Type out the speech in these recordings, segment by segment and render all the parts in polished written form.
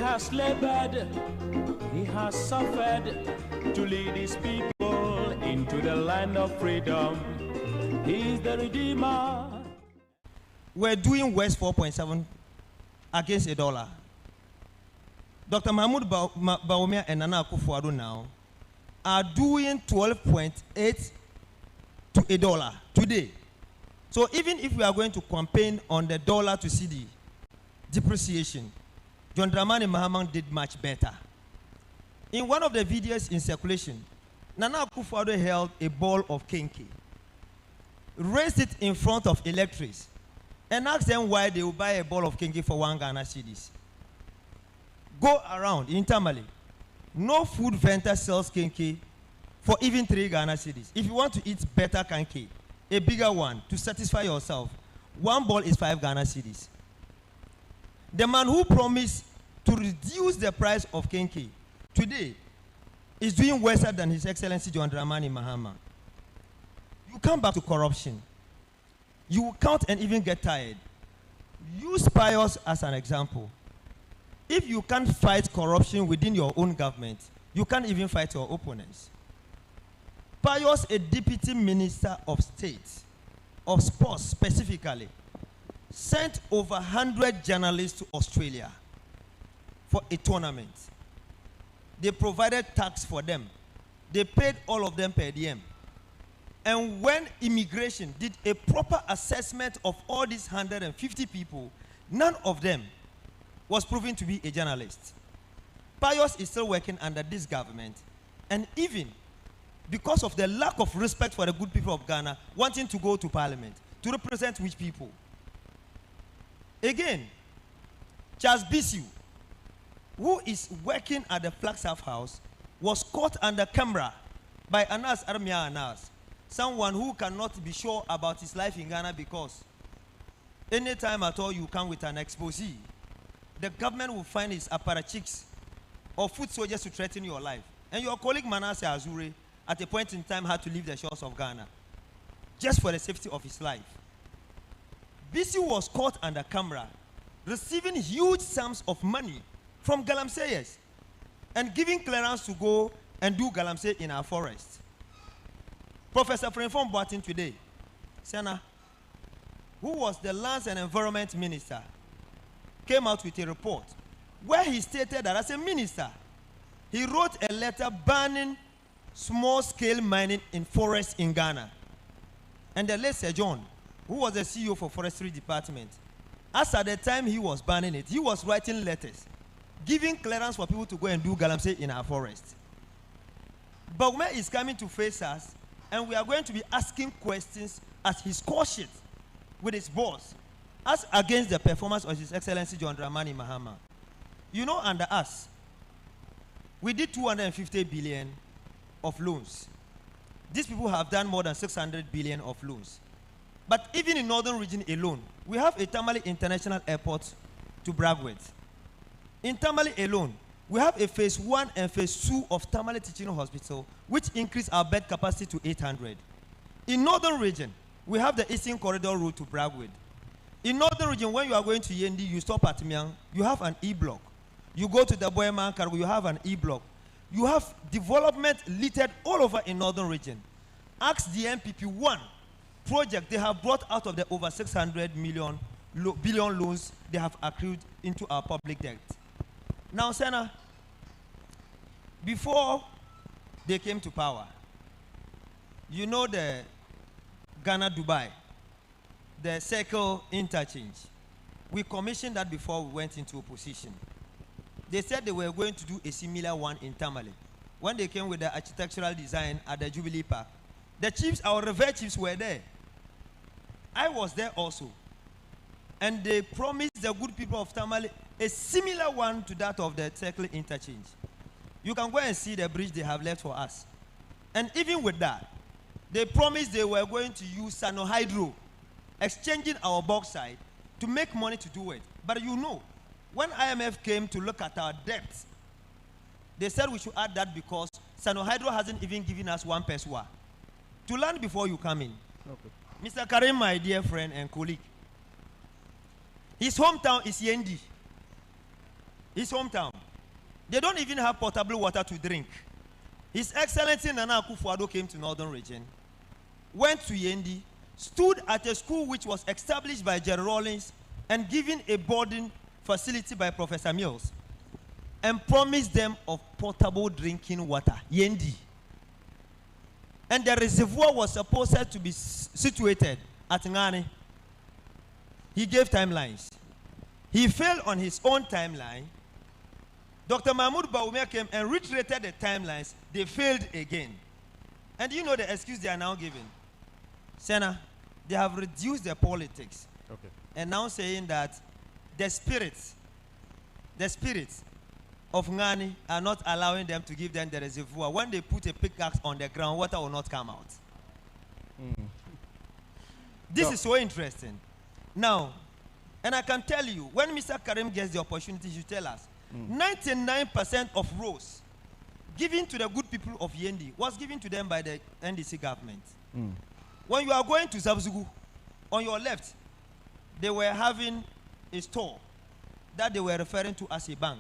has labored, he has suffered to lead his people into the land of freedom. He is the Redeemer. We're doing West 4.7 against $1. Dr. Mahmoud Bawumia and Nana Akufo-Addo now are doing 12.8 to $1 today. So even if we are going to campaign on the dollar to CD depreciation, John Dramani Mahama did much better. In one of the videos in circulation, Nana Akufo-Addo held a ball of kenkey, raised it in front of electors, and asked them why they will buy a ball of kenkey for 1 Ghana cedis. Go around in Tamale. No food vendor sells kenkey for even 3 Ghana cedis. If you want to eat better kenkey, a bigger one to satisfy yourself, 1 ball is 5 Ghana cedis. The man who promised to reduce the price of kenkey today is doing worse than His Excellency John Dramani Mahama. You come back to corruption. You will count and even get tired. Use Pius as an example. If you can't fight corruption within your own government, you can't even fight your opponents. Pius, a deputy minister of state, of sports specifically, sent over 100 journalists to Australia for a tournament. They provided tax for them. They paid all of them per diem. And when immigration did a proper assessment of all these 150 people, none of them was proven to be a journalist. Pius is still working under this government, and even because of the lack of respect for the good people of Ghana, wanting to go to parliament to represent which people. Again, Charles Bissiu, who is working at the Flagstaff House, was caught under camera by Anas Armia Anas, someone who cannot be sure about his life in Ghana, because anytime at all you come with an expose, the government will find his apparatchiks or foot soldiers to threaten your life. And your colleague Manasseh Azure, at a point in time, had to leave the shores of Ghana just for the safety of his life. Bissiu was caught under camera receiving huge sums of money from galamseyers and giving clearance to go and do galamsey in our forest. Professor Frenfon Boatin today, SENA, who was the Lands and Environment Minister, came out with a report where he stated that as a minister, he wrote a letter banning small-scale mining in forests in Ghana. And the late Sir John, who was the CEO for Forestry Department, as at the time he was banning it, he was writing letters, giving clearance for people to go and do galamsey in our forest. Bawumia is coming to face us, and we are going to be asking questions as his call sheet with his boss, as against the performance of His Excellency John Dramani Mahama. You know, under us, we did 250 billion of loans. These people have done more than 600 billion of loans. But even in Northern Region alone, we have a Tamale International Airport to brag with. In Tamale alone, we have a phase 1 and phase 2 of Tamale Teaching Hospital, which increased our bed capacity to 800. In Northern Region, we have the Eastern Corridor Road to brag with. In Northern Region, when you are going to Yendi, you stop at Miang, you have an E-block. You go to the Boeman Kargo, you have an E-block. You have development littered all over in Northern Region. Ask the MPP1 project they have brought out of the over 600 billion loans they have accrued into our public debt. Now, SENA, before they came to power, you know the Ghana-Dubai, the circle interchange. We commissioned that before we went into opposition. They said they were going to do a similar one in Tamale. When they came with the architectural design at the Jubilee Park, the chiefs, our revered chiefs, were there. I was there also. And they promised the good people of Tamale a similar one to that of the circle interchange. You can go and see the bridge they have left for us. And even with that, they promised they were going to use Hydro, exchanging our bauxite to make money to do it. But you know, when IMF came to look at our debts, they said we should add that because Hydro hasn't even given us 1 peswa to land before you come in. Okay. Mr. Karim, my dear friend and colleague, his hometown is Yendi. his hometown. They don't even have potable water to drink. His Excellency Nana Akufo-Addo came to Northern Region, went to Yendi, stood at a school which was established by Jerry Rawlings and given a boarding facility by Professor Mills, and promised them of potable drinking water. Yendi. And the reservoir was supposed to be situated at Ngani. He gave timelines. He failed on his own timeline. Dr. Mahmoud Bawumia came and reiterated the timelines. They failed again. And you know the excuse they are now giving? SENA, they have reduced their politics. Okay. And now saying that the spirits of Ngani are not allowing them to give them the reservoir. When they put a pickaxe on the ground, water will not come out. This is so interesting. Now, and I can tell you, when Mr. Karim gets the opportunity, he should tell us, 99% of roads given to the good people of Yendi was given to them by the NDC government. When you are going to Zabzugu, on your left, they were having a store that they were referring to as a bank.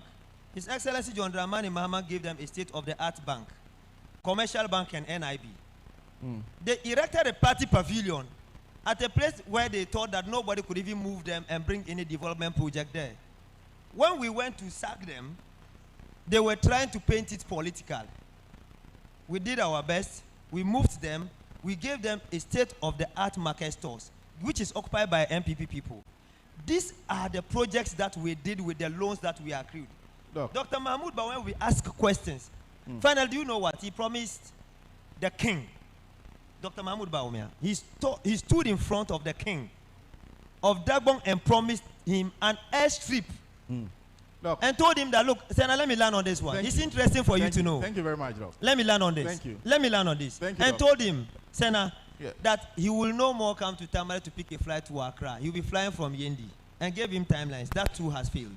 His Excellency John Dramani Mahama gave them a state-of-the-art bank, commercial bank and NIB. They erected a party pavilion at a place where they thought that nobody could even move them and bring any development project there. When we went to sack them, they were trying to paint it political. We did our best. We moved them. We gave them a state-of-the-art market stores, which is occupied by MPP people. These are the projects that we did with the loans that we accrued. Dr. Mahmoud, but when we ask questions, finally, do you know what? He promised the king, Dr. Mahmoud Bawumia. He stood in front of the king of Dagbon and promised him an airstrip. And told him that, look, Sena, let me learn on this one. It's interesting for you to know. Thank you very much, Doc. Let me learn on this. Thank you. Let me learn on this. Thank you, and Doc. told him, Sena, that he will no more come to Tamale to pick a flight to Accra. He will be flying from Yendi. And gave him timelines. That too has failed.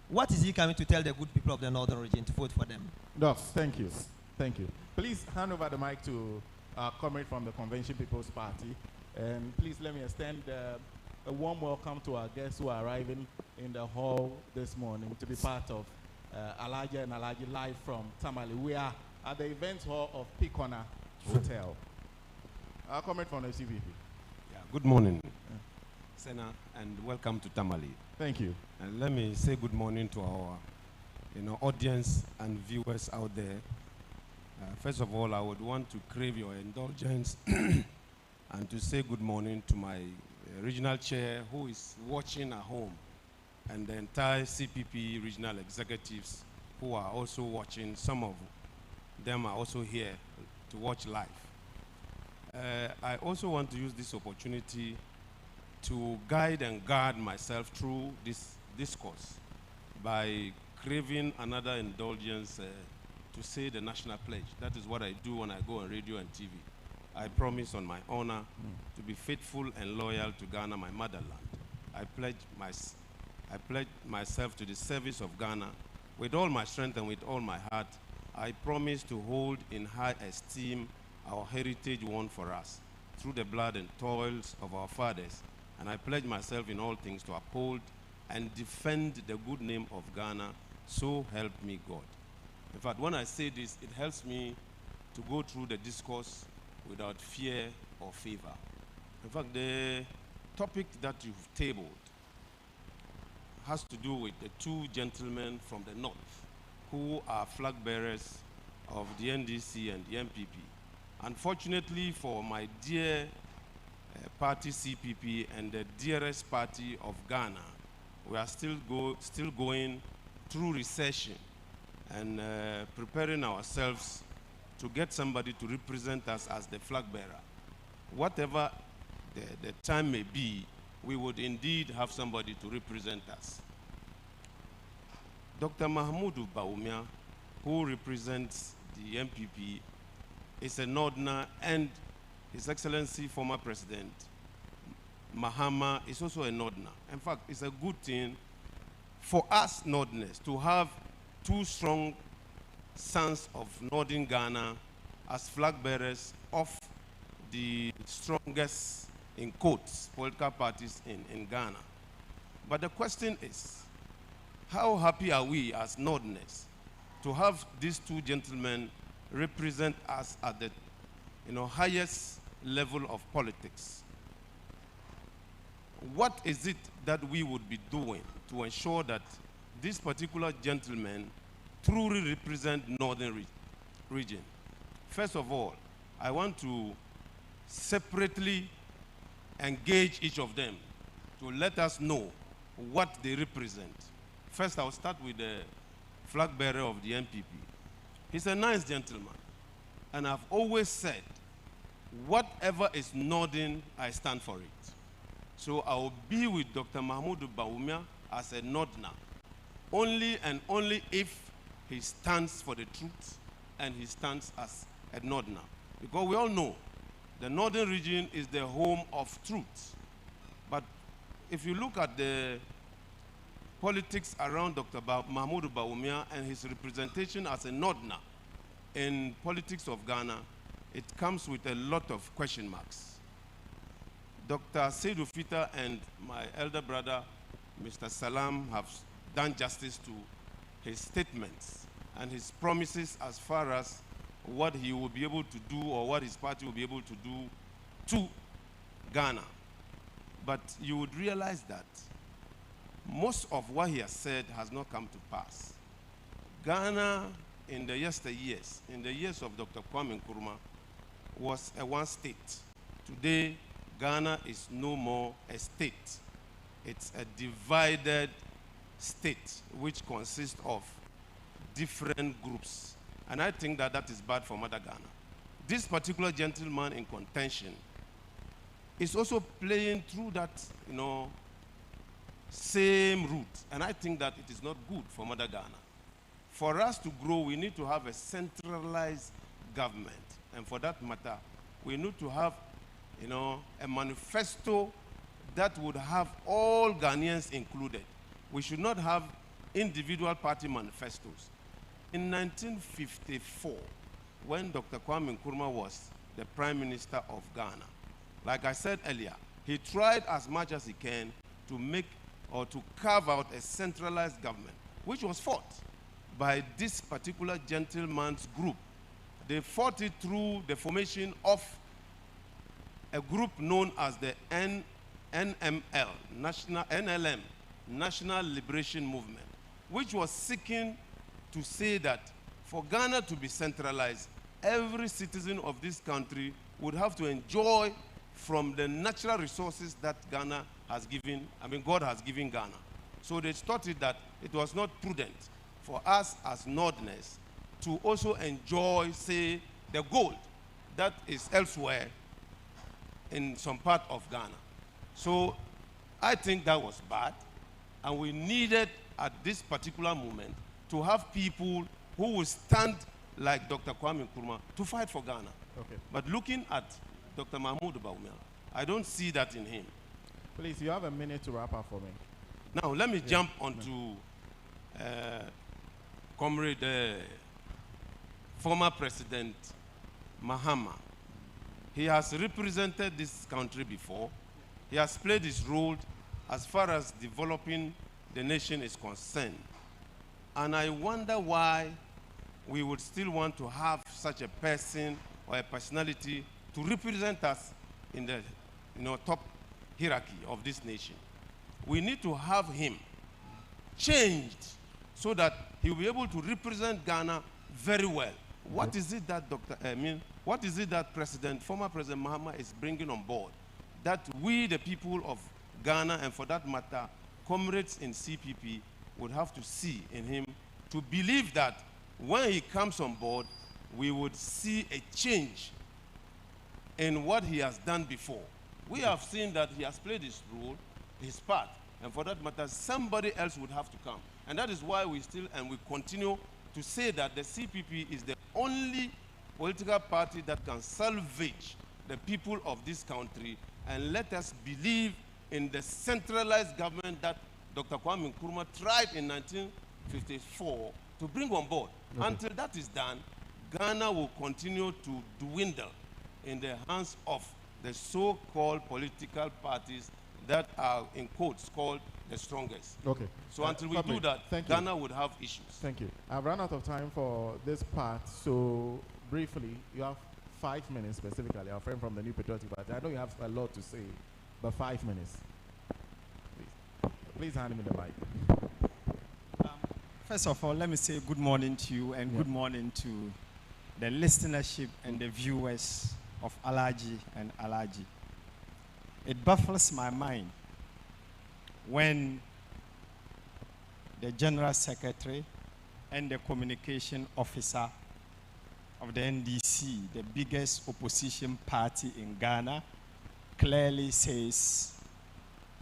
What is he coming to tell the good people of the Northern Region to vote for them? Doc, thank you. Thank you. Please hand over the mic to our comrade from the Convention People's Party. And please let me extend a warm welcome to our guests who are arriving in the hall this morning to be part of ALHAJI and ALHAJI live from Tamale. We are at the event hall of Picona Hotel. Our comrade from the CVP. Yeah, good morning, Sena, and welcome to Tamale. Thank you. And let me say good morning to our audience and viewers out there. First of all, I would want to crave your indulgence and to say good morning to my regional chair who is watching at home, and the entire CPP regional executives who are also watching. Some of them are also here to watch live. I also want to use this opportunity to guide and guard myself through this discourse by craving another indulgence to say the national pledge. That is what I do when I go on radio and TV. I promise on my honor to be faithful and loyal to Ghana, my motherland. I pledge myself to the service of Ghana with all my strength and with all my heart. I promise to hold in high esteem our heritage won for us through the blood and toils of our fathers. And I pledge myself in all things to uphold and defend the good name of Ghana. So help me God. In fact, when I say this, it helps me to go through the discourse without fear or favor. In fact, the topic that you've tabled has to do with the two gentlemen from the north who are flag bearers of the NDC and the MPP. Unfortunately for my dear party CPP and the dearest party of Ghana, we are still going through recession and preparing ourselves to get somebody to represent us as the flag bearer. Whatever the time may be, we would indeed have somebody to represent us. Dr. Mahmoud Bawumia, who represents the MPP, is a Northerner, and His Excellency former President Mahama is also a Northerner. In fact, it's a good thing for us Northerners to have two strong sons of Northern Ghana as flag bearers of the strongest, in quotes, political parties in Ghana. But the question is, how happy are we as Northerners to have these two gentlemen represent us at the highest level of politics? What is it that we would be doing to ensure that this particular gentleman truly represent Northern region? First of all, I want to separately engage each of them to let us know what they represent. First, I'll start with the flag bearer of the NPP. He's a nice gentleman, and I've always said, whatever is Northern, I stand for it. So I will be with Dr. Mahmoud Bawumia as a Northerner, only and only if he stands for the truth and he stands as a Northerner. Because we all know the Northern region is the home of truth. But if you look at the politics around Dr. Mahmoud Bawumia and his representation as a Northerner in politics of Ghana, it comes with a lot of question marks. Dr. Seydou Fita and my elder brother, Mr. Salam, have done justice to his statements and his promises as far as what he will be able to do or what his party will be able to do to Ghana. But you would realize that most of what he has said has not come to pass. Ghana in the yesteryears, in the years of Dr. Kwame Nkrumah, was a one state. Today, Ghana is no more a state. It's a divided state which consists of different groups. And I think that that is bad for Mother Ghana. This particular gentleman in contention is also playing through that, same route. And I think that it is not good for Mother Ghana. For us to grow, we need to have a centralized government. And for that matter, we need to have, a manifesto that would have all Ghanaians included. We should not have individual party manifestos. In 1954, when Dr. Kwame Nkrumah was the Prime Minister of Ghana, like I said earlier, he tried as much as he can to make or to carve out a centralized government, which was fought by this particular gentleman's group. They fought it through the formation of a group known as the NML, NLM, National Liberation Movement, which was seeking to say that for Ghana to be centralized, every citizen of this country would have to enjoy from the natural resources that Ghana has given, God has given Ghana. So they thought that it was not prudent for us as Northerners to also enjoy, say, the gold that is elsewhere in some part of Ghana. So I think that was bad, and we needed at this particular moment to have people who will stand like Dr. Kwame Nkrumah to fight for Ghana. Okay. But looking at Dr. Mahmoud Bawumia, I don't see that in him. Please, you have a minute to wrap up for me. Now, let me jump onto Comrade, former President Mahama. He has represented this country before. He has played his role as far as developing the nation is concerned. And I wonder why we would still want to have such a person or a personality to represent us in the top hierarchy of this nation. We need to have him changed so that he will be able to represent Ghana very well. What is it that what is it that former President Mahama is bringing on board that we, the people of Ghana, and for that matter, comrades in CPP, would have to see in him to believe that when he comes on board, we would see a change in what he has done before. We have seen that he has played his role, his part, and for that matter, somebody else would have to come. And that is why we still and we continue to say that the CPP is the only political party that can salvage the people of this country and let us believe in the centralized government that Dr. Kwame Nkrumah tried in 1954 to bring on board. Okay. Until that is done, Ghana will continue to dwindle in the hands of the so-called political parties that are in quotes called the strongest. Okay. So until we do that, Ghana would have issues. Thank you. I've run out of time for this part, so briefly, you have 5 minutes specifically. Our friend from the New Patriotic Party. I know you have a lot to say, but 5 minutes. Please hand me the mic. First of all, let me say good morning to you and good morning to the listenership and the viewers of ALHAJI and ALHAJI. It baffles my mind when the General Secretary and the Communication Officer of the NDC, the biggest opposition party in Ghana, clearly says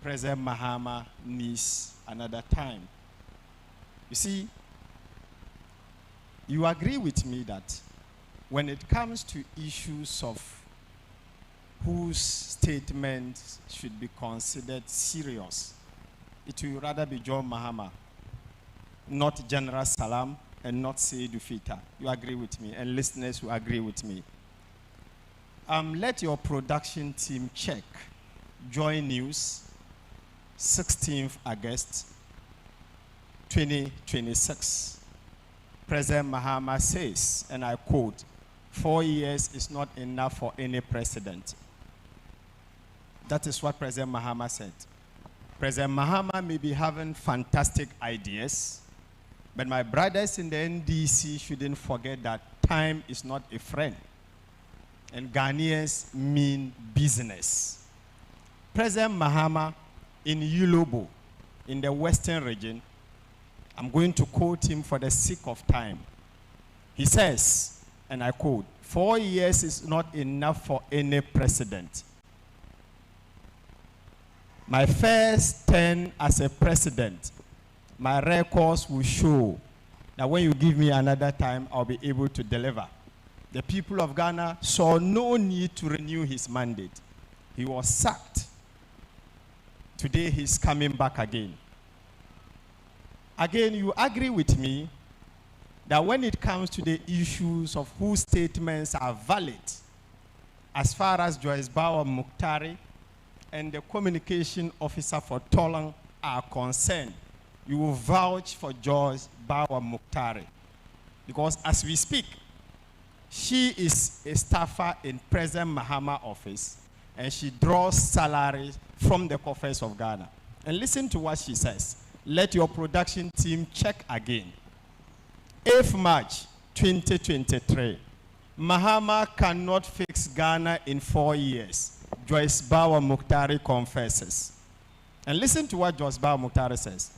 President Mahama needs another time. You see, you agree with me that when it comes to issues of whose statements should be considered serious, it will rather be John Mahama, not General Salam, and not Seydou Fita. You agree with me, and listeners who agree with me. Let your production team check Joy News, 16th August 2026. President Mahama says, and I quote, 4 years is not enough for any president. That is what President Mahama said. President Mahama may be having fantastic ideas, but my brothers in the NDC shouldn't forget that time is not a friend. And Ghanaians mean business. President Mahama in Yulobo, in the Western region, I'm going to quote him for the sake of time. He says, and I quote, 4 years is not enough for any president. My first 10 as a president, my records will show that when you give me another time, I'll be able to deliver. The people of Ghana saw no need to renew his mandate. He was sacked. Today he's coming back again. Again, you agree with me that when it comes to the issues of whose statements are valid, as far as Joyce Bauer Muktari and the communication officer for Tolang are concerned, you will vouch for Joyce Bauer Muktari. Because as we speak, she is a staffer in President Mahama office, and she draws salaries from the coffers of Ghana. And listen to what she says. Let your production team check again. 8th March 2023. Mahama cannot fix Ghana in 4 years. Joyce Bauer Muktari confesses. And listen to what Joyce Bauer Muktari says.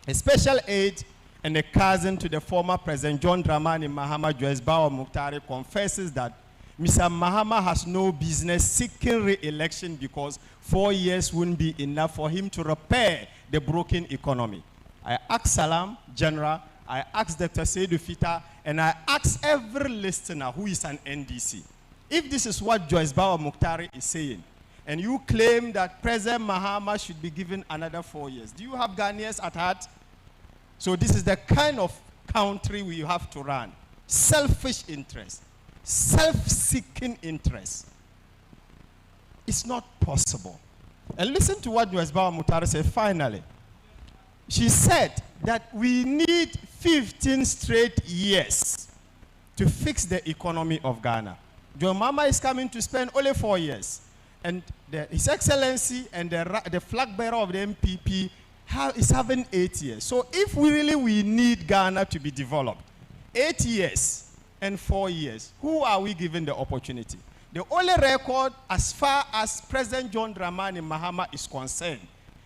A special aide and a cousin to the former President John Dramani Mahama, Joyce Bauer Muktari, confesses that Mr. Mahama has no business seeking re-election because 4 years wouldn't be enough for him to repair the broken economy. I asked Salam, General, I asked Dr. Seydou Fita, and I asked every listener who is an NDC. If this is what Joyce Bauer Muktari is saying, and you claim that President Mahama should be given another 4 years, do you have Ghanaians at heart? So this is the kind of country we have to run. Selfish interest, self-seeking interest. It's not possible. And listen to what Joyce Bauer Muktari said finally. She said that we need 15 straight years to fix the economy of Ghana. John Mahama is coming to spend only 4 years. And His Excellency and the flag bearer of the MPP is having 8 years. So if we need Ghana to be developed, 8 years and 4 years, who are we giving the opportunity? The only record as far as President John Dramani Mahama is concerned,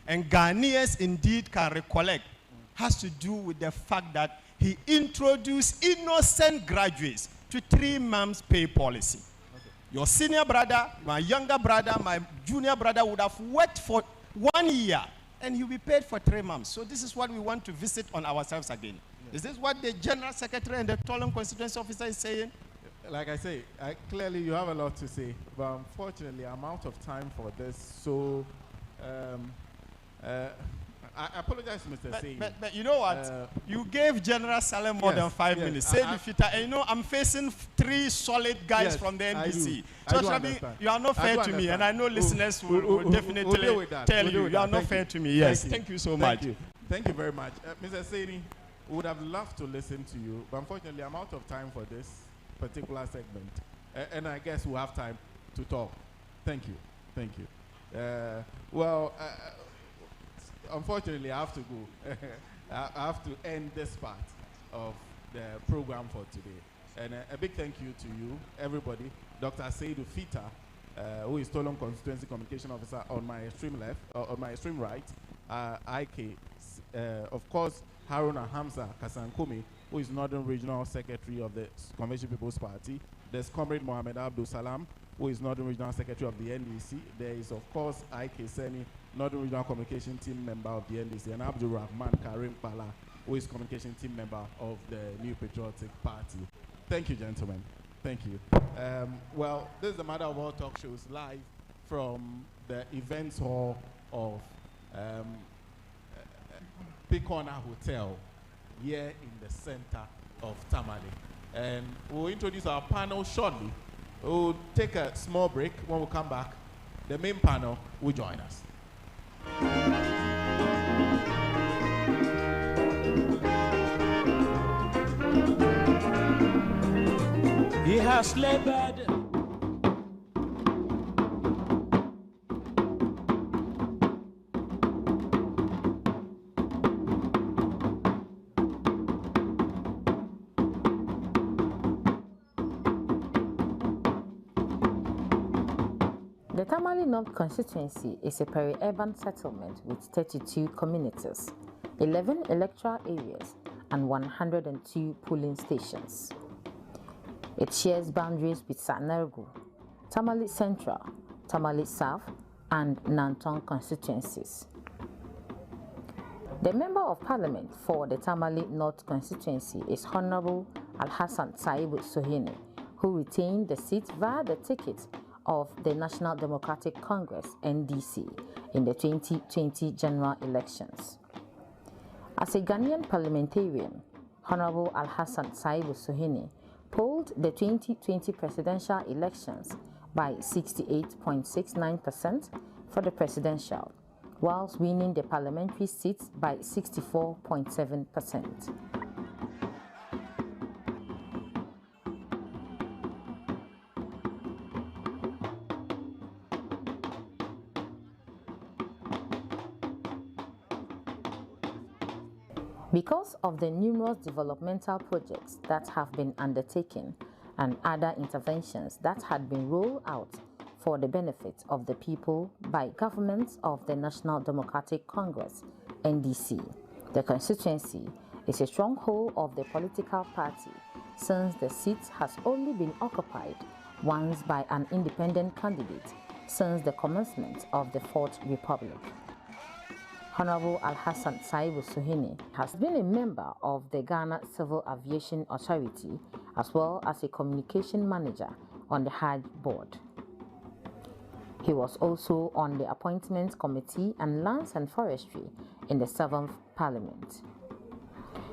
and Ghanaians indeed can recollect, has to do with the fact that he introduced innocent graduates to 3 months pay policy. Okay. Your senior brother, my younger brother, my junior brother would have worked for 1 year and he'll be paid for 3 months. So this is what we want to visit on ourselves again. Yes. Is this what the General Secretary and the Tolan Constituency Officer is saying? Like I say, clearly you have a lot to say, but unfortunately I'm out of time for this. So I apologize, Mr. Singh. But you know what? You gave General Salem more than 5 minutes. Say the fita. And you know, I'm facing 3 solid guys from the NDC. So, Shabi, you are not fair to me. And I know listeners will definitely tell you you are not fair to me. Yes. Thank you so much. Thank you very much. Mr. Seni, we would have loved to listen to you. But unfortunately, I'm out of time for this particular segment. And I guess we'll have time to talk. Thank you. Thank you. Unfortunately, I have to go. I have to end this part of the program for today. And a big thank you to you, everybody. Dr. Seidu Fita, who is Tolon Constituency Communication Officer on my extreme left, on my extreme right. IK, of course, Haruna Hamza Kasankumi, who is Northern Regional Secretary of the Convention People's Party. There's Comrade Mohammed Abdul Salam, who is Northern Regional Secretary of the NDC. There is, of course, IK Seni, Northern Regional Communication Team member of the NDC, and Abdul Rahman Karim Pala, who is Communication Team member of the New Patriotic Party. Thank you, gentlemen. Thank you. Well, this is the Matter of All Talk Shows live from the events hall of Picona Hotel here in the center of Tamale. And we'll introduce our panel shortly. We'll take a small break. When we come back, the main panel will join us. He has labored. The Tamale North constituency is a peri-urban settlement with 32 communities, 11 electoral areas, and 102 polling stations. It shares boundaries with Sanergu, Tamale Central, Tamale South, and Nantong constituencies. The Member of Parliament for the Tamale North constituency is Honorable Alhassan Saibu Sohini, who retained the seat via the ticket of the National Democratic Congress (NDC) in the 2020 general elections. As a Ghanaian parliamentarian, Honorable Alhassan Saibu Sohini polled the 2020 presidential elections by 68.69% for the presidential, whilst winning the parliamentary seats by 64.7%. Because of the numerous developmental projects that have been undertaken and other interventions that had been rolled out for the benefit of the people by governments of the National Democratic Congress (NDC), the constituency is a stronghold of the political party since the seat has only been occupied once by an independent candidate since the commencement of the Fourth Republic. Honorable Alhassan Saibu Sohini has been a member of the Ghana Civil Aviation Authority as well as a communication manager on the ALHAJI board. He was also on the Appointments Committee and Lands and Forestry in the 7th Parliament.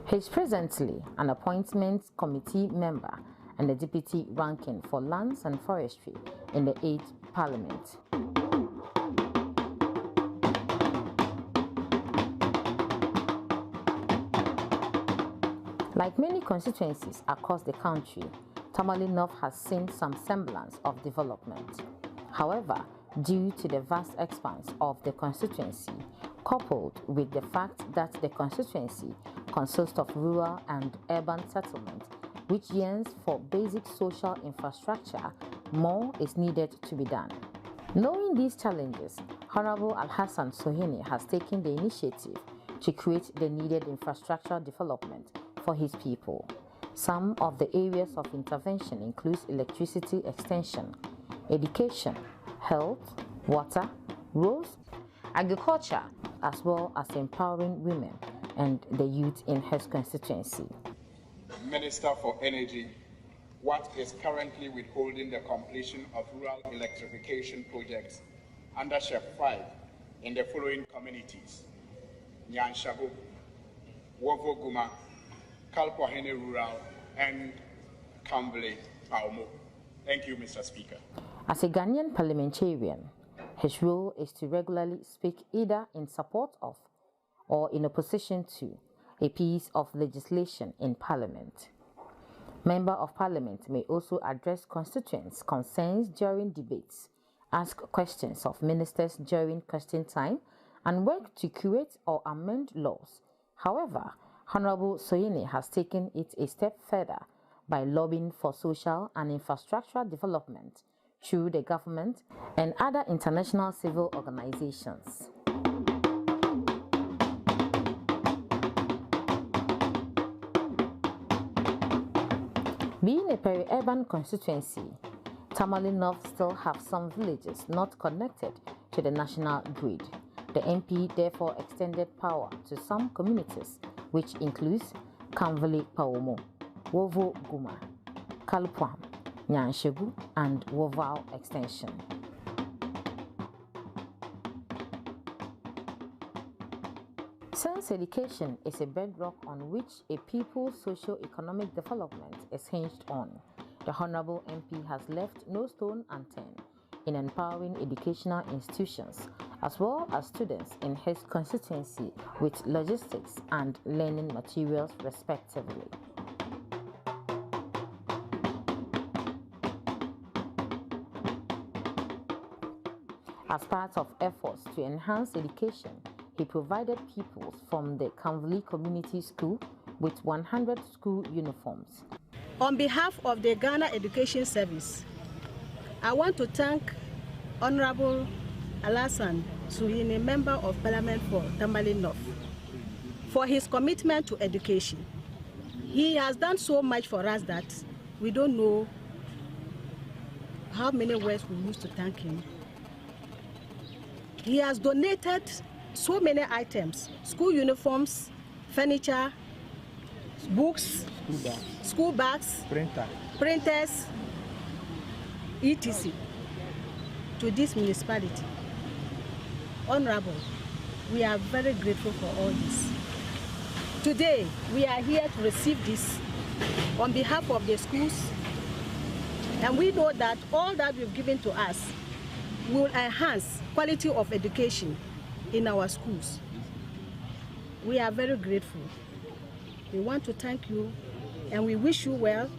He is presently an Appointments Committee member and the Deputy Ranking for Lands and Forestry in the 8th Parliament. Like many constituencies across the country, Tamale North has seen some semblance of development. However, due to the vast expanse of the constituency, coupled with the fact that the constituency consists of rural and urban settlement, which yearns for basic social infrastructure, more is needed to be done. Knowing these challenges, Honorable Alhassan Sohini has taken the initiative to create the needed infrastructure development for his people. Some of the areas of intervention include electricity extension, education, health, water, roads, agriculture, as well as empowering women and the youth in his constituency. Minister for Energy, what is currently withholding the completion of rural electrification projects under SHEP 5 in the following communities: Nyanshago, Wovo Guma, Kalpohene Rural, and Kamble Paumo. Thank you, Mr. Speaker. As a Ghanaian parliamentarian, his role is to regularly speak either in support of or in opposition to a piece of legislation in Parliament. Member of Parliament may also address constituents' concerns during debates, ask questions of ministers during question time, and work to create or amend laws. However, Honorable Soyini has taken it a step further by lobbying for social and infrastructural development through the government and other international civil organizations. Being a peri-urban constituency, Tamale North still have some villages not connected to the national grid. The MP therefore extended power to some communities, which includes Kamveli Paomo, Wovo Guma, Kalpwam, Nyanshegu, and Wovau Extension. Since education is a bedrock on which a people's socio-economic development is hinged on, the Honorable MP has left no stone unturned in empowering educational institutions as well as students in his constituency with logistics and learning materials respectively. As part of efforts to enhance education, he provided pupils from the Kamveli Community School with 100 school uniforms. On behalf of the Ghana Education Service, I want to thank Honorable Alassane Soyini, Member of Parliament for Tamale North, for his commitment to education. He has done so much for us that we don't know how many words we use to thank him. He has donated so many items: school uniforms, furniture, books, school bags, printers, etc. to this municipality. Honorable, we are very grateful for all this. Today, we are here to receive this on behalf of the schools, and we know that all that you've given to us will enhance quality of education in our schools. We are very grateful. We want to thank you, and we wish you well,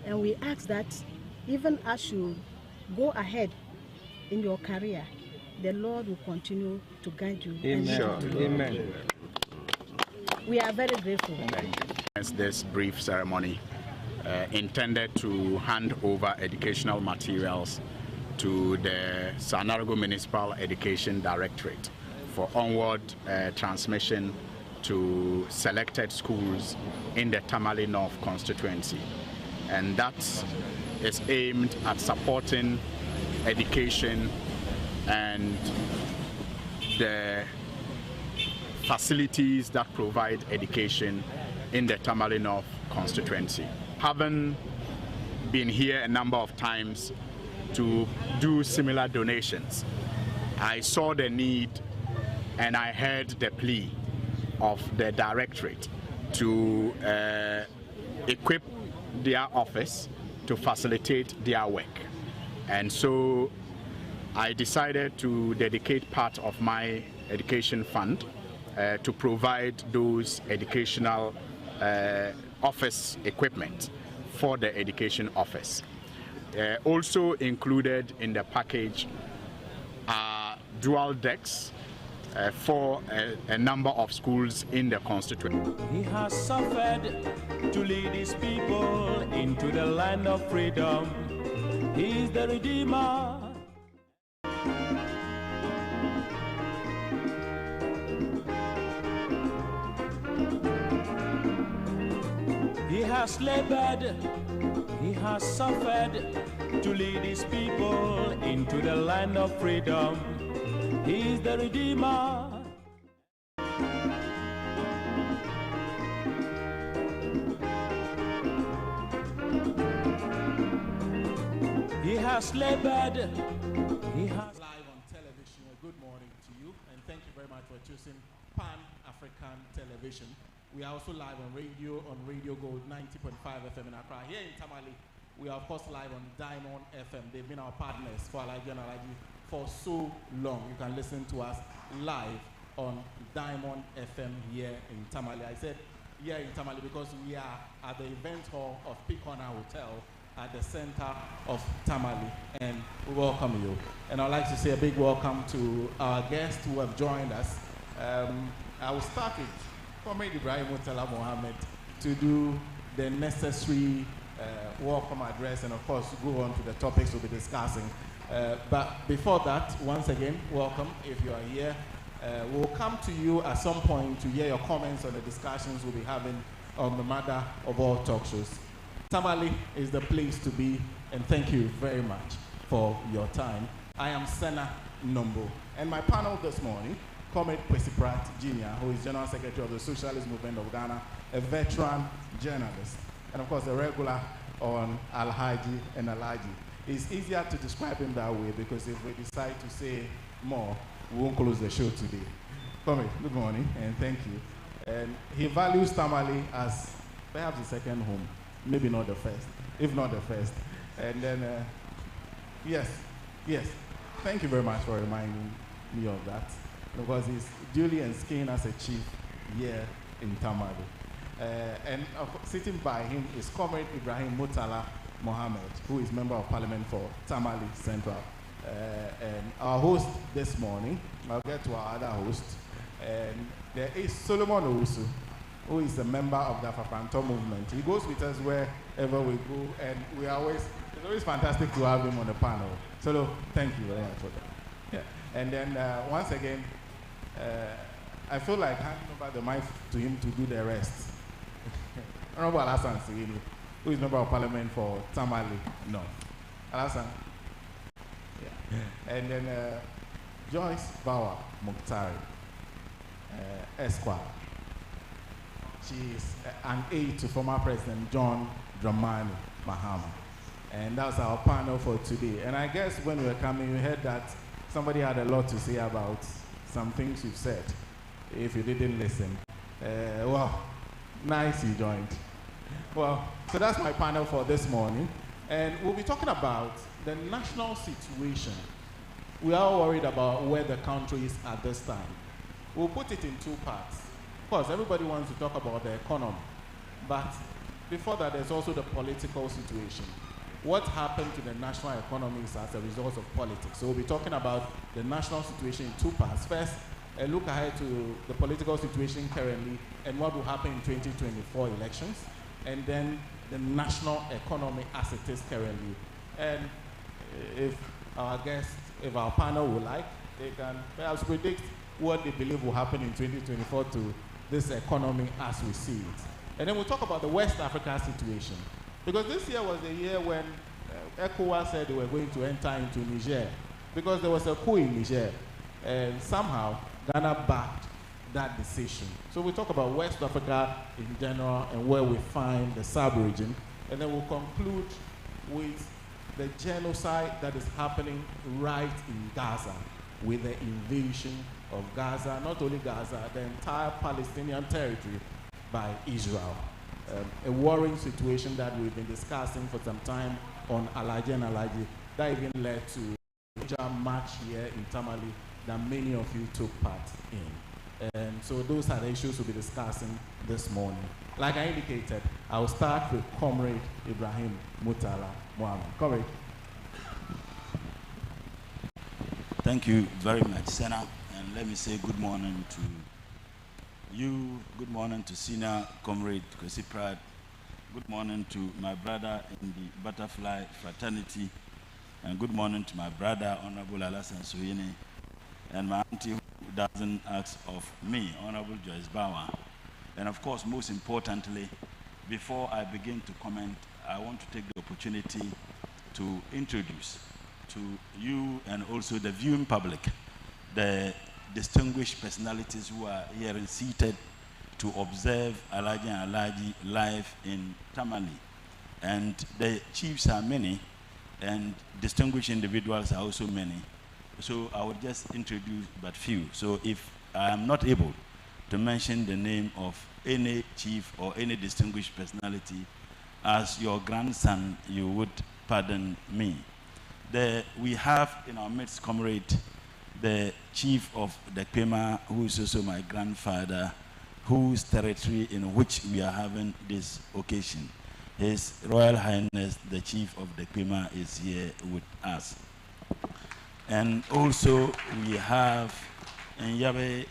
and we ask that even as you go ahead in your career, the Lord will continue to guide you. Amen. Amen. We are very grateful. This brief ceremony intended to hand over educational materials to the Sanarago Municipal Education Directorate for onward transmission to selected schools in the Tamale North constituency. And that is aimed at supporting education and the facilities that provide education in the Tamale North constituency. Having been here a number of times to do similar donations, I saw the need and I heard the plea of the directorate to equip their office to facilitate their work. And so I decided to dedicate part of my education fund to provide those educational office equipment for the education office. Also included in the package are dual decks for a number of schools in the constituency. He has suffered to lead his people into the land of freedom. He is the Redeemer. He has labored, he has suffered to lead his people into the land of freedom. He is the Redeemer. He has labored, he has... Live on television. Good morning to you, and thank you very much for choosing PAN African television. We are also live on Radio Gold 90.5 FM in Accra. Here in Tamale, we are of course live on Diamond FM. They've been our partners for ALHAJI and ALHAJI for so long. You can listen to us live on Diamond FM here in Tamale. I said here in Tamale because we are at the event hall of Picona Hotel at the center of Tamale, and we welcome you. And I'd like to say a big welcome to our guests who have joined us. I will start with Comrade Ibrahim Mutala Mohammed to do the necessary welcome address and of course go on to the topics we'll be discussing. But before that, once again, welcome if you are here. We'll come to you at some point to hear your comments on the discussions we'll be having on the matter of all talk shows. Tamale is the place to be, and thank you very much for your time. I am SENA NOMBO, and my panel this morning, Comrade Kwesi Pratt Jr., who is General Secretary of the Socialist Movement of Ghana, a veteran journalist, and of course a regular on ALHAJI and ALHAJI. It's easier to describe him that way because if we decide to say more, we won't close the show today. Comrade, good morning, and thank you. And he values Tamale as perhaps the second home. Maybe not the first, if not the first. And then, yes, thank you very much for reminding me of that, because he's duly ensconced as a chief here in Tamale. And sitting by him is Comrade Ibrahim Mutala Mohammed, who is Member of Parliament for Tamale Central. And our host this morning, I'll get to our other host, and there is Solomon Owusu, who is a member of the Afapanto movement. He goes with us wherever we go, and it's always fantastic to have him on the panel. So thank you very much for that. Yeah. And then once again, I feel like handing over the mic to him to do the rest. Honorable Alassane Sirini, who is Member of Parliament for Tamale North. Alassane. Yeah. And then Joyce Bawa Muktari, Esquire. She is an aide to former President John Dramani Mahama. And that's our panel for today. And I guess when we were coming, you heard that somebody had a lot to say about some things you've said. If you didn't listen, well, nice you joined. Well, so that's my panel for this morning. And we'll be talking about the national situation. We are worried about where the country is at this time. We'll put it in two parts. Of course, everybody wants to talk about the economy, but before that, there's also the political situation. What happened to the national economies as a result of politics? So we'll be talking about the national situation in two parts. First, a look ahead to the political situation currently and what will happen in 2024 elections, and then the national economy as it is currently. And if our guests, if our panel would like, they can perhaps predict what they believe will happen in 2024 to this economy as we see it. And then we'll talk about the West Africa situation. Because this year was the year when ECOWAS said they were going to enter into Niger, because there was a coup in Niger, and somehow Ghana backed that decision. So we'll talk about West Africa in general and where we find the sub-region, and then we'll conclude with the genocide that is happening right in Gaza, with the invasion of Gaza, not only Gaza, the entire Palestinian territory by Israel. A worrying situation that we've been discussing for some time on ALHAJI and ALHAJI, that even led to a major march here in Tamale that many of you took part in. And so those are the issues we'll be discussing this morning. Like I indicated, I'll start with Comrade Ibrahim Mutala Mohammed. Comrade. Thank you very much, SENA. And let me say good morning to you, good morning to Senior Comrade Kwesi Pratt, good morning to my brother in the Butterfly Fraternity, and good morning to my brother, Honorable Alassane Sirini, and my auntie who doesn't ask of me, Honorable Joyce Bawa. And of course, most importantly, before I begin to comment, I want to take the opportunity to introduce to you and also the viewing public the distinguished personalities who are here and seated to observe ALHAJI and ALHAJI live in Tamale. And the chiefs are many, and distinguished individuals are also many. So I will just introduce but few. So if I am not able to mention the name of any chief or any distinguished personality. As your grandson, you would pardon me. We have in our midst, comrade, the chief of the Pema, who is also my grandfather, whose territory in which we are having this occasion. His Royal Highness, the chief of the Pema, is here with us. And also we have Nyabe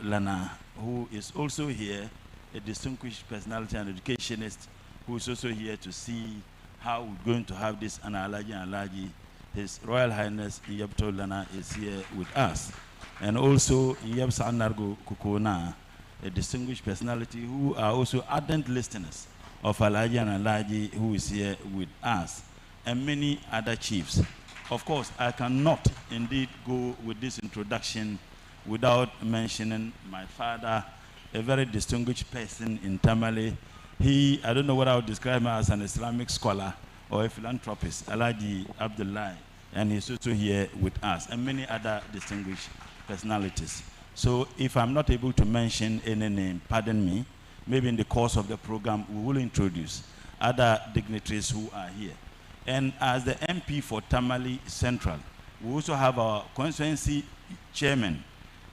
Lana, who is also here, a distinguished personality and educationist, who is also here to see how we're going to have this ALHAJI. His Royal Highness Nyabe Lana is here with us. And also Nyabe Sanargo Kukona, a distinguished personality who are also ardent listeners of ALHAJI, who is here with us, and many other chiefs. Of course, I cannot indeed go with this introduction without mentioning my father, a very distinguished person in Tamale. I don't know what I would describe him as, an Islamic scholar or a philanthropist, Alhaji Abdullah, and he's also here with us, and many other distinguished personalities. So if I'm not able to mention any name, pardon me, maybe in the course of the program, we will introduce other dignitaries who are here. And as the MP for Tamale Central, we also have our constituency chairman,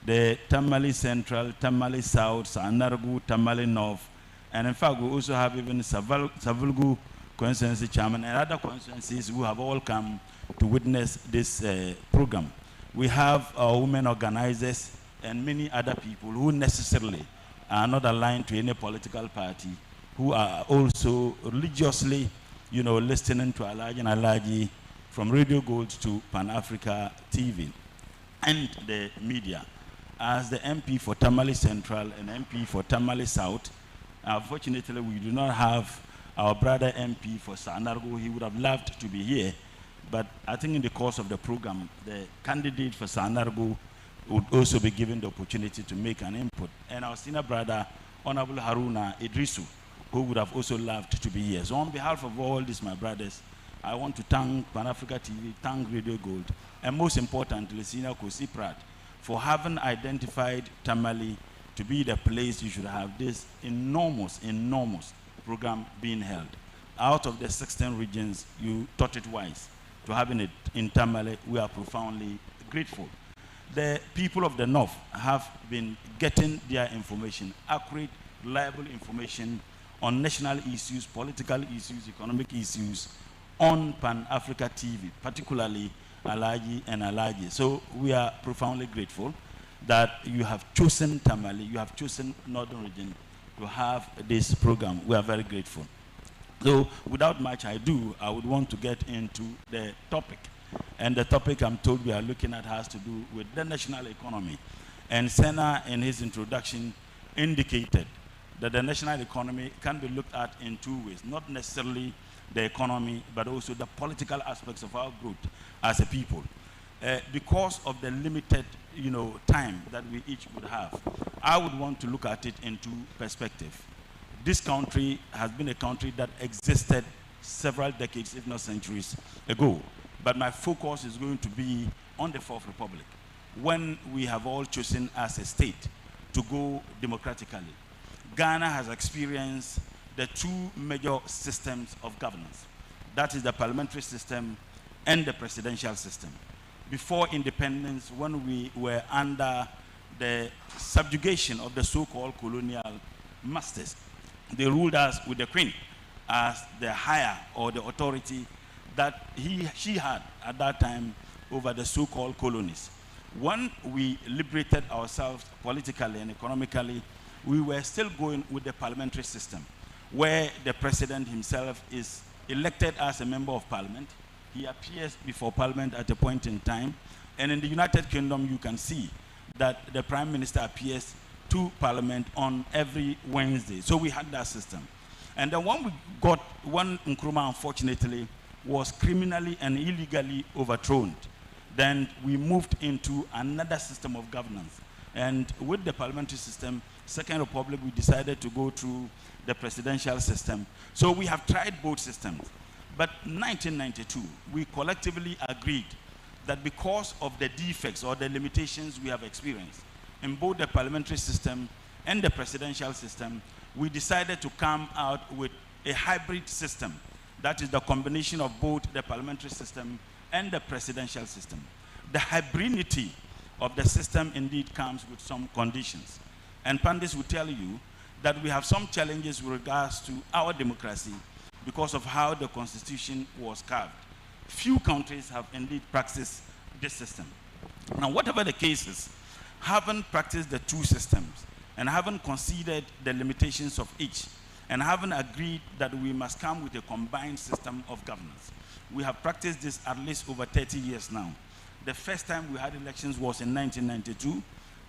the Tamale Central, Tamale South, Sanargu, Tamale North, and in fact, we also have even Savulgu constituency chairman and other constituencies who have all come to witness this program. We have our women organizers and many other people who necessarily are not aligned to any political party, who are also religiously, listening to ALHAJI from Radio Gold to Pan-Africa TV and the media. As the MP for Tamale Central and MP for Tamale South, unfortunately, we do not have our brother MP for Sanargo. He would have loved to be here, but I think in the course of the program, the candidate for Sanargo would also be given the opportunity to make an input. And our senior brother, Honorable Haruna Idrisu, who would have also loved to be here. So on behalf of all these, my brothers, I want to thank Pan-Africa TV, thank Radio Gold, and most importantly, Senior Kosi Pratt, for having identified Tamale to be the place you should have this enormous program being held. Out of the 16 regions, you thought it wise to having it in Tamale. We are profoundly grateful. The people of the North have been getting their information, accurate, reliable information on national issues, political issues, economic issues, on Pan-Africa TV, particularly ALHAJI and ALHAJI. So we are profoundly grateful that you have chosen Tamale, you have chosen Northern Region to have this program. We are very grateful. So without much ado, I would want to get into the topic. And the topic I'm told we are looking at has to do with the national economy. And SENA, in his introduction, indicated that the national economy can be looked at in two ways, not necessarily the economy, but also the political aspects of our growth as a people. Because of the limited time that we each would have, I would want to look at it in two perspectives. This country has been a country that existed several decades, if not centuries ago. But my focus is going to be on the Fourth Republic, when we have all chosen as a state to go democratically. Ghana has experienced the two major systems of governance. That is the parliamentary system and the presidential system. Before independence, when we were under the subjugation of the so-called colonial masters, they ruled us with the Queen as the higher or the authority that she had at that time over the so-called colonies. When we liberated ourselves politically and economically, we were still going with the parliamentary system, where the president himself is elected as a member of parliament. He appears before parliament at a point in time. And in the United Kingdom, you can see that the prime minister appears to parliament on every Wednesday. So we had that system. And then when Nkrumah, unfortunately, was criminally and illegally overthrown, then we moved into another system of governance. And with the parliamentary system, Second Republic, we decided to go through the presidential system. So we have tried both systems. But in 1992, we collectively agreed that because of the defects or the limitations we have experienced, in both the parliamentary system and the presidential system, we decided to come out with a hybrid system. That is the combination of both the parliamentary system and the presidential system. The hybridity of the system indeed comes with some conditions. And Pandis will tell you that we have some challenges with regards to our democracy because of how the constitution was carved. Few countries have indeed practiced this system. Now, whatever the case is, haven't practiced the two systems and haven't considered the limitations of each and haven't agreed that we must come with a combined system of governance. We have practiced this at least over 30 years now. The first time we had elections was in 1992,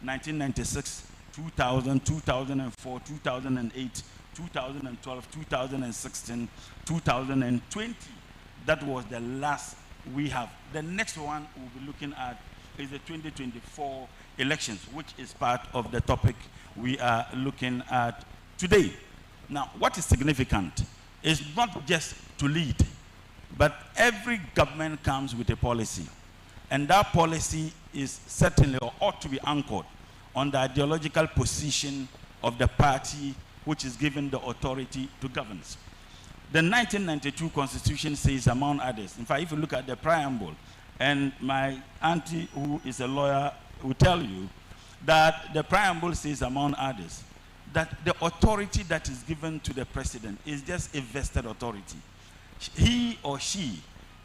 1996, 2000, 2004, 2008, 2012, 2016, 2020. That was the last we have. The next one we'll be looking at is the 2024 elections, which is part of the topic we are looking at today. Now, what is significant is not just to lead, but every government comes with a policy. And that policy is certainly or ought to be anchored on the ideological position of the party which is given the authority to govern. The 1992 Constitution says, among others, in fact, if you look at the preamble, and my auntie, who is a lawyer, will tell you that the preamble says, among others, that the authority that is given to the president is just a vested authority. He or she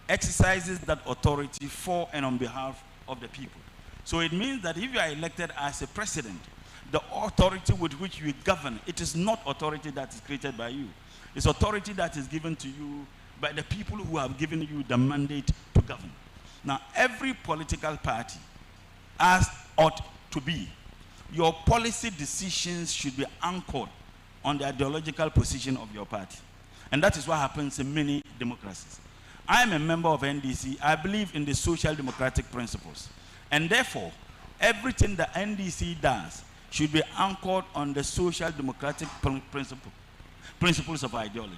exercises that authority for and on behalf of the people. So it means that if you are elected as a president, the authority with which you govern, it is not authority that is created by you. It's authority that is given to you by the people who have given you the mandate to govern. Now, every political party, as ought to be, your policy decisions should be anchored on the ideological position of your party. And that is what happens in many democracies. I am a member of NDC. I believe in the social democratic principles. And therefore, everything the NDC does should be anchored on the social democratic principles of ideology.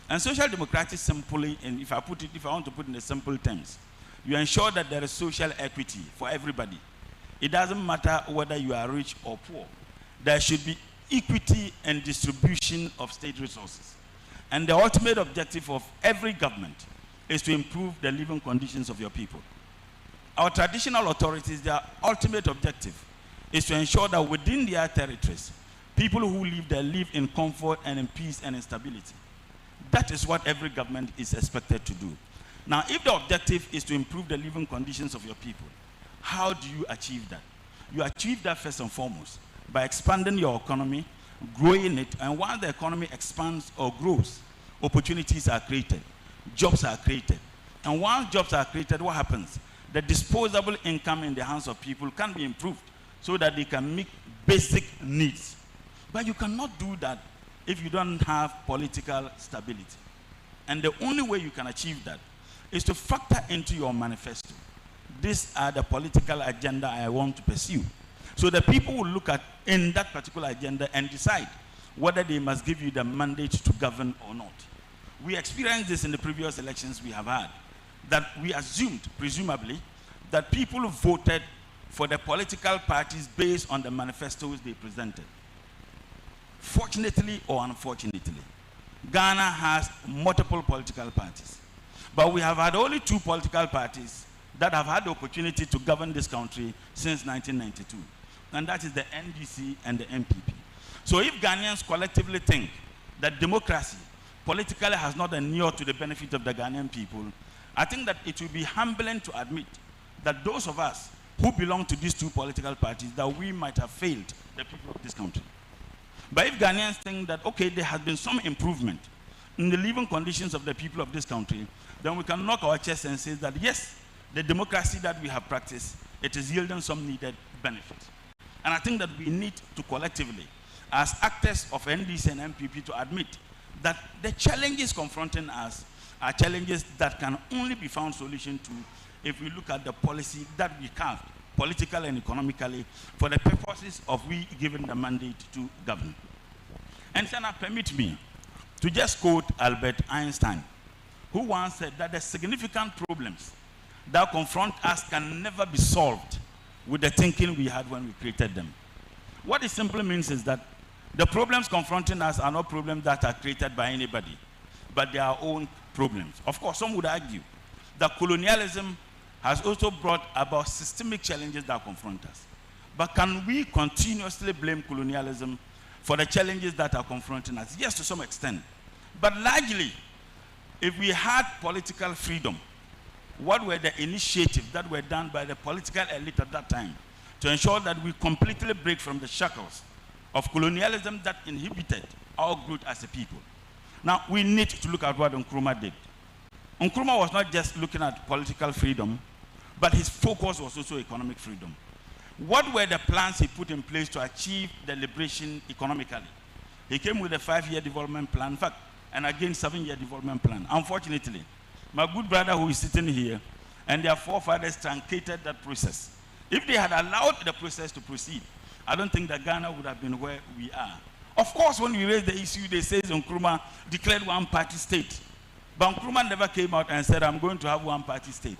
And social democratic simply, and if I want to put it in the simple terms, you ensure that there is social equity for everybody. It doesn't matter whether you are rich or poor. There should be equity and distribution of state resources. And the ultimate objective of every government is to improve the living conditions of your people. Our traditional authorities, their ultimate objective is to ensure that within their territories, people who live there live in comfort and in peace and in stability. That is what every government is expected to do. Now, if the objective is to improve the living conditions of your people, how do you achieve that? You achieve that first and foremost by expanding your economy, growing it, and once the economy expands or grows, opportunities are created, jobs are created. And once jobs are created, what happens? The disposable income in the hands of people can be improved so that they can meet basic needs. But you cannot do that if you don't have political stability. And the only way you can achieve that is to factor into your manifesto. These are the political agenda I want to pursue. So the people will look at in that particular agenda and decide whether they must give you the mandate to govern or not. We experienced this in the previous elections we have had, that we assumed, presumably, that people voted for the political parties based on the manifestos they presented. Fortunately or unfortunately, Ghana has multiple political parties. But we have had only two political parties that have had the opportunity to govern this country since 1992. And that is the NDC and the MPP. So if Ghanaians collectively think that democracy politically has not inured to the benefit of the Ghanaian people, I think that it will be humbling to admit that those of us who belong to these two political parties, that we might have failed the people of this country. But if Ghanaians think that, okay, there has been some improvement in the living conditions of the people of this country, then we can knock our chest and say that, yes, the democracy that we have practiced, it is yielding some needed benefits. And I think that we need to collectively, as actors of NDC and MPP, to admit that the challenges confronting us are challenges that can only be found solution to if we look at the policy that we carved, politically and economically, for the purposes of we given the mandate to govern. And Sena, permit me to just quote Albert Einstein, who once said that the significant problems that confront us can never be solved with the thinking we had when we created them. What it simply means is that the problems confronting us are not problems that are created by anybody, but they are our own problems. Of course, some would argue that colonialism has also brought about systemic challenges that confront us. But can we continuously blame colonialism for the challenges that are confronting us? Yes, to some extent. But largely, if we had political freedom, what were the initiatives that were done by the political elite at that time to ensure that we completely break from the shackles of colonialism that inhibited our growth as a people? Now, we need to look at what Nkrumah did. Nkrumah was not just looking at political freedom, but his focus was also economic freedom. What were the plans he put in place to achieve the liberation economically? He came with a 5-year development plan, in fact, and again 7-year development plan. Unfortunately, my good brother who is sitting here and their forefathers truncated that process. If they had allowed the process to proceed, I don't think that Ghana would have been where we are. Of course, when we raised the issue, they say Nkrumah declared one-party state. But Nkrumah never came out and said, I'm going to have one-party state.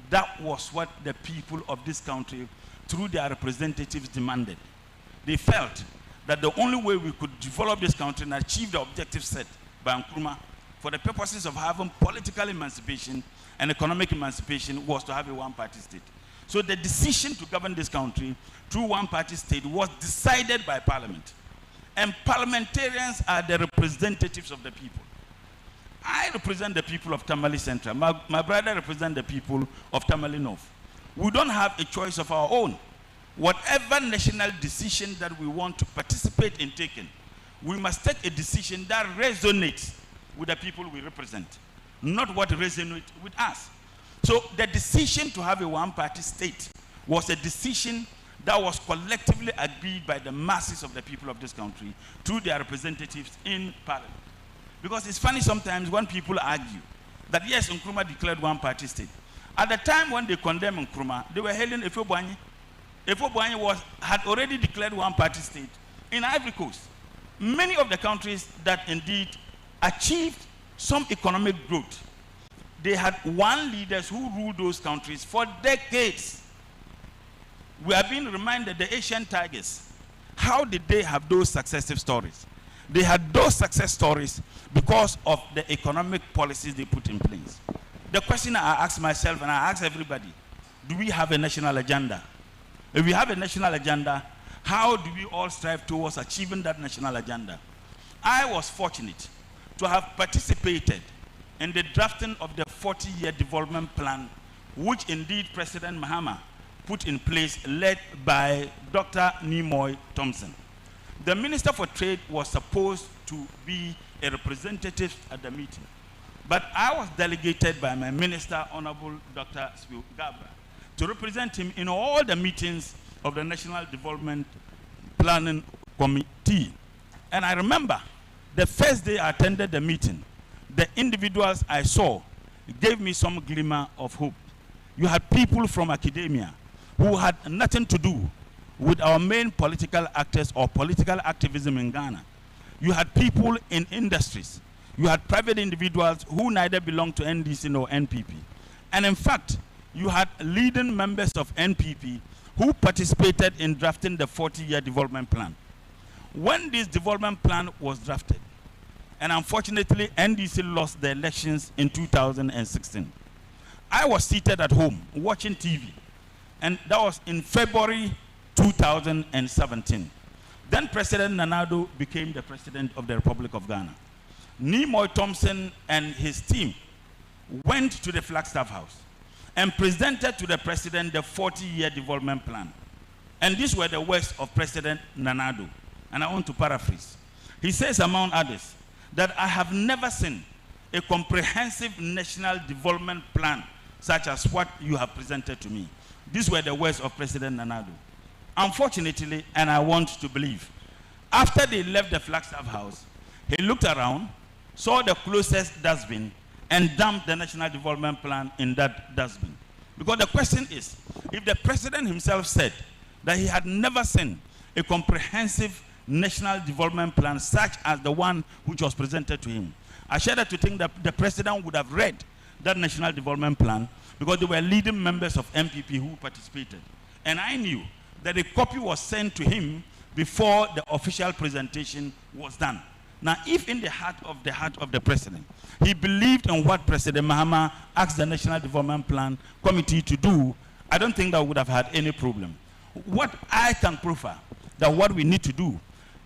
That was what the people of this country, through their representatives, demanded. They felt that the only way we could develop this country and achieve the objectives set by Nkrumah for the purposes of having political emancipation and economic emancipation was to have a one-party state. So the decision to govern this country through one-party state was decided by Parliament. And parliamentarians are the representatives of the people. I represent the people of Tamale Central. My brother represents the people of Tamale North. We don't have a choice of our own. Whatever national decision that we want to participate in taking, we must take a decision that resonates with the people we represent, not what resonates with us. So the decision to have a one-party state was a decision that was collectively agreed by the masses of the people of this country through their representatives in Parliament. Because it's funny sometimes when people argue that yes, Nkrumah declared one-party state. At the time when they condemned Nkrumah, they were hailing Efo Boanyi. Efo Boanyi had already declared one-party state in Ivory Coast. Many of the countries that indeed achieved some economic growth, they had one leaders who ruled those countries for decades. We are being reminded the Asian tigers. How did they have those successive stories? They had those success stories because of the economic policies they put in place. The question I ask myself and I ask everybody, do we have a national agenda? If we have a national agenda, how do we all strive towards achieving that national agenda? I was fortunate to have participated in the drafting of the 40-year development plan, which indeed President Mahama put in place, led by Dr. Nimoy Thompson. The Minister for Trade was supposed to be a representative at the meeting, but I was delegated by my minister, Honorable Dr. Spiu Gabra, to represent him in all the meetings of the National Development Planning Committee. And I remember the first day I attended the meeting, the individuals I saw gave me some glimmer of hope. You had people from academia who had nothing to do with our main political actors or political activism in Ghana. You had people in industries. You had private individuals who neither belonged to NDC nor NPP. And in fact, you had leading members of NPP who participated in drafting the 40-year development plan. When this development plan was drafted, and unfortunately NDC lost the elections in 2016, I was seated at home watching TV, and that was in February 2017. Then President Nana Addo became the President of the Republic of Ghana. Nimoy Thompson and his team went to the Flagstaff House and presented to the President the 40-year development plan. And these were the words of President Nana Addo. And I want to paraphrase. He says, among others, that I have never seen a comprehensive national development plan such as what you have presented to me. These were the words of President Nana Addo. Unfortunately, and I want to believe, after they left the Flagstaff House, he looked around, saw the closest dustbin, and dumped the National Development Plan in that dustbin. Because the question is, if the President himself said that he had never seen a comprehensive national development plan such as the one which was presented to him, I shudder to think that the President would have read that National Development Plan, because they were leading members of MPP who participated. And I knew that a copy was sent to him before the official presentation was done. Now, if in the heart of the president, he believed in what President Mahama asked the National Development Plan Committee to do, I don't think that would have had any problem. What I can prefer, that what we need to do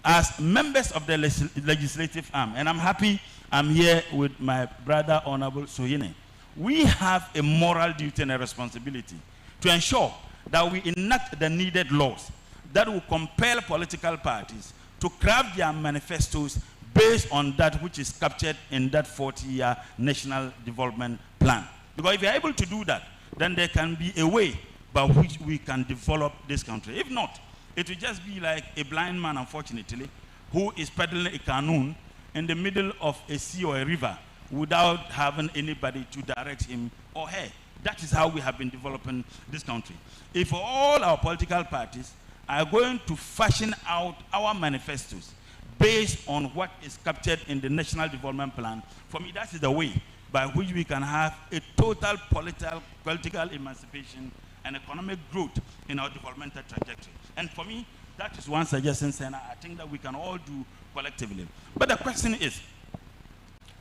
as members of the legislative arm, and I'm happy I'm here with my brother, Honorable Soyene, we have a moral duty and a responsibility to ensure that we enact the needed laws that will compel political parties to craft their manifestos based on that which is captured in that 40-year National Development Plan. Because if you're able to do that, then there can be a way by which we can develop this country. If not, it will just be like a blind man, unfortunately, who is peddling a canoe in the middle of a sea or a river without having anybody to direct him or her. That is how we have been developing this country. If all our political parties are going to fashion out our manifestos based on what is captured in the National Development Plan, for me, that is the way by which we can have a total political emancipation and economic growth in our developmental trajectory. And for me, that is one suggestion, Sena, I think that we can all do collectively. But the question is,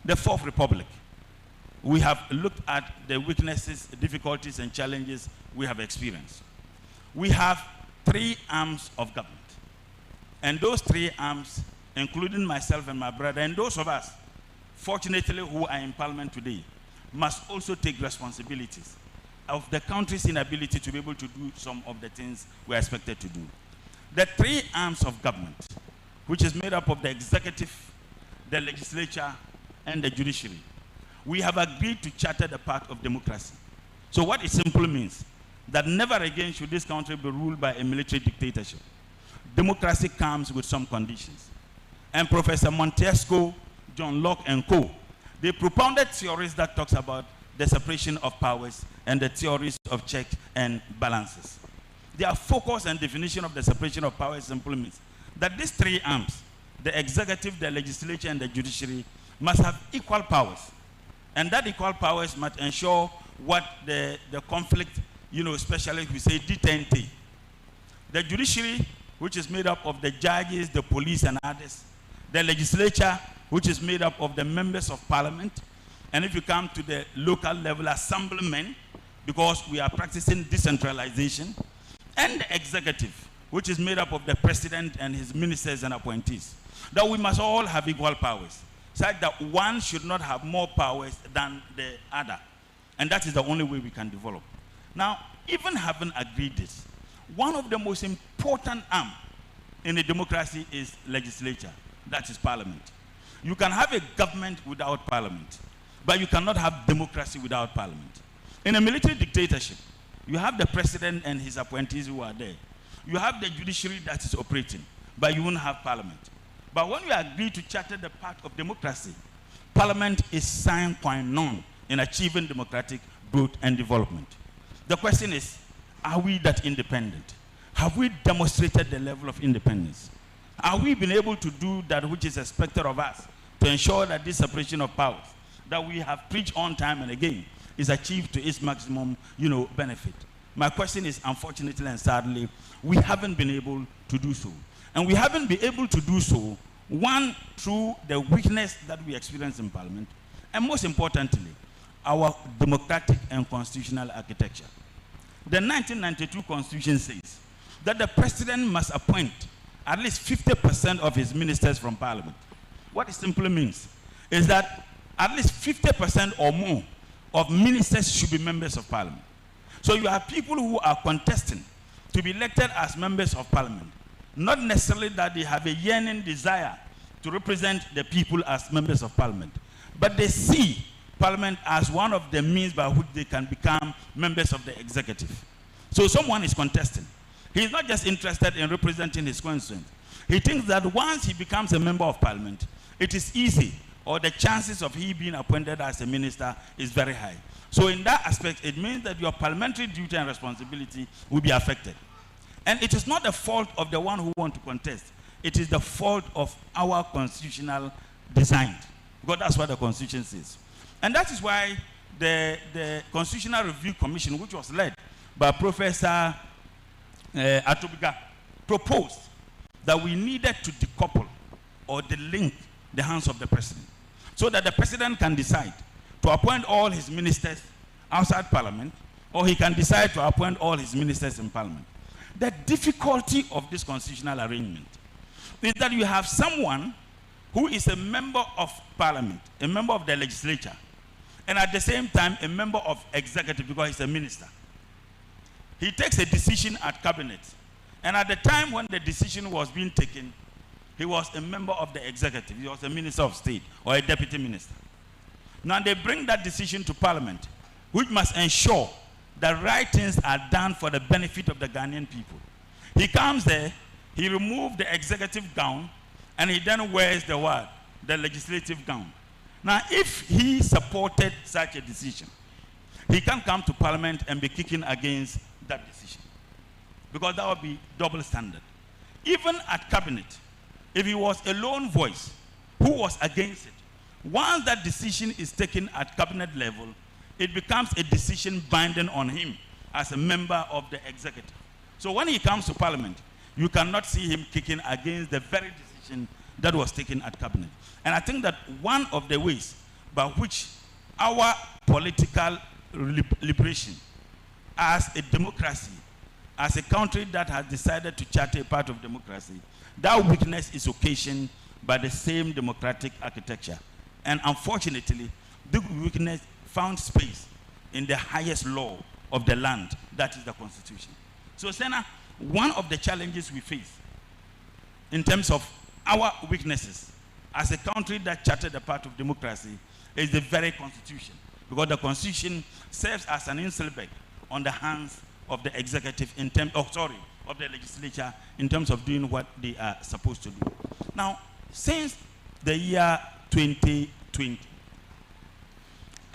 the Fourth Republic. We have looked at the weaknesses, difficulties, and challenges we have experienced. We have 3 arms of government. And those 3 arms, including myself and my brother, and those of us, fortunately, who are in Parliament today, must also take responsibilities of the country's inability to be able to do some of the things we're expected to do. The 3 arms of government, which is made up of the executive, the legislature, and the judiciary, we have agreed to charter the path of democracy. So what it simply means, that never again should this country be ruled by a military dictatorship. Democracy comes with some conditions. And Professor Montesquieu, John Locke, and co., they propounded theories that talks about the separation of powers and the theories of checks and balances. Their focus and definition of the separation of powers simply means that these 3 arms, the executive, the legislature, and the judiciary, must have equal powers. And that equal powers must ensure what the conflict, especially if we say detente. The judiciary, which is made up of the judges, the police, and others. The legislature, which is made up of the members of parliament. And if you come to the local level, assemblymen, because we are practicing decentralization. And the executive, which is made up of the president and his ministers and appointees. That we must all have equal powers. Such that one should not have more powers than the other. And that is the only way we can develop. Now, even having agreed this, one of the most important arms in a democracy is legislature. That is parliament. You can have a government without parliament, but you cannot have democracy without parliament. In a military dictatorship, you have the president and his appointees who are there. You have the judiciary that is operating, but you won't have parliament. But when we agree to charter the path of democracy, parliament is sine qua non in achieving democratic growth and development. The question is, are we that independent? Have we demonstrated the level of independence? Are we been able to do that which is expected of us to ensure that this separation of powers that we have preached on time and again is achieved to its maximum, benefit? My question is, unfortunately and sadly, we haven't been able to do so. And we haven't been able to do so, one, through the weakness that we experience in Parliament, and most importantly, our democratic and constitutional architecture. The 1992 Constitution says that the President must appoint at least 50% of his ministers from Parliament. What it simply means is that at least 50% or more of ministers should be members of Parliament. So you have people who are contesting to be elected as members of Parliament. Not necessarily that they have a yearning desire to represent the people as members of Parliament, but they see Parliament as one of the means by which they can become members of the executive. So someone is contesting. He is not just interested in representing his constituents. He thinks that once he becomes a member of Parliament, it is easy, or the chances of he being appointed as a minister is very high. So in that aspect, it means that your parliamentary duty and responsibility will be affected. And it is not the fault of the one who wants to contest. It is the fault of our constitutional design. Because that's what the Constitution says. And that is why the Constitutional Review Commission, which was led by Professor Atubiga, proposed that we needed to decouple or delink the hands of the president so that the president can decide to appoint all his ministers outside parliament, or he can decide to appoint all his ministers in parliament. The difficulty of this constitutional arrangement is that you have someone who is a member of parliament, a member of the legislature, and at the same time a member of executive because he's a minister. He takes a decision at cabinet, and at the time when the decision was being taken, he was a member of the executive. He was a minister of state or a deputy minister. Now they bring that decision to parliament, which must ensure that right things are done for the benefit of the Ghanaian people. He comes there, he removes the executive gown, and he then wears the what? The legislative gown. Now, if he supported such a decision, he can come to parliament and be kicking against that decision, because that would be double standard. Even at cabinet, if he was a lone voice who was against it, once that decision is taken at cabinet level, it becomes a decision binding on him as a member of the executive. So when he comes to parliament, you cannot see him kicking against the very decision that was taken at cabinet. And I think that one of the ways by which our political liberation as a democracy, as a country that has decided to charter a part of democracy, that weakness is occasioned by the same democratic architecture. And unfortunately, the weakness found space in the highest law of the land, that is the Constitution. So, SENA, one of the challenges we face in terms of our weaknesses as a country that chartered a part of democracy is the very Constitution, because the Constitution serves as an insulbeg on the hands of the executive in terms of, of the legislature in terms of doing what they are supposed to do. Now, since the year 2020,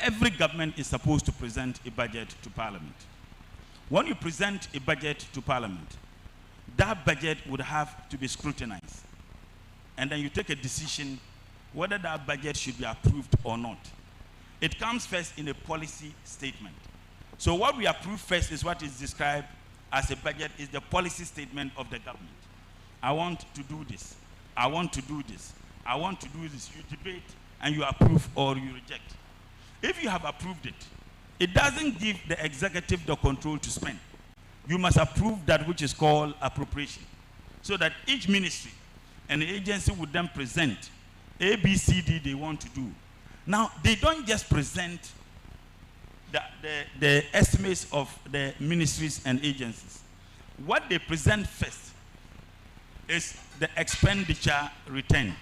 every government is supposed to present a budget to parliament. When you present a budget to parliament, that budget would have to be scrutinized. And then you take a decision whether that budget should be approved or not. It comes first in a policy statement. So what we approve first is what is described as a budget, is the policy statement of the government. I want to do this. I want to do this. I want to do this. You debate and you approve or you reject. If you have approved it, it doesn't give the executive the control to spend. You must approve that which is called appropriation, so that each ministry and agency would then present A, B, C, D they want to do. Now, they don't just present the estimates of the ministries and agencies. What they present first is the expenditure return.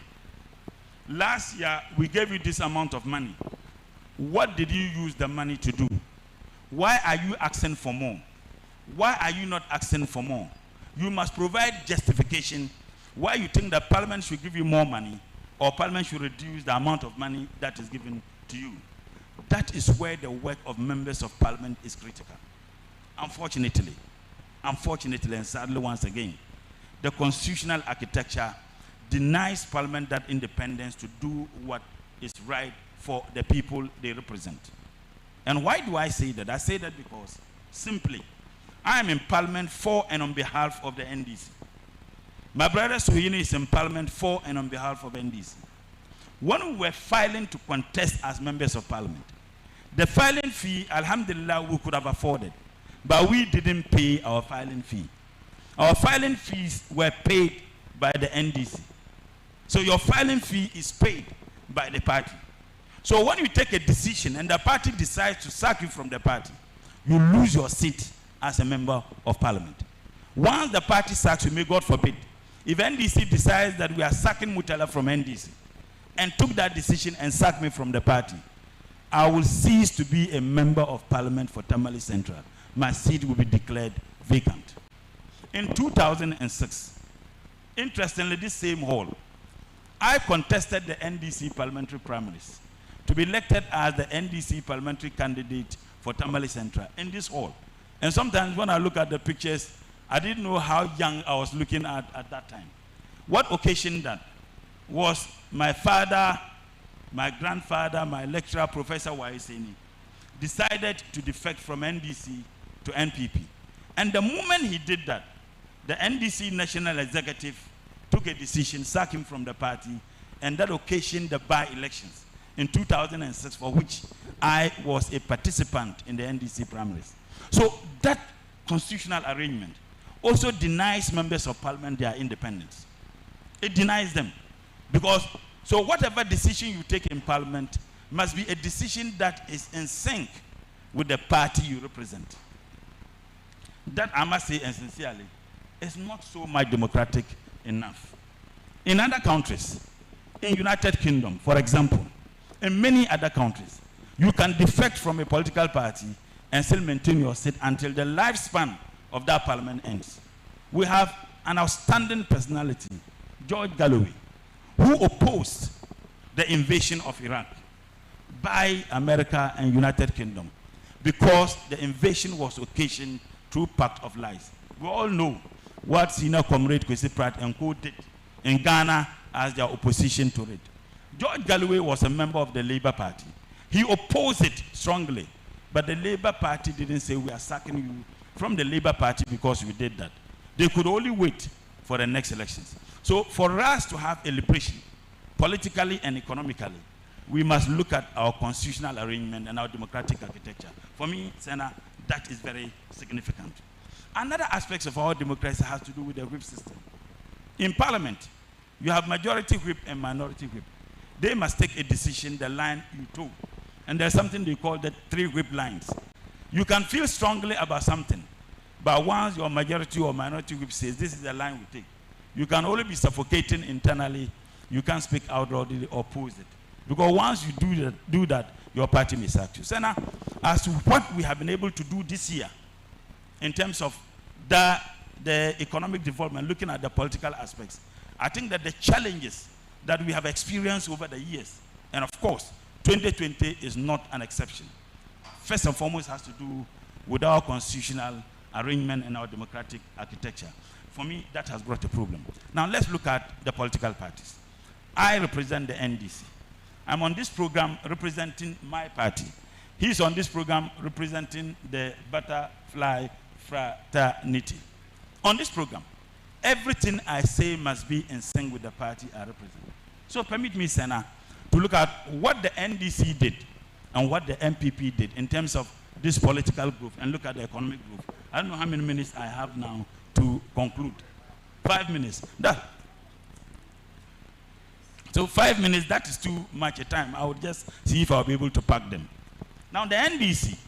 Last year, we gave you this amount of money. What did you use the money to do? Why are you asking for more? Why are you not asking for more? You must provide justification why you think that parliament should give you more money or parliament should reduce the amount of money that is given to you. That is where the work of members of parliament is critical. Unfortunately, and sadly once again, the constitutional architecture denies parliament that independence to do what is right for the people they represent. And why do I say that? I say that because simply, I am in parliament for and on behalf of the NDC. My brother Suhini is in parliament for and on behalf of NDC. When we were filing to contest as members of parliament, the filing fee, alhamdulillah, we could have afforded, but we didn't pay our filing fee. Our filing fees were paid by the NDC. So your filing fee is paid by the party. So when you take a decision and the party decides to sack you from the party, you lose your seat as a member of parliament. Once the party sacks you, may God forbid, if NDC decides that we are sacking Mutala from NDC and took that decision and sacked me from the party, I will cease to be a member of parliament for Tamale Central. My seat will be declared vacant. In 2006, interestingly, this same hall, I contested the NDC parliamentary primaries to be elected as the NDC parliamentary candidate for Tamale Central in this hall. And sometimes when I look at the pictures, I didn't know how young I was looking at that time. What occasioned that was my father, my grandfather, my lecturer, Professor Waiseni, decided to defect from NDC to NPP. And the moment he did that, the NDC National Executive took a decision, sacked him from the party, and that occasioned the by-elections in 2006, for which I was a participant in the NDC primaries. So that constitutional arrangement also denies members of parliament their independence. It denies them. Because, so whatever decision you take in parliament must be a decision that is in sync with the party you represent. That, I must say, and sincerely, is not so much democratic enough. In other countries, in United Kingdom, for example, in many other countries, you can defect from a political party and still maintain your seat until the lifespan of that parliament ends. We have an outstanding personality, George Galloway, who opposed the invasion of Iraq by America and United Kingdom because the invasion was occasioned through pact of lies. We all know what senior comrade Kwesi Pratt and co did in Ghana as their opposition to it. George Galloway was a member of the Labour Party. He opposed it strongly, but the Labour Party didn't say, we are sacking you from the Labour Party because you did that. They could only wait for the next elections. So for us to have a liberation, politically and economically, we must look at our constitutional arrangement and our democratic architecture. For me, SENA, that is very significant. Another aspect of our democracy has to do with the whip system. In parliament, you have majority whip and minority whip. They must take a decision, the line you told. And there's something they call the 3 whip lines. You can feel strongly about something, but once your majority or minority whip says, this is the line we take, you can only be suffocating internally. You can't speak outwardly or oppose it. Because once you do that, your party may sack you. SENA, as to what we have been able to do this year in terms of the economic development, looking at the political aspects, I think that the challenges that we have experienced over the years, and of course, 2020 is not an exception. First and foremost, has to do with our constitutional arrangement and our democratic architecture. For me, that has brought a problem. Now, let's look at the political parties. I represent the NDC. I'm on this program representing my party. He's on this program representing the Butterfly Fraternity. On this program, everything I say must be in sync with the party I represent. So permit me, SENA, to look at what the NDC did and what the MPP did in terms of this political growth and look at the economic growth. I don't know how many minutes I have now to conclude. 5 minutes. So 5 minutes, that is too much a time. I would just see if I'll be able to pack them. Now the NDC,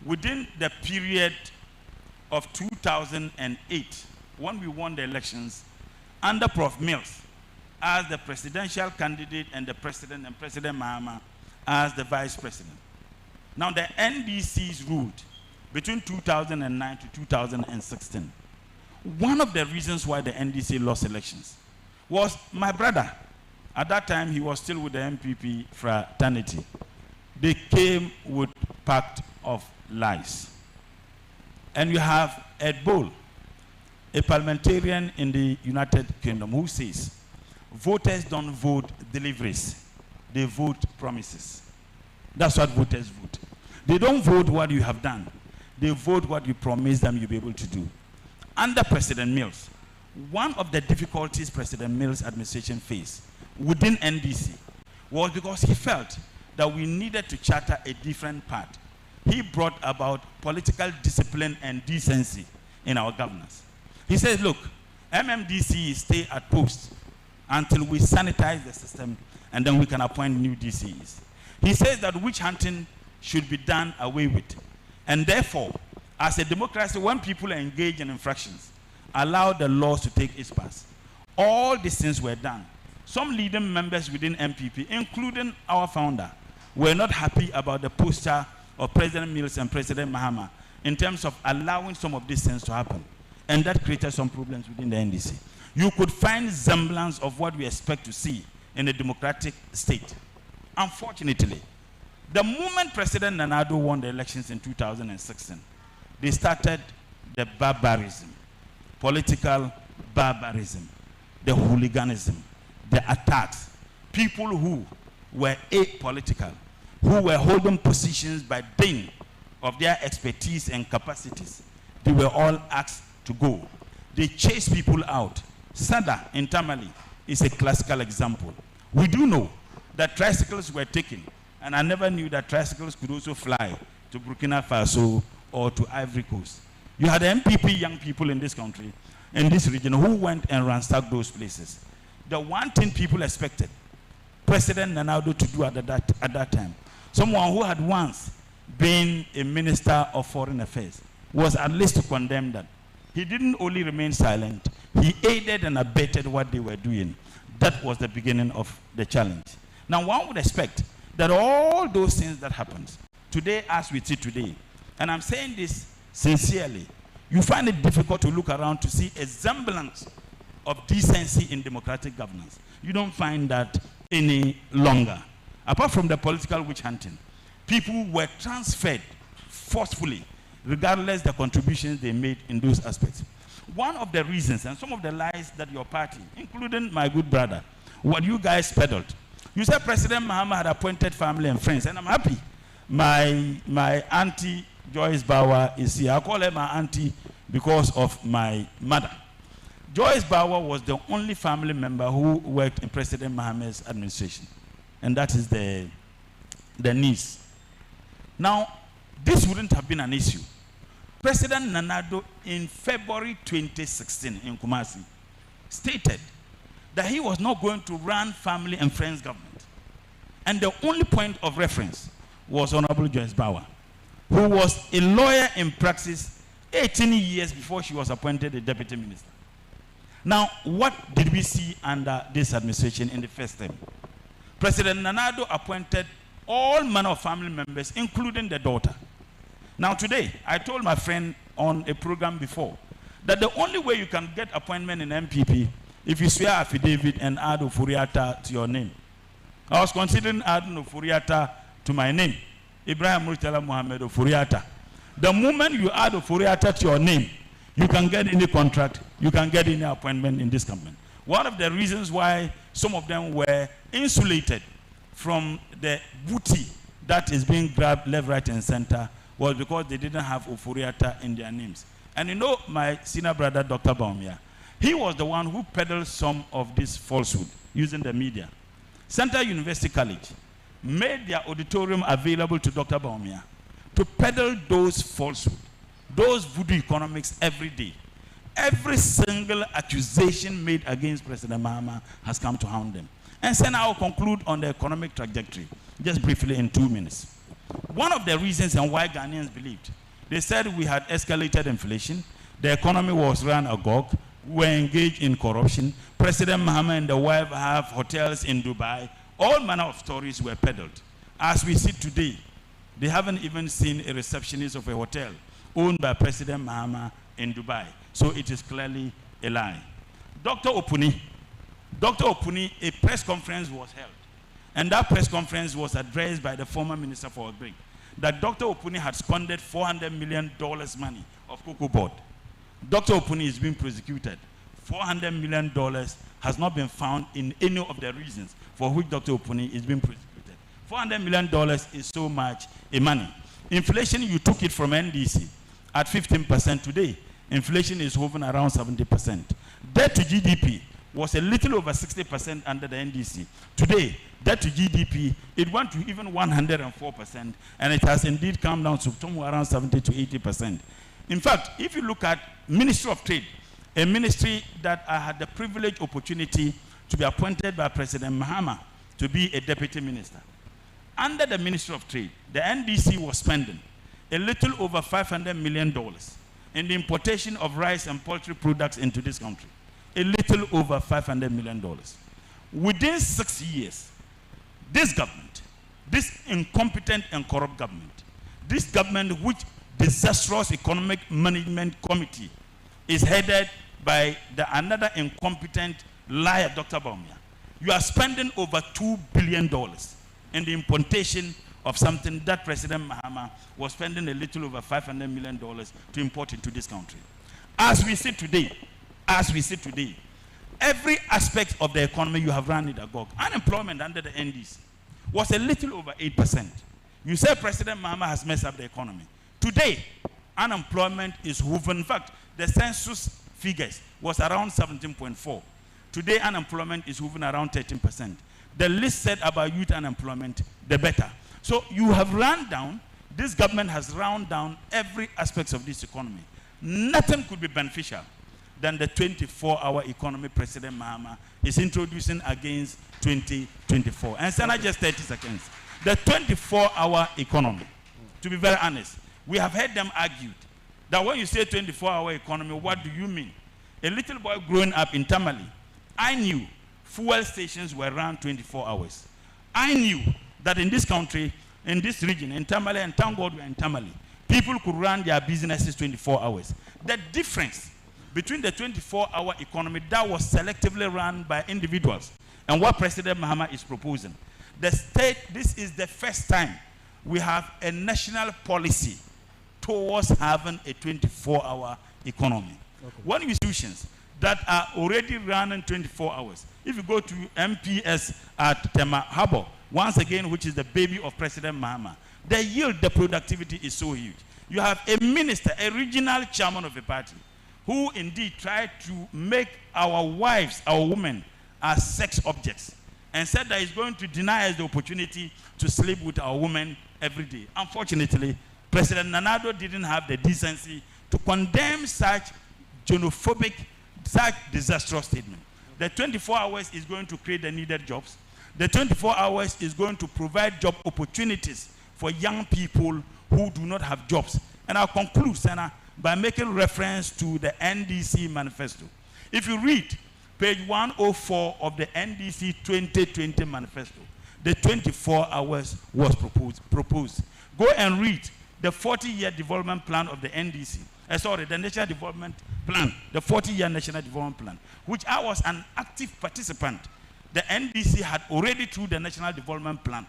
within the period of 2008, when we won the elections, under Prof. Mills as the presidential candidate and the president and President Mahama as the vice president. Now the NDC's ruled between 2009 to 2016. One of the reasons why the NDC lost elections was my brother. At that time, he was still with the MPP fraternity. They came with pact of lies. And you have Ed Boll, a parliamentarian in the United Kingdom, who says, voters don't vote deliveries, they vote promises. That's what voters vote. They don't vote what you have done. They vote what you promise them you'll be able to do. Under President Mills, one of the difficulties President Mills' administration faced within NDC was because he felt that we needed to charter a different path. He brought about political discipline and decency in our governance. He says, look, MMDC stay at post until we sanitize the system and then we can appoint new DCEs. He says that witch hunting should be done away with. And therefore, as a democracy, when people engage in infractions, allow the laws to take its path. All these things were done. Some leading members within MPP, including our founder, were not happy about the posture of President Mills and President Mahama in terms of allowing some of these things to happen. And that created some problems within the NDC. You could find semblance of what we expect to see in a democratic state. Unfortunately, the moment President Nana Addo won the elections in 2016, they started the barbarism, political barbarism, the hooliganism, the attacks. People who were apolitical, who were holding positions by dint of their expertise and capacities, they were all asked to go. they chase people out. SENA in Tamale is a classical example. We do know that tricycles were taken, and I never knew that tricycles could also fly to Burkina Faso or to Ivory Coast. You had MPP young people in this country, in this region, who went and ransacked those places. The one thing people expected President Nana-Addo to do at that time, someone who had once been a minister of foreign affairs, was at least to condemn that. He didn't only remain silent, he aided and abetted what they were doing. That was the beginning of the challenge. Now one would expect that all those things that happened today, as we see today, and I'm saying this sincerely, you find it difficult to look around to see a semblance of decency in democratic governance. You don't find that any longer. Apart from the political witch hunting, people were transferred forcefully, regardless the contributions they made in those aspects. One of the reasons, and some of the lies that your party, including my good brother, what you guys peddled, you said President Mahama had appointed family and friends, and I'm happy. My auntie Joyce Bauer is here. I call her my auntie because of my mother. Joyce Bauer was the only family member who worked in President Mahama's administration, and that is the niece. Now, this wouldn't have been an issue. President Nana-Addo in February 2016 in Kumasi stated that he was not going to run family and friends government. And the only point of reference was Honorable Joyce Bauer, who was a lawyer in practice 18 years before she was appointed a deputy minister. Now, what did we see under this administration in the first term? President Nana-Addo appointed all manner of family members, including the daughter. Now today, I told my friend on a program before that the only way you can get appointment in MPP if you swear affidavit and add Ofuriata to your name. I was considering adding Ofuriata to my name, Ibrahim Murtala Muhammad Ofuriata. The moment you add Ofuriata to your name, you can get any contract, you can get any appointment in this government. One of the reasons why some of them were insulated from the booty that is being grabbed left, right, and center was because they didn't have Ofuriata in their names. And you know my senior brother, Dr. Baumia, he was the one who peddled some of this falsehood using the media. Central University College made their auditorium available to Dr. Baumia to peddle those falsehood, those voodoo economics every day. Every single accusation made against President Mahama has come to hound them. And then I'll conclude on the economic trajectory, just briefly in 2 minutes. One of the reasons and why Ghanaians believed, they said we had escalated inflation, the economy was run agog, we were engaged in corruption, President Mahama and the wife have hotels in Dubai, all manner of stories were peddled. As we see today, they haven't even seen a receptionist of a hotel owned by President Mahama in Dubai. So it is clearly a lie. Dr. Opuni, a press conference was held. And that press conference was addressed by the former Minister for Agri, that Dr. Opuni had squandered $400 million money of Cocoa Board. Dr. Opuni is being prosecuted. $400 million has not been found in any of the reasons for which Dr. Opuni is being prosecuted. $400 million is so much money. Inflation, you took it from NDC at 15% today. Inflation is hovering around 70%. Debt to GDP was a little over 60% under the NDC. Today, debt to GDP, it went to even 104%, and it has indeed come down to somewhere around 70 to 80%. In fact, if you look at Ministry of Trade, a ministry that I had the privileged opportunity to be appointed by President Mahama to be a deputy minister. Under the Ministry of Trade, the NDC was spending a little over $500 million in the importation of rice and poultry products into this country. A little over $500 million. Within 6 years, this government, this incompetent and corrupt government, this government which disastrous economic management committee is headed by another incompetent liar, Dr. Baumia. You are spending over $2 billion in the importation of something that President Mahama was spending a little over $500 million to import into this country. As we see today, every aspect of the economy you have run it agog. Unemployment under the NDC was a little over 8%. You say President Mahama has messed up the economy. Today, unemployment is hovering. In fact, the census figures was around 17.4. Today, unemployment is hovering around 13%. The least said about youth unemployment, the better. So you have run down, this government has run down every aspect of this economy. Nothing could be beneficial than the 24-hour economy President Mahama is introducing against 2024. And SENA, just 30 seconds. The 24-hour economy, to be very honest, we have heard them argue that when you say 24-hour economy, what do you mean? A little boy growing up in Tamale, I knew fuel stations were run 24 hours. I knew that in this country, in this region, in Tamale, and thank God we're in Tamale, people could run their businesses 24 hours. The difference between the 24-hour economy that was selectively run by individuals and what President Mahama is proposing, the state, this is the first time we have a national policy towards having a 24-hour economy. Okay. One institutions that are already running 24 hours, if you go to MPS at Tema Harbor, once again, which is the baby of President Mahama, the yield, the productivity is so huge. You have a minister, a regional chairman of a party, who indeed tried to make our wives, our women, as sex objects, and said that he's going to deny us the opportunity to sleep with our women every day. Unfortunately, President Nanado didn't have the decency to condemn such xenophobic, such disastrous statement. The 24 hours is going to create the needed jobs. The 24 hours is going to provide job opportunities for young people who do not have jobs. And I'll conclude, SENA, by making reference to the NDC manifesto. If you read page 104 of the NDC 2020 manifesto, the 24 hours was proposed. Go and read the 40-year development plan of the NDC. The National Development Plan, the 40-year National Development Plan, which I was an active participant. The NDC had already, through the National Development Plan,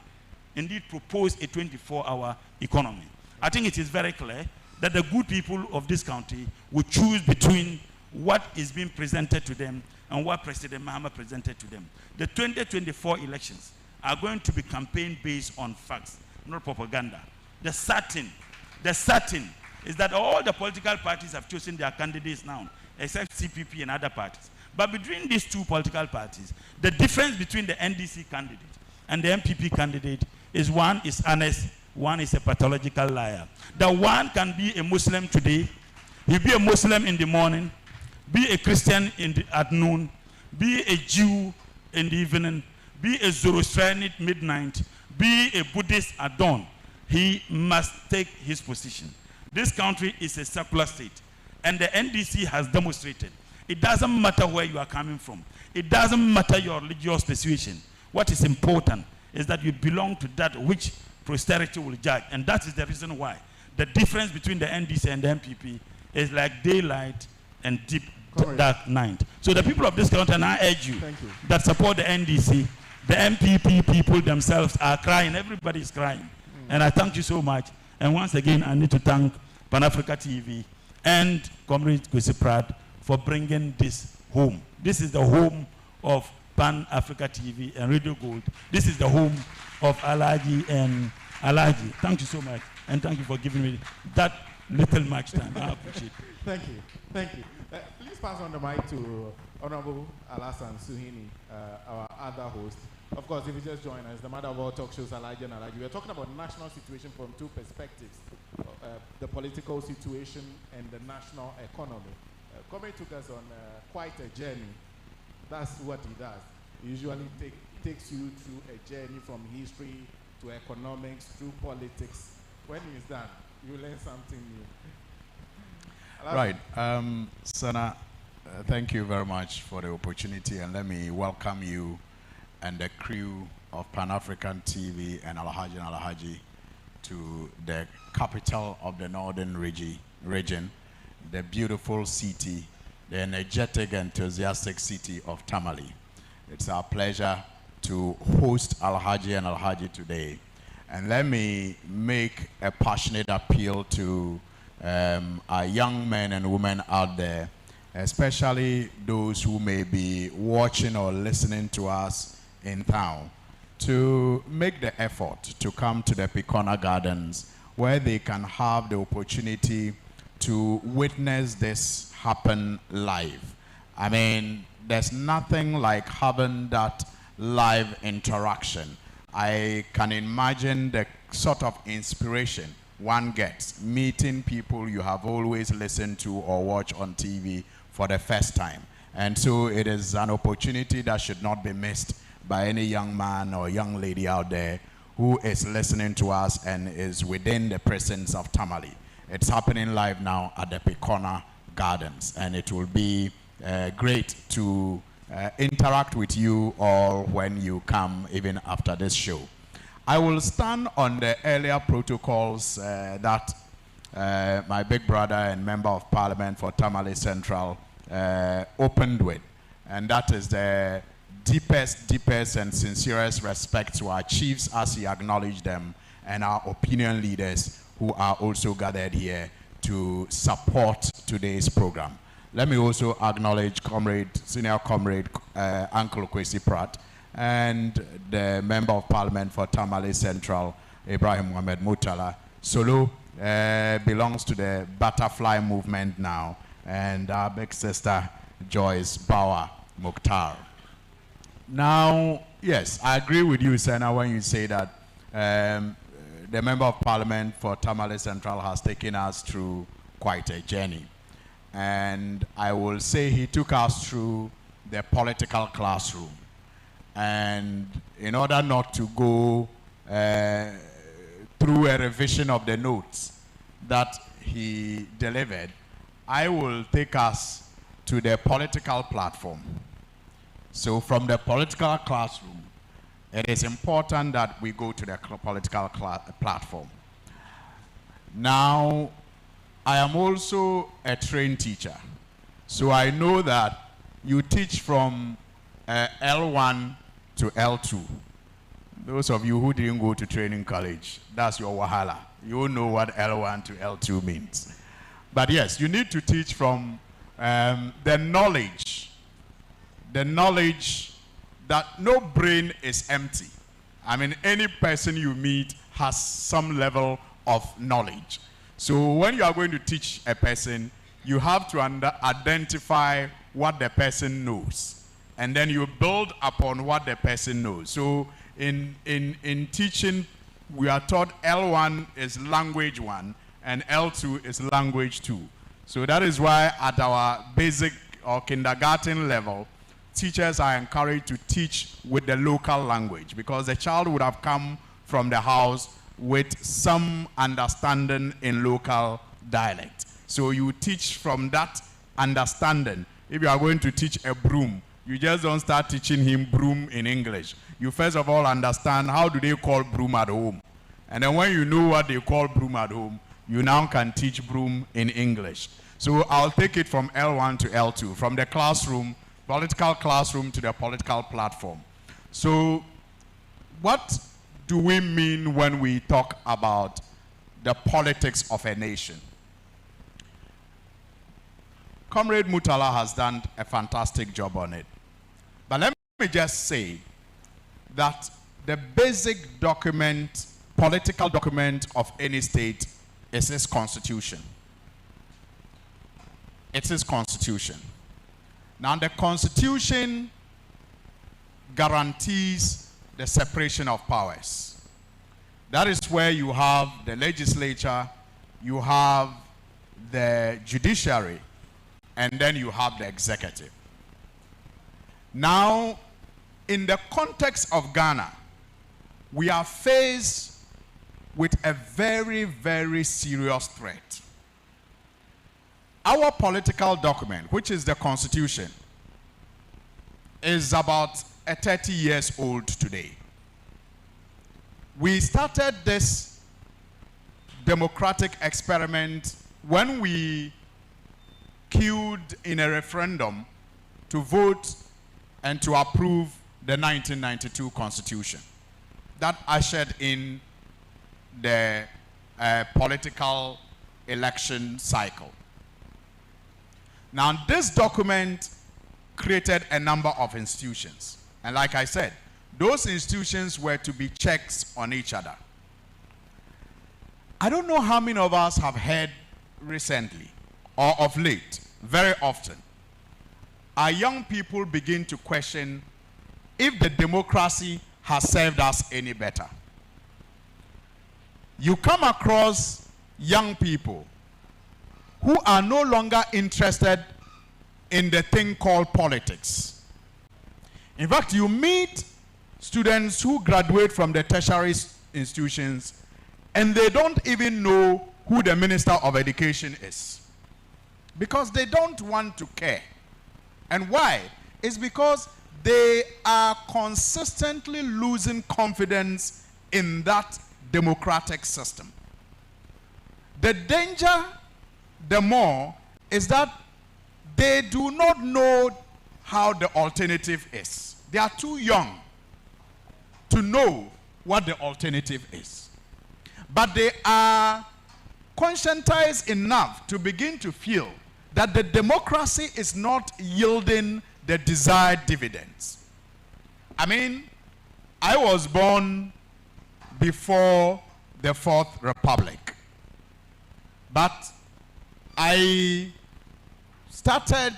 indeed proposed a 24-hour economy. I think it is very clear that the good people of this country will choose between what is being presented to them and what President Mahama presented to them. The 2024 elections are going to be campaigned based on facts, not propaganda. The certain is that all the political parties have chosen their candidates now, except CPP and other parties. But between these two political parties, the difference between the NDC candidate and the MPP candidate is one is honest, one is a pathological liar. The one can be a Muslim today, he'll be a Muslim in the morning, be a Christian at noon, be a Jew in the evening, be a Zoroastrian at midnight, be a Buddhist at dawn. He must take his position. This country is a secular state, and the NDC has demonstrated it doesn't matter where you are coming from. It doesn't matter your religious persuasion. What is important is that you belong to that which posterity will judge, and that is the reason why the difference between the NDC and the MPP is like daylight and deep dark night. So the people of this country, and I urge you, that support the NDC, the MPP people themselves are crying. Everybody is crying. And I thank you so much. And once again, I need to thank Pan-Africa TV and Comrade Kwesi Pratt for bringing this home. This is the home of Pan-Africa TV and Radio Gold. This is the home of ALHAJI and ALHAJI. Thank you so much. And thank you for giving me that little much time. I appreciate it. Thank you. Thank you. Please pass on the mic to Honorable Alassane Suhuyini, our other host. Of course, if you just join us, the Mother of All Talk Shows, ALHAJI and ALHAJI. We're talking about the national situation from two perspectives, the political situation and the national economy. Comrade took us on quite a journey. That's what he does. He usually takes you through a journey from history to economics, through politics. When he's done, you learn something new. Right. SENA, thank you very much for the opportunity, and let me welcome you and the crew of Pan-African TV and ALHAJI to the capital of the northern region, the beautiful city, the energetic, enthusiastic city of Tamale. It's our pleasure to host ALHAJI and ALHAJI today. And let me make a passionate appeal to our young men and women out there, especially those who may be watching or listening to us in town, to make the effort to come to the Pekona Gardens, where they can have the opportunity to witness this happen live. I mean, there's nothing like having that live interaction. I can imagine the sort of inspiration one gets meeting people you have always listened to or watched on TV for the first time. And so it is an opportunity that should not be missed by any young man or young lady out there who is listening to us and is within the presence of Tamale. It's happening live now at the Pekona Gardens, and it will be great to interact with you all when you come, even after this show. I will stand on the earlier protocols that my big brother and member of parliament for Tamale Central opened with, and that is the deepest and sincerest respect to our chiefs as he acknowledged them, and our opinion leaders who are also gathered here to support today's program. Let me also acknowledge Senior Comrade Uncle Kwesi Pratt and the Member of Parliament for Tamale Central, Ibrahim Mohamed Mutala. Solo belongs to the butterfly movement now, and our big sister Joyce Bauer Mukhtar. Now, yes, I agree with you, SENA, when you say that the Member of Parliament for Tamale Central has taken us through quite a journey. And I will say he took us through the political classroom. And in order not to go through a revision of the notes that he delivered, I will take us to the political platform. So from the political classroom, it is important that we go to the political platform. Now, I am also a trained teacher. So I know that you teach from L1 to L2. Those of you who didn't go to training college, that's your wahala. You know what L1 to L2 means. But yes, you need to teach from the knowledge that no brain is empty. I mean, any person you meet has some level of knowledge. So when you are going to teach a person, you have to identify what the person knows. And then you build upon what the person knows. So in teaching, we are taught L1 is language 1 and L2 is language 2. So that is why at our basic or kindergarten level, teachers are encouraged to teach with the local language, because the child would have come from the house with some understanding in local dialect. So you teach from that understanding. If you are going to teach a broom, you just don't start teaching him broom in English. You first of all understand how do they call broom at home. And then when you know what they call broom at home, you now can teach broom in English. So I'll take it from L1 to L2, from the classroom, political classroom, to the political platform. So what do we mean when we talk about the politics of a nation? Comrade Mutala has done a fantastic job on it. But let me just say that the basic document, political document of any state is its constitution. It's its constitution. Now, the constitution guarantees the separation of powers. That is where you have the legislature, you have the judiciary, and then you have the executive. Now, in the context of Ghana, we are faced with a very, very serious threat. Our political document, which is the Constitution, is about 30 years old today. We started this democratic experiment when we queued in a referendum to vote and to approve the 1992 Constitution. That ushered in the political election cycle. Now, this document created a number of institutions. And like I said, those institutions were to be checks on each other. I don't know how many of us have heard recently, or of late, very often, our young people begin to question if the democracy has served us any better. You come across young people who are no longer interested in the thing called politics. In fact, you meet students who graduate from the tertiary institutions and they don't even know who the Minister of Education is, because they don't want to care. And why? It's because they are consistently losing confidence in that democratic system. The danger, the more, is that they do not know how the alternative is. They are too young to know what the alternative is. But they are conscientized enough to begin to feel that the democracy is not yielding the desired dividends. I mean, I was born before the Fourth Republic, but I started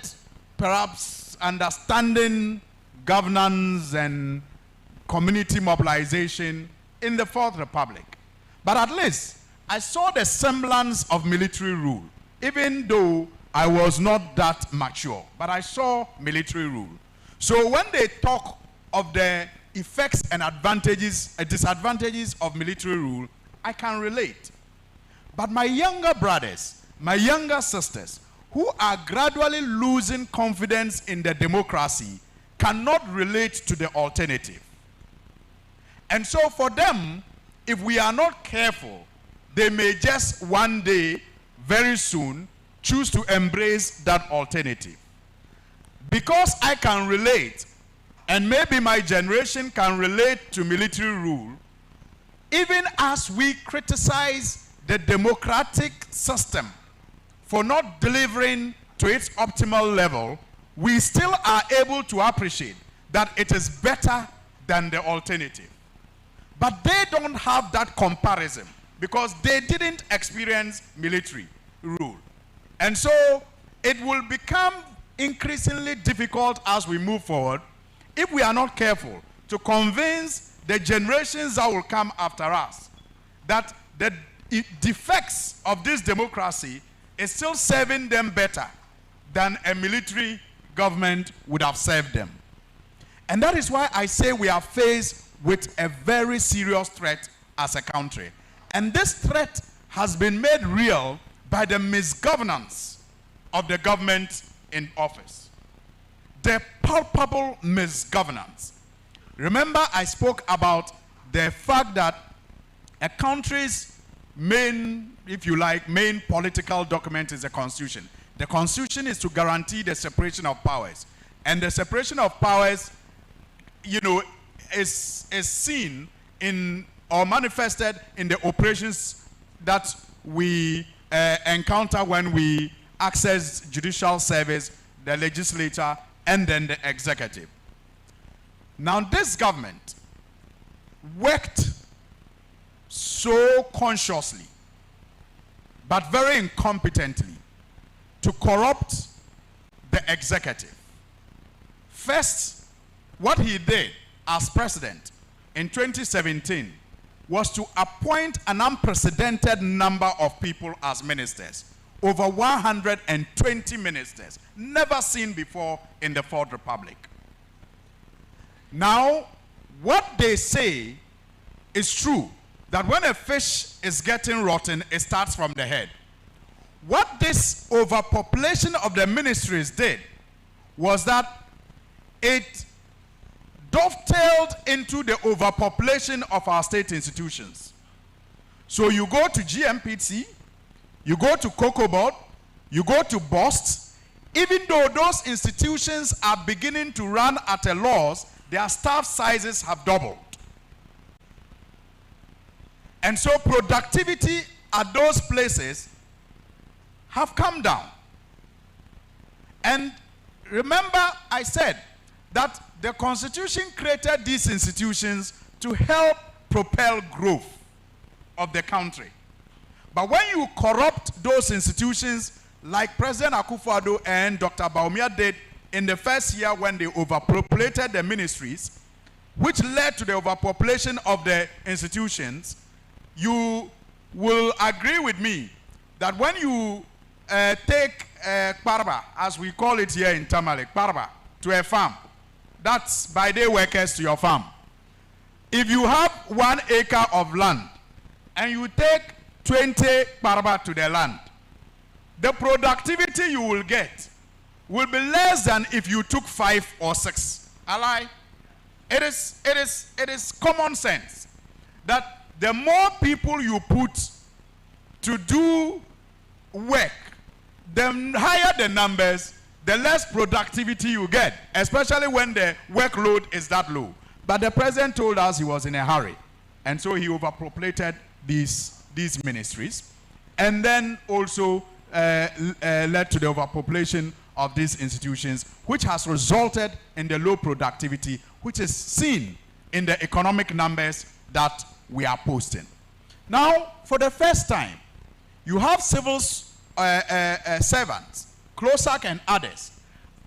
perhaps understanding governance and community mobilization in the Fourth Republic. But at least I saw the semblance of military rule, even though I was not that mature, but I saw military rule. So when they talk of the effects and advantages, disadvantages of military rule, I can relate. But my younger brothers, my younger sisters, who are gradually losing confidence in the democracy, cannot relate to the alternative. And so for them, if we are not careful, they may just one day, very soon, choose to embrace that alternative. Because I can relate, and maybe my generation can relate to military rule, even as we criticize the democratic system for not delivering to its optimal level, we still are able to appreciate that it is better than the alternative. But they don't have that comparison because they didn't experience military rule. And so it will become increasingly difficult as we move forward, if we are not careful, to convince the generations that will come after us that the defects of this democracy is still serving them better than a military government would have served them. And that is why I say we are faced with a very serious threat as a country. And this threat has been made real by the misgovernance of the government in office. The palpable misgovernance. Remember, I spoke about the fact that a country's main, if you like, main political document is the Constitution. The Constitution is to guarantee the separation of powers. And the separation of powers, you know, is seen in or manifested in the operations that we encounter when we access judicial service, the legislature, and then the executive. Now, this government worked so consciously, but very incompetently, to corrupt the executive. First, what he did as president in 2017 was to appoint an unprecedented number of people as ministers. Over 120 ministers, never seen before in the Fourth Republic. Now, what they say is true, that when a fish is getting rotten, it starts from the head. What this overpopulation of the ministries did was that it dovetailed into the overpopulation of our state institutions. So you go to GMPT, you go to Cocoa Board, you go to BOST, even though those institutions are beginning to run at a loss, their staff sizes have doubled. And so productivity at those places have come down. And remember, I said that the Constitution created these institutions to help propel growth of the country. But when you corrupt those institutions, like President Akufo-Addo and Dr. Bawumia did in the first year when they overpopulated the ministries, which led to the overpopulation of the institutions, you will agree with me that when you take Kparba, as we call it here in Tamale, Kparba, to a farm, that's by day workers to your farm. If you have 1 acre of land and you take 20 Kparba to the land, the productivity you will get will be less than if you took 5 or 6. I lie. It is common sense that the more people you put to do work, the higher the numbers, the less productivity you get, especially when the workload is that low. But the president told us he was in a hurry, and so he overpopulated these ministries, and then also led to the overpopulation of these institutions, which has resulted in the low productivity, which is seen in the economic numbers that we are posting. Now, for the first time, you have civil servants, CLOSAC and others,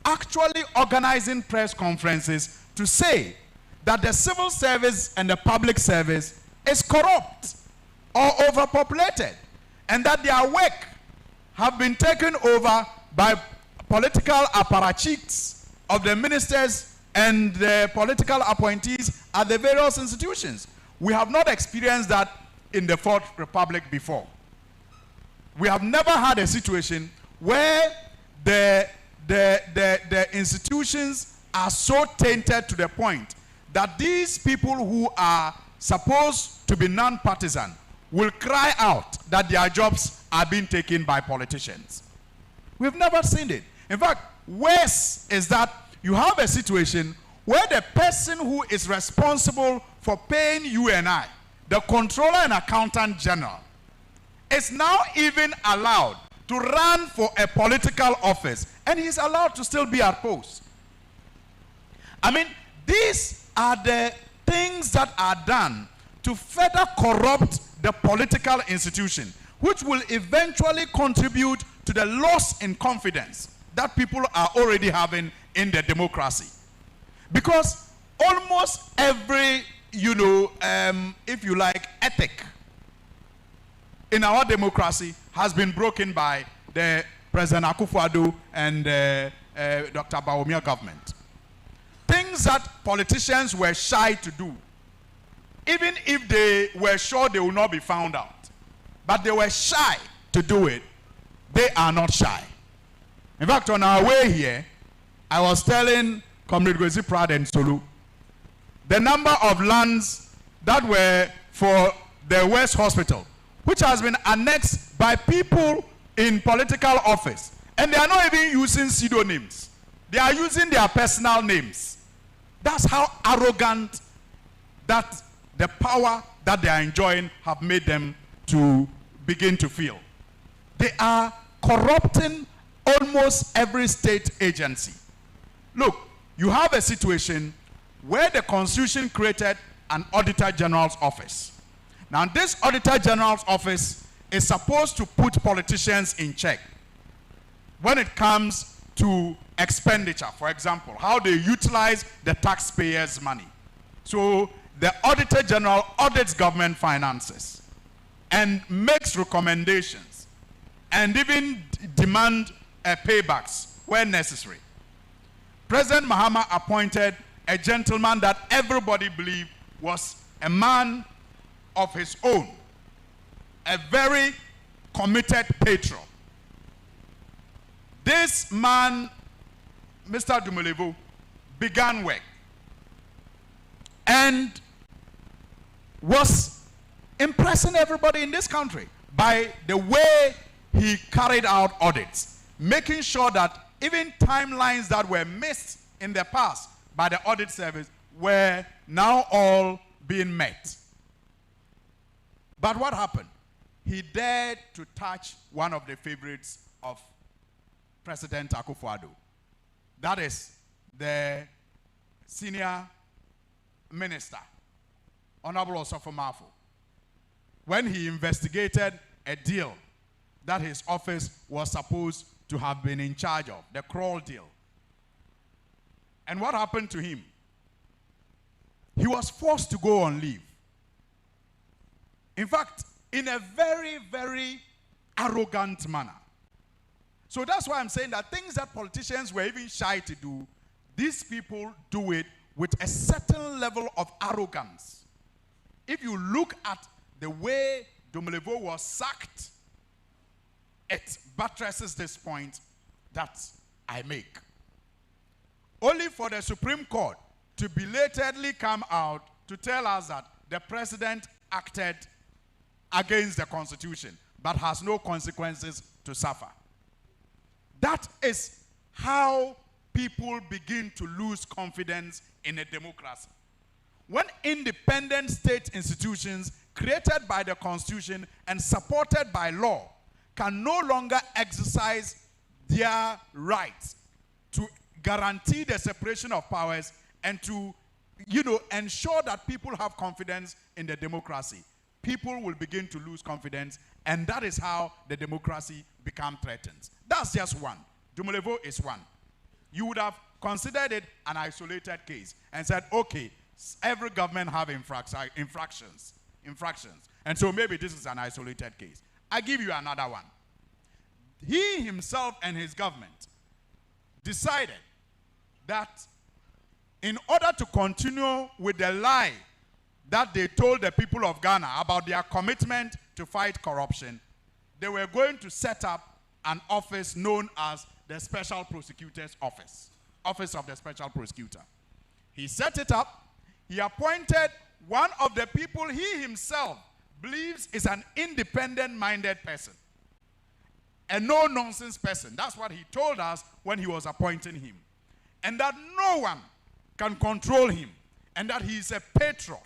actually organizing press conferences to say that the civil service and the public service is corrupt or overpopulated, and that their work have been taken over by political apparatchiks of the ministers and the political appointees at the various institutions. We have not experienced that in the Fourth Republic before. We have never had a situation where the institutions are so tainted to the point that these people who are supposed to be non-partisan will cry out that their jobs are being taken by politicians. We've never seen it. In fact, worse is that you have a situation where the person who is responsible for paying you and I, the Controller and Accountant General, is now even allowed to run for a political office, and he's allowed to still be at post. I mean, these are the things that are done to further corrupt the political institution, which will eventually contribute to the loss in confidence that people are already having in the democracy. Because almost every, if you like, ethic in our democracy has been broken by the President Akufo-Addo and Dr. Bawumia government. Things that politicians were shy to do, even if they were sure they would not be found out, but they were shy to do it, they are not shy. In fact, on our way here, I was telling Comrade Kwesi Pratt and Solu the number of lands that were for the West Hospital, which has been annexed by people in political office. And they are not even using pseudonyms. They are using their personal names. That's how arrogant that the power that they are enjoying have made them to begin to feel. They are corrupting almost every state agency. Look, you have a situation where the Constitution created an Auditor General's office. Now, this Auditor General's office is supposed to put politicians in check when it comes to expenditure, for example, how they utilize the taxpayers' money. So the Auditor General audits government finances and makes recommendations and even demand paybacks where necessary. President Mahama appointed a gentleman that everybody believed was a man of his own, a very committed patron. This man, Mr. Dumolevo, began work and was impressing everybody in this country by the way he carried out audits, making sure that even timelines that were missed in the past by the audit service were now all being met. But what happened? He dared to touch one of the favorites of President Akufo-Addo. That is the senior minister, Honorable Osofo Mafo, when he investigated a deal that his office was supposed to have been in charge of, the Kroll deal. And what happened to him? He was forced to go on leave. In fact, in a very, very arrogant manner. So that's why I'm saying that things that politicians were even shy to do, these people do it with a certain level of arrogance. If you look at the way Domolevo was sacked, it buttresses this point that I make. Only for the Supreme Court to belatedly come out to tell us that the president acted against the Constitution but has no consequences to suffer. That is how people begin to lose confidence in a democracy. When independent state institutions created by the Constitution and supported by law can no longer exercise their rights to guarantee the separation of powers and to, ensure that people have confidence in the democracy, people will begin to lose confidence, and that is how the democracy becomes threatened. That's just one. Domolevo is one. You would have considered it an isolated case and said, okay, every government have infractions. And so maybe this is an isolated case. I give you another one. He himself and his government decided that in order to continue with the lie that they told the people of Ghana about their commitment to fight corruption, they were going to set up an office known as the Special Prosecutor's Office, Office of the Special Prosecutor. He set it up. He appointed one of the people he himself believes is an independent-minded person, a no-nonsense person. That's what he told us when he was appointing him. And that no one can control him, and that he is a patriot.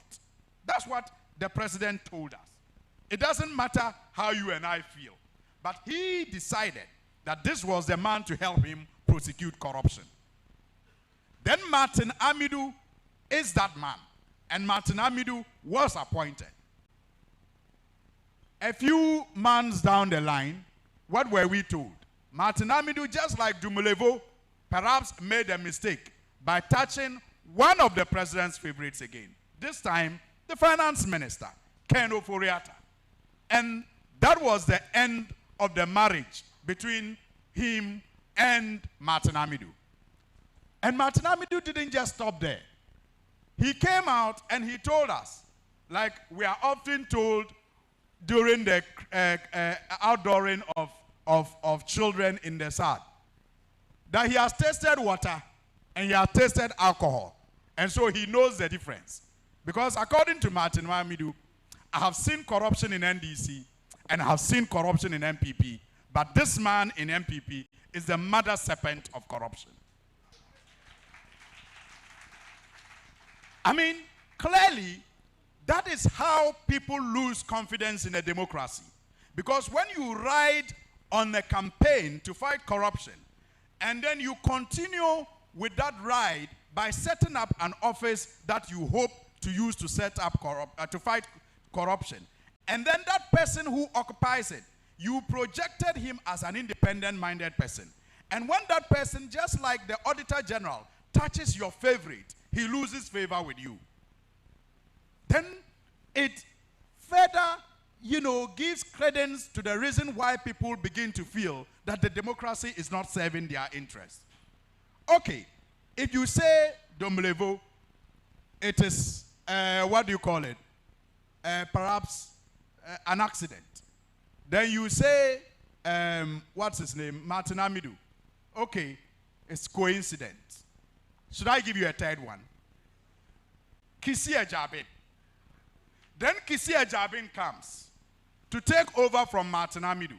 That's what the president told us. It doesn't matter how you and I feel, but he decided that this was the man to help him prosecute corruption. Then Martin Amidou is that man, and Martin Amidou was appointed. A few months down the line, what were we told? Martin Amidou, just like Domolevo, perhaps made a mistake by touching one of the president's favorites again. This time, the finance minister, Ken Oforiatta. And that was the end of the marriage between him and Martin Amidou. And Martin Amidou didn't just stop there. He came out and he told us, like we are often told during the outdooring of children in the South, that he has tasted water and he has tasted alcohol. And so he knows the difference. Because according to Martin Amidou, I have seen corruption in NDC and I have seen corruption in MPP, but this man in MPP is the mother serpent of corruption. I mean, clearly, that is how people lose confidence in a democracy. Because when you ride on a campaign to fight corruption, and then you continue with that ride by setting up an office that you hope to use to set up to fight corruption, and then that person who occupies it, you projected him as an independent-minded person. And when that person, just like the Auditor General, touches your favorite, he loses favor with you. Then it further, gives credence to the reason why people begin to feel that the democracy is not serving their interests. Okay, if you say Domolevo, it is, perhaps an accident. Then you say, what's his name, Martin Amidou. Okay, it's coincidence. Should I give you a third one? Kisi Ejabin. Then Kisi Ejabin comes to take over from Martin Amidou.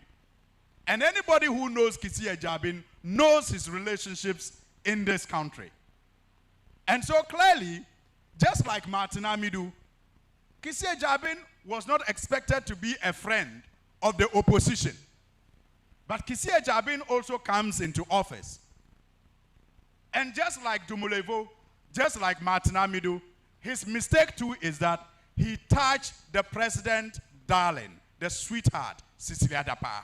And anybody who knows Kisi Ejabin knows his relationships in this country. And so clearly, just like Martin Amidou, Kisi Ejabin was not expected to be a friend of the opposition. But Kisi Ejabin also comes into office. And just like Domolevo, just like Martin Amidou, his mistake too is that he touched the president darling, the sweetheart, Cecilia Dapa.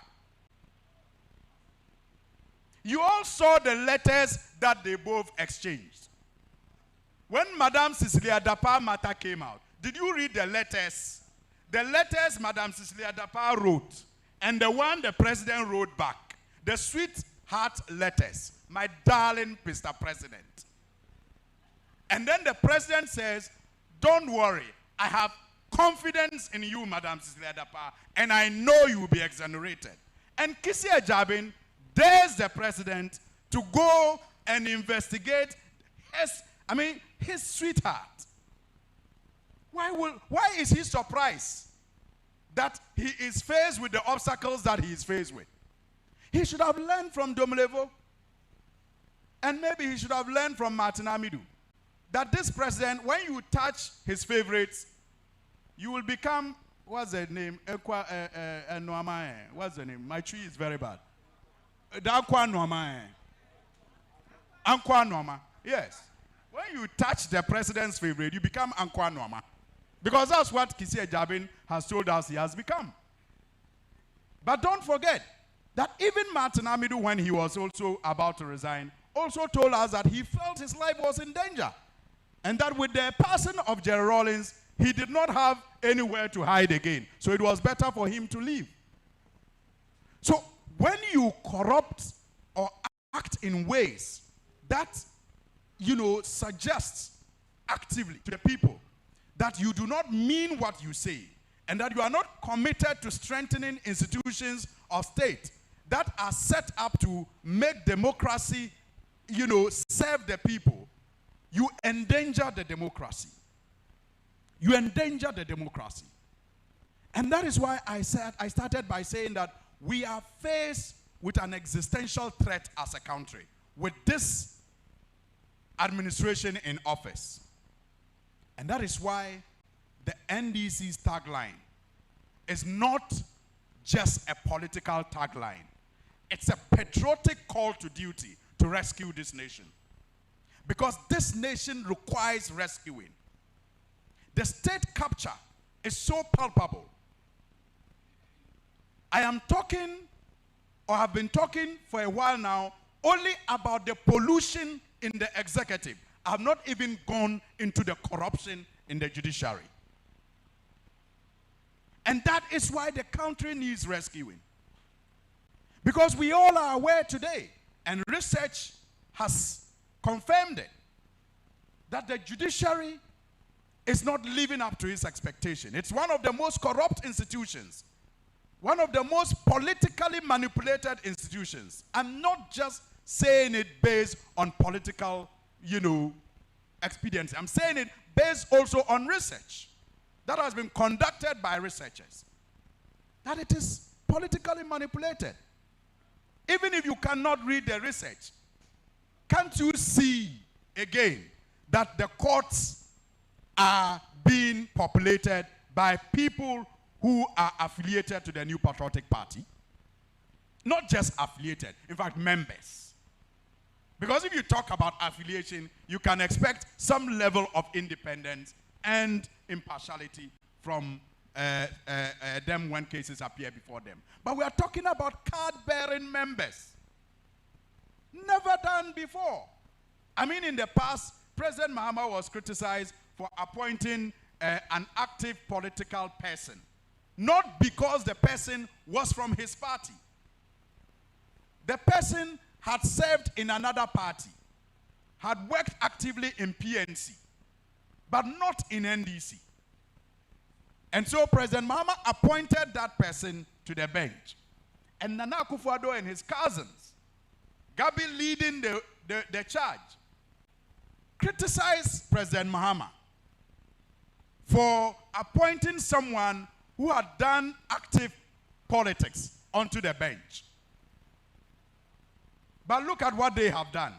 You all saw the letters that they both exchanged. When Madame Cecilia Dapa matter came out, did you read the letters? The letters Madame Cecilia Dapa wrote, and the one the president wrote back. The sweetheart letters. My darling Mr. President. And then the president says, don't worry, I have confidence in you, Madame Cecilia Dapa, and I know you will be exonerated. And Kisi Ajabin dares the president to go and investigate his sweetheart. Why is he surprised that he is faced with the obstacles that he is faced with? He should have learned from Domlevo, and maybe he should have learned from Martin Amidou, that this president, when you touch his favorites, you will become, what's the name? What's the name? My tree is very bad. Ankwa Noma. Yes. When you touch the president's favorite, you become Ankwa Noma. Because that's what Kisi Ajabin has told us he has become. But don't forget that even Martin Amidou, when he was also about to resign, also told us that he felt his life was in danger. And that with the passing of Jerry Rawlings, he did not have anywhere to hide again. So it was better for him to leave. So when you corrupt or act in ways that, suggests actively to the people that you do not mean what you say, and that you are not committed to strengthening institutions of state that are set up to make democracy, serve the people, you endanger the democracy. You endanger the democracy. And that is why I started by saying that we are faced with an existential threat as a country with this administration in office. And that is why the NDC's tagline is not just a political tagline. It's a patriotic call to duty to rescue this nation. Because this nation requires rescuing. The state capture is so palpable. I am talking, or have been talking for a while now, only about the pollution in the executive. I have not even gone into the corruption in the judiciary. And that is why the country needs rescuing. Because we all are aware today, and research has confirmed it, that the judiciary is not living up to its expectation. It's one of the most corrupt institutions, one of the most politically manipulated institutions. I'm not just saying it based on political, expediency. I'm saying it based also on research that has been conducted by researchers, that it is politically manipulated. Even if you cannot read the research, can't you see again that the courts are being populated by people who are affiliated to the New Patriotic Party? Not just affiliated, in fact, members. Because if you talk about affiliation, you can expect some level of independence and impartiality from them when cases appear before them. But we are talking about card-bearing members. Never done before. I mean, in the past, President Mahama was criticized for appointing an active political person, not because the person was from his party. The person had served in another party, had worked actively in PNC, but not in NDC. And so President Mahama appointed that person to the bench. And Nana Akufo-Addo and his cousins, Gabi leading the charge, criticized President Mahama for appointing someone who had done active politics onto the bench. But look at what they have done.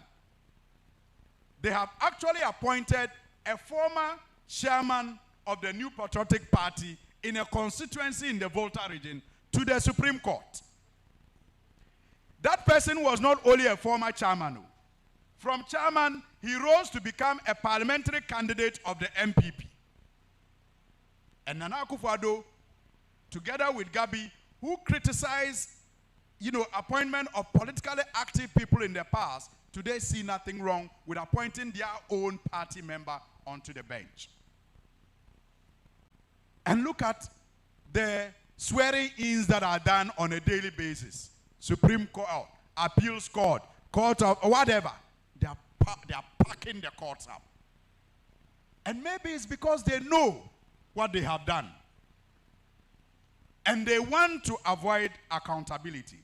They have actually appointed a former chairman of the New Patriotic Party in a constituency in the Volta region to the Supreme Court. That person was not only a former chairman. From chairman, he rose to become a parliamentary candidate of the MPP. And Nana Akufo-Addo, together with Gabi, who criticized, appointment of politically active people in the past do they see nothing wrong with appointing their own party member onto the bench? And look at the swearing-ins that are done on a daily basis. Supreme Court, Appeals Court, Court of whatever. They are packing the courts up. And maybe it's because they know what they have done. And they want to avoid accountability.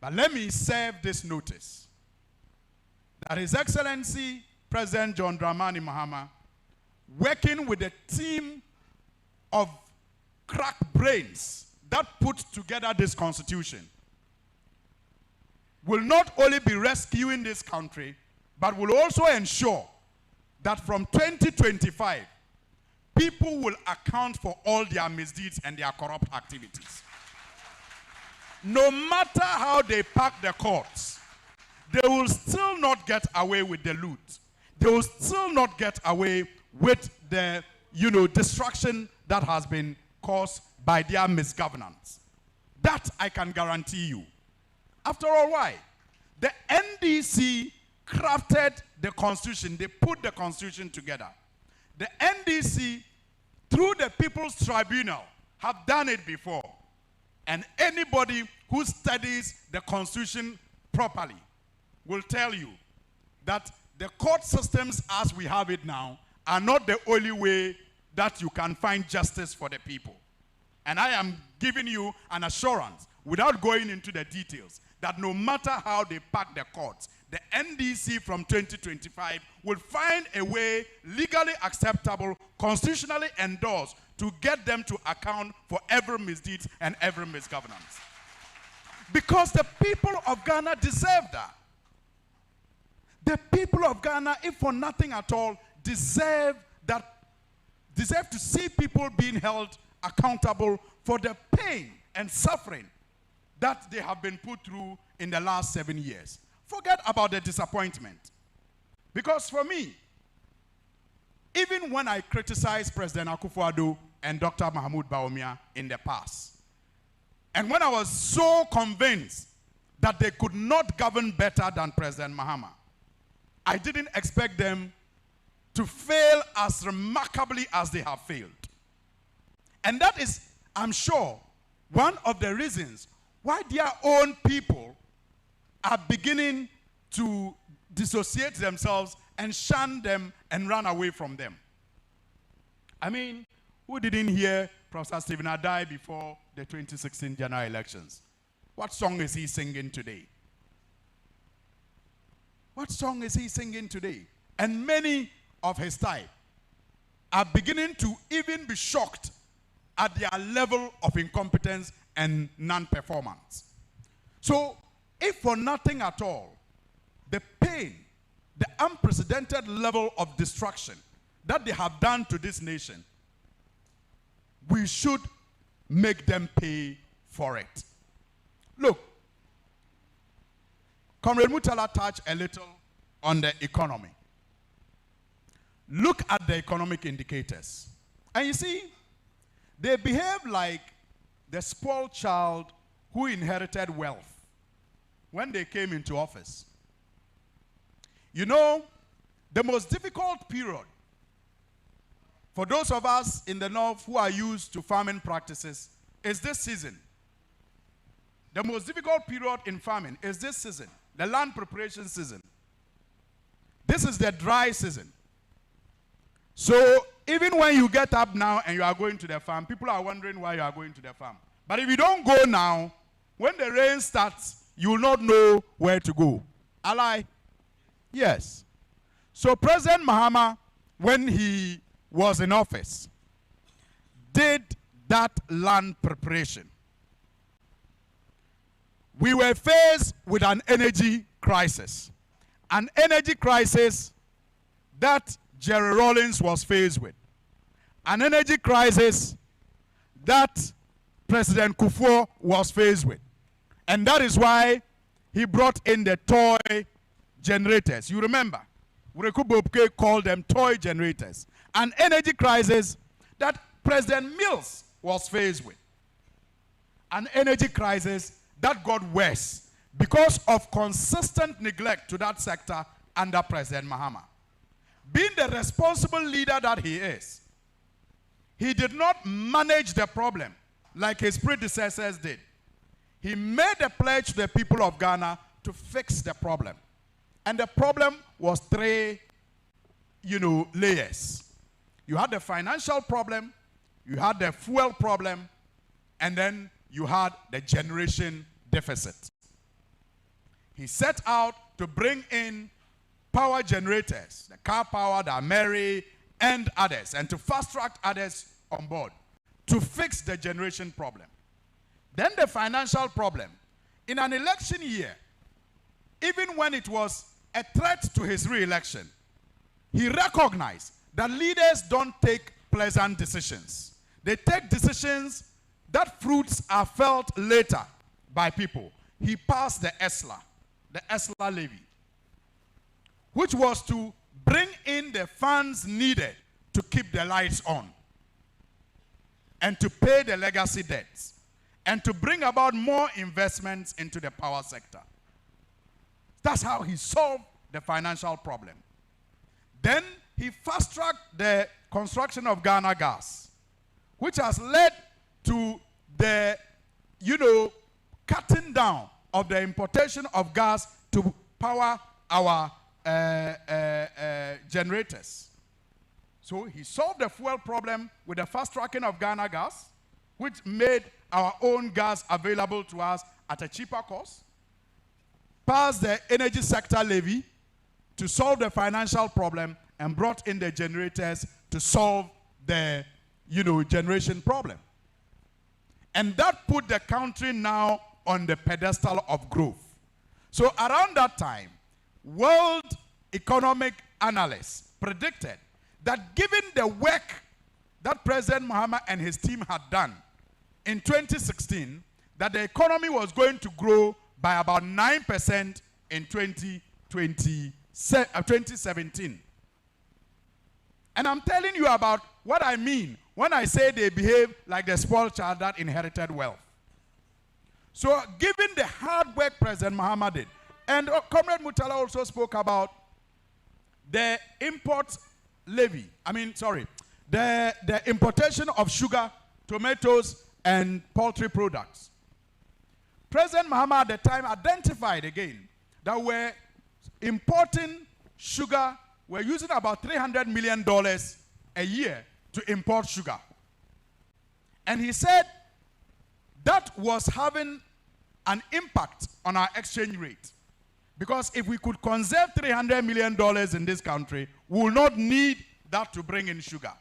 But let me serve this notice that His Excellency President John Dramani Mahama, working with a team of crack brains that put together this constitution, will not only be rescuing this country, but will also ensure that from 2025, people will account for all their misdeeds and their corrupt activities. No matter how they pack the courts, they will still not get away with the loot. They will still not get away with the, destruction that has been caused by their misgovernance. That I can guarantee you. After all, why? The NDC crafted the Constitution. They put the Constitution together. The NDC, through the People's Tribunal, have done it before. And anybody who studies the Constitution properly will tell you that the court systems as we have it now are not the only way that you can find justice for the people. And I am giving you an assurance, without going into the details, that no matter how they pack the courts, the NDC from 2025 will find a way legally acceptable, constitutionally endorsed, to get them to account for every misdeed and every misgovernance. Because the people of Ghana deserve that. The people of Ghana, if for nothing at all, deserve to see people being held accountable for the pain and suffering that they have been put through in the last 7 years. Forget about the disappointment. Because for me, even when I criticized President Akufo-Addo and Dr. Mahmoud Bawumia in the past, and when I was so convinced that they could not govern better than President Mahama, I didn't expect them to fail as remarkably as they have failed. And that is, I'm sure, one of the reasons why their own people are beginning to dissociate themselves and shun them and run away from them. I mean, who didn't hear Professor Stephen Adai before the 2016 general elections? What song is he singing today? What song is he singing today? And many of his type are beginning to even be shocked at their level of incompetence and non-performance. So, if for nothing at all, the pain, the unprecedented level of destruction that they have done to this nation, we should make them pay for it. Look, Comrade Mutala touched a little on the economy. Look at the economic indicators. And you see, they behave like the spoiled child who inherited wealth when they came into office. You know, the most difficult period for those of us in the north who are used to farming practices is this season. The most difficult period in farming is this season, the land preparation season. This is the dry season. So even when you get up now and you are going to the farm, people are wondering why you are going to the farm. But if you don't go now, when the rain starts, you will not know where to go. Ally? Yes. So President Mahama, when he was in office, did that land preparation. We were faced with an energy crisis. An energy crisis that Jerry Rawlings was faced with. An energy crisis that President Kufuor was faced with. And that is why he brought in the toy generators. You remember, Ureku Bobke called them toy generators. An energy crisis that President Mills was faced with. An energy crisis that got worse because of consistent neglect to that sector under President Mahama. Being the responsible leader that he is, he did not manage the problem like his predecessors did. He made a pledge to the people of Ghana to fix the problem. And the problem was three, layers. You had the financial problem, you had the fuel problem, and then you had the generation deficit. He set out to bring in power generators, the car power, the Ameri, and others, and to fast-track others on board to fix the generation problem. Then the financial problem. In an election year, even when it was a threat to his re-election, he recognized that leaders don't take pleasant decisions. They take decisions that fruits are felt later by people. He passed the ESLA levy, which was to bring in the funds needed to keep the lights on and to pay the legacy debts and to bring about more investments into the power sector. That's how he solved the financial problem. Then he fast-tracked the construction of Ghana Gas, which has led to the, cutting down of the importation of gas to power our generators. So he solved the fuel problem with the fast-tracking of Ghana Gas, which made our own gas available to us at a cheaper cost. Passed the energy sector levy to solve the financial problem and brought in the generators to solve the, generation problem. And that put the country now on the pedestal of growth. So around that time, World Economic Analysts predicted that given the work that President Mahama and his team had done in 2016, that the economy was going to grow by about 9% in 2017. And I'm telling you about what I mean when I say they behave like the spoiled child that inherited wealth. So given the hard work President Mahama did, and Comrade Mutala also spoke about the import levy, the importation of sugar, tomatoes, and poultry products. President Mahama at the time identified again that we're importing sugar, we're using about $300 million a year to import sugar. And he said that was having an impact on our exchange rate. Because if we could conserve $300 million in this country, we will not need that to bring in sugar.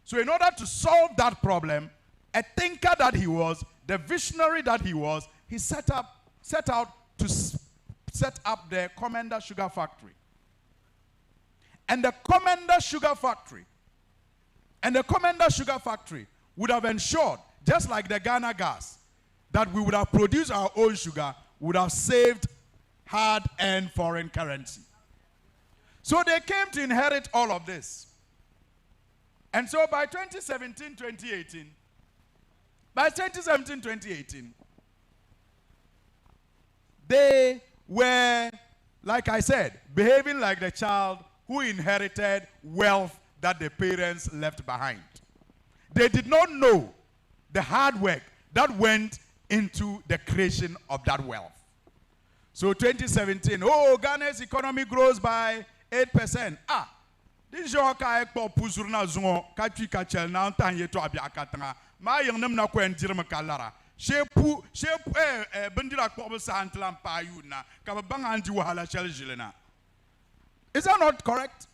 So in order to solve that problem, a thinker that he was, the visionary that he was, he set out to set up the Commander Sugar Factory. And the Commander Sugar Factory would have ensured, just like the Ghana Gas, that we would have produced our own sugar, would have saved hard-earned foreign currency. So they came to inherit all of this. And so by 2017-2018, they were, like I said, behaving like the child who inherited wealth that the parents left behind. They did not know the hard work that went into the creation of that wealth. So 2017, Ghana's economy grows by 8%. This is your kind of puzurna zongo kachi kachel na antanye to abiakatanga. Ma yangnem na kwendirma kalara. Shepu bendira kwa sa antlam payuna. Kababang anti wahala sheljilena. Is that not correct?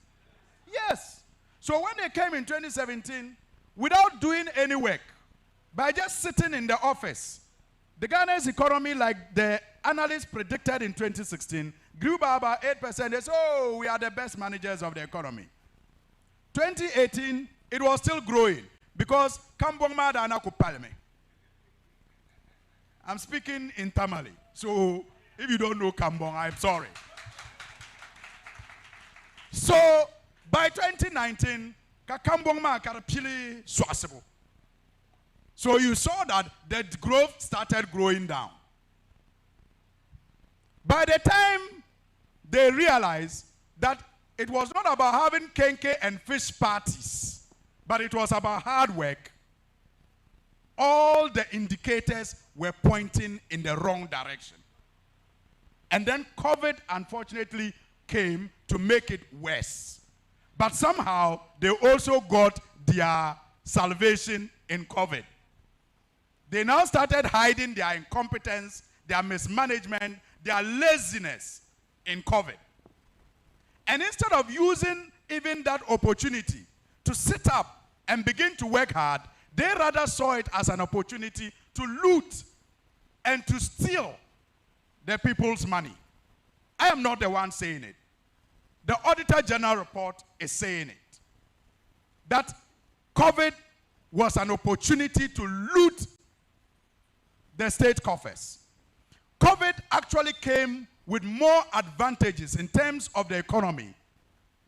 Yes. So when they came in 2017, without doing any work, by just sitting in the office, the Ghana's economy, like the analysts predicted in 2016, grew by about 8%. They said, we are the best managers of the economy. 2018, it was still growing because Kambongma Dana Kupalme. I'm speaking in Tamale. So if you don't know Kambong, I'm sorry. So by 2019, Kambongma Karapili Swasibo. So you saw that the growth started growing down. By the time they realized that it was not about having kenke and fish parties, but it was about hard work, all the indicators were pointing in the wrong direction. And then COVID, unfortunately, came to make it worse. But somehow, they also got their salvation in COVID. They now started hiding their incompetence, their mismanagement, their laziness in COVID. And instead of using even that opportunity to sit up and begin to work hard, they rather saw it as an opportunity to loot and to steal the people's money. I am not the one saying it. The Auditor General report is saying it. That COVID was an opportunity to loot the state coffers. COVID actually came with more advantages in terms of the economy,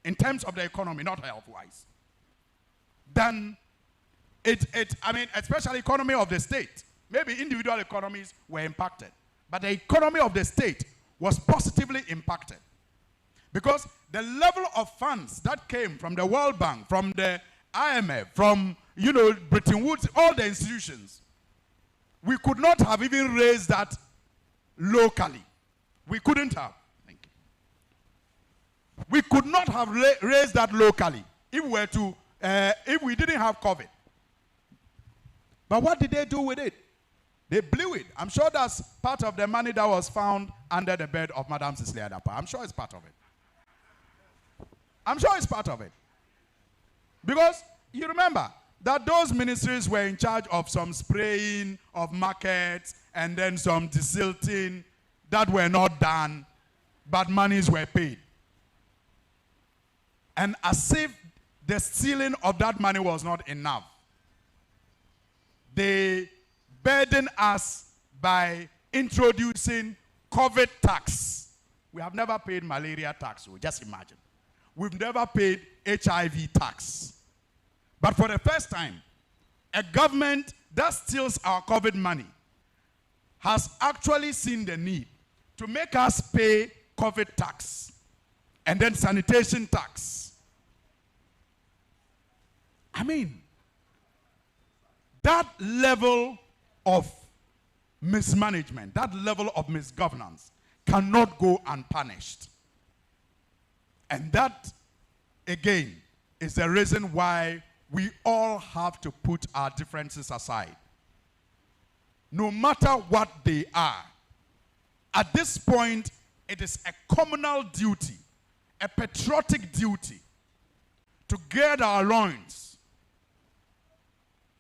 not health-wise, than especially economy of the state. Maybe individual economies were impacted, but the economy of the state was positively impacted because the level of funds that came from the World Bank, from the IMF, from Bretton Woods, all the institutions, we could not have even raised that locally. We couldn't have. Thank you. We could not have raised that locally if we didn't have COVID. But what did they do with it? They blew it. I'm sure that's part of the money that was found under the bed of Madam Cecilia Dapa. I'm sure it's part of it. I'm sure it's part of it. Because you remember that those ministries were in charge of some spraying of markets and then some desilting that were not done, but monies were paid. And as if the stealing of that money was not enough, they burden us by introducing COVID tax. We have never paid malaria tax, so just imagine. We've never paid HIV tax. But for the first time, a government that steals our COVID money has actually seen the need to make us pay COVID tax and then sanitation tax. I mean, that level of mismanagement, that level of misgovernance cannot go unpunished. And that, again, is the reason why we all have to put our differences aside. No matter what they are, at this point, it is a communal duty, a patriotic duty, to gird our loins,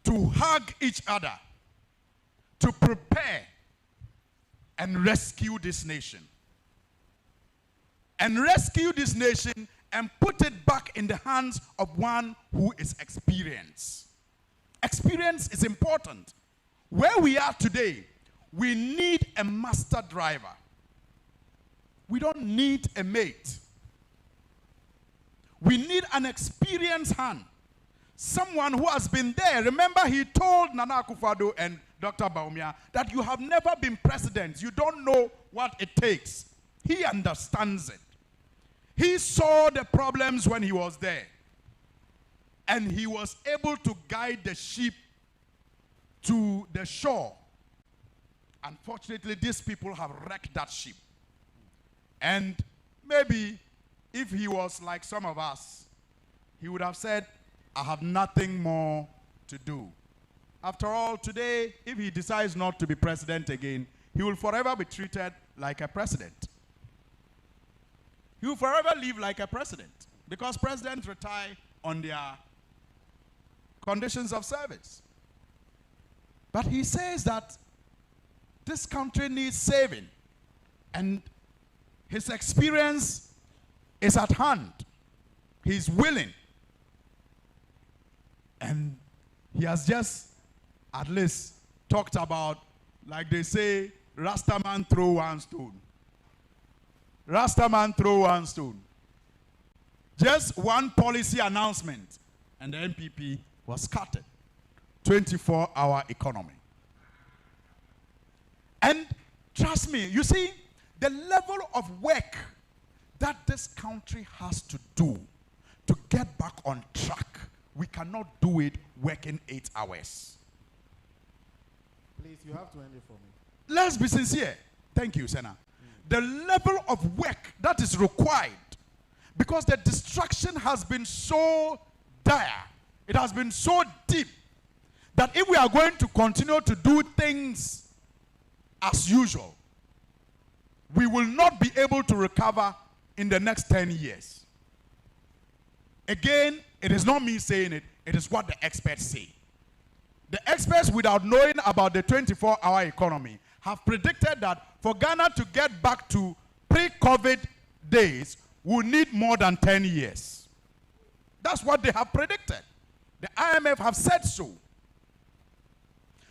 to hug each other, to prepare and rescue this nation. And rescue this nation and put it back in the hands of one who is experienced. Experience is important. Where we are today, we need a master driver. We don't need a mate. We need an experienced hand. Someone who has been there. Remember, he told Nana Akufo-Addo and Dr. Bawumia that you have never been president. You don't know what it takes. He understands it. He saw the problems when he was there. And he was able to guide the ship to the shore. Unfortunately, these people have wrecked that ship. And maybe if he was like some of us, he would have said, I have nothing more to do. After all, today, if he decides not to be president again, he will forever be treated like a president. He will forever live like a president because presidents retire on their conditions of service. But he says that this country needs saving, and his experience is at hand. He's willing. And he has just at least talked about, like they say, Rastaman throw one stone. Rastaman throw one stone. Just one policy announcement, and the NPP was scattered. 24-hour economy. And trust me, you see, The level of work that this country has to do to get back on track, we cannot do it working 8 hours. Please, you have to end it for me. Let's be sincere. Thank you, SENA. The level of work that is required, because the distraction has been so dire, it has been so deep, that if we are going to continue to do things as usual, we will not be able to recover in the next 10 years. Again, it is not me saying it, it is what the experts say. The experts, without knowing about the 24-hour economy, have predicted that for Ghana to get back to pre-COVID days, will need more than 10 years. That's what they have predicted. The IMF have said so.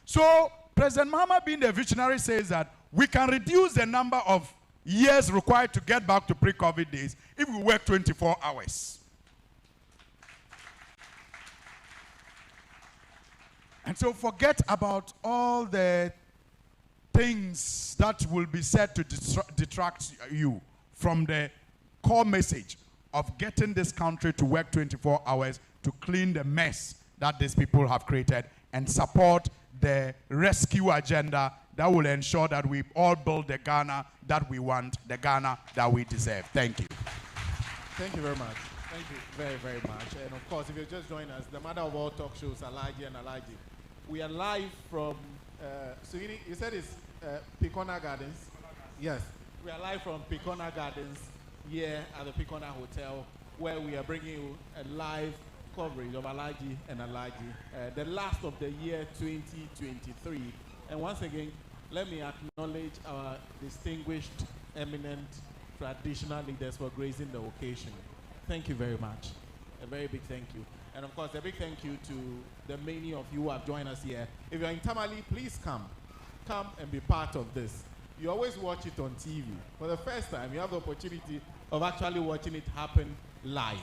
So, President Mahama, being the visionary, says that we can reduce the number of years required to get back to pre-COVID days if we work 24 hours. And so forget about all the things that will be said to detract you from the core message of getting this country to work 24 hours to clean the mess that these people have created and support the rescue agenda that will ensure that we all build the Ghana that we want, the Ghana that we deserve. Thank you. Thank you very much. Thank you very, very much. And of course, if you're just joining us, the mother of all talk shows, ALHAJI and ALHAJI. We are live from, Suhini, you said it's Picona Gardens? Yes. We are live from Picona Gardens here at the Picona Hotel, where we are bringing you a live coverage of ALHAJI and ALHAJI, the last of the year 2023. And once again, let me acknowledge our distinguished, eminent, traditional leaders for gracing the occasion. Thank you very much. A very big thank you. And of course, a big thank you to the many of you who have joined us here. If you're in Tamale, please come. Come and be part of this. You always watch it on TV. For the first time, you have the opportunity of actually watching it happen live.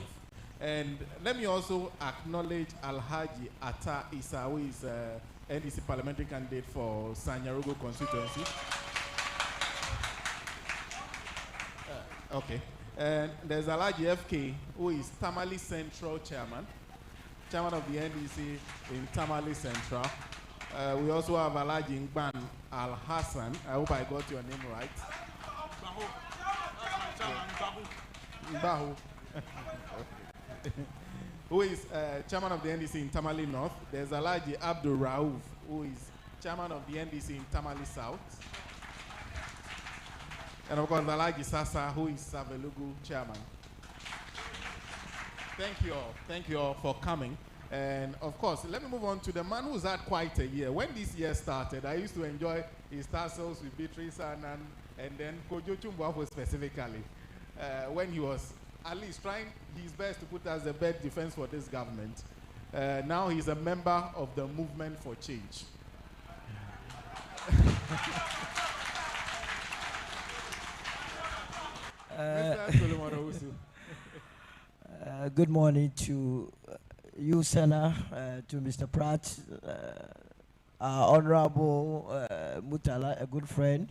And let me also acknowledge ALHAJI Atta Issa, who is NDC parliamentary candidate for Sanyarugo constituency. Okay. And there's ALHAJI FK, who is Tamale Central chairman of the NDC in Tamale Central. We also have ALHAJI Ngban Al-Hassan. I hope I got your name right. Mbahu. Who is chairman of the NDC in Tamale North. There's ALHAJI Abdul Rauf, who is chairman of the NDC in Tamale South. And of course, ALHAJI Sasa, who is Savelugu chairman. Thank you all. Thank you all for coming. And of course, let me move on to the man who's had quite a year. When this year started, I used to enjoy his tassels with Beatrice and then Kojo Chumbuafo specifically, when he was at least trying his best to put us the best defense for this government. Now he's a member of the Movement for Change. Mr. Solomon Owusu. Good morning to you, SENA, to Mr. Pratt, our Honorable Mutala, a good friend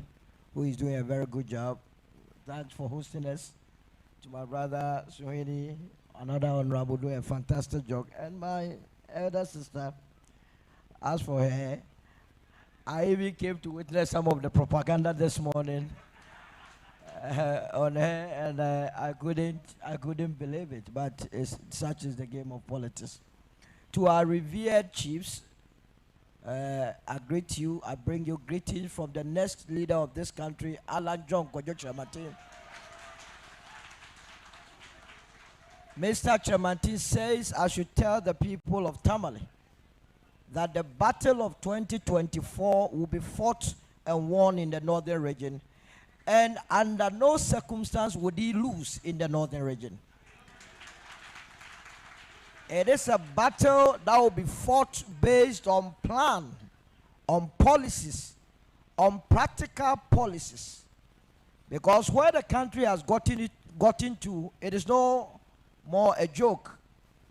who is doing a very good job. Thanks for hosting us. To my brother Suhini, another Honorable, doing a fantastic job. And my elder sister, as for her, I even came to witness some of the propaganda this morning on her, and I couldn't believe it, but such is the game of politics. To our revered chiefs, I greet you. I bring you greetings from the next leader of this country, Alan John Kojo Chematin. Mr. Chematin says I should tell the people of Tamale that the battle of 2024 will be fought and won in the northern region, and under no circumstance would he lose in the northern region. It is a battle that will be fought based on plan, on policies, on practical policies. Because where the country has gotten to, it is no more a joke.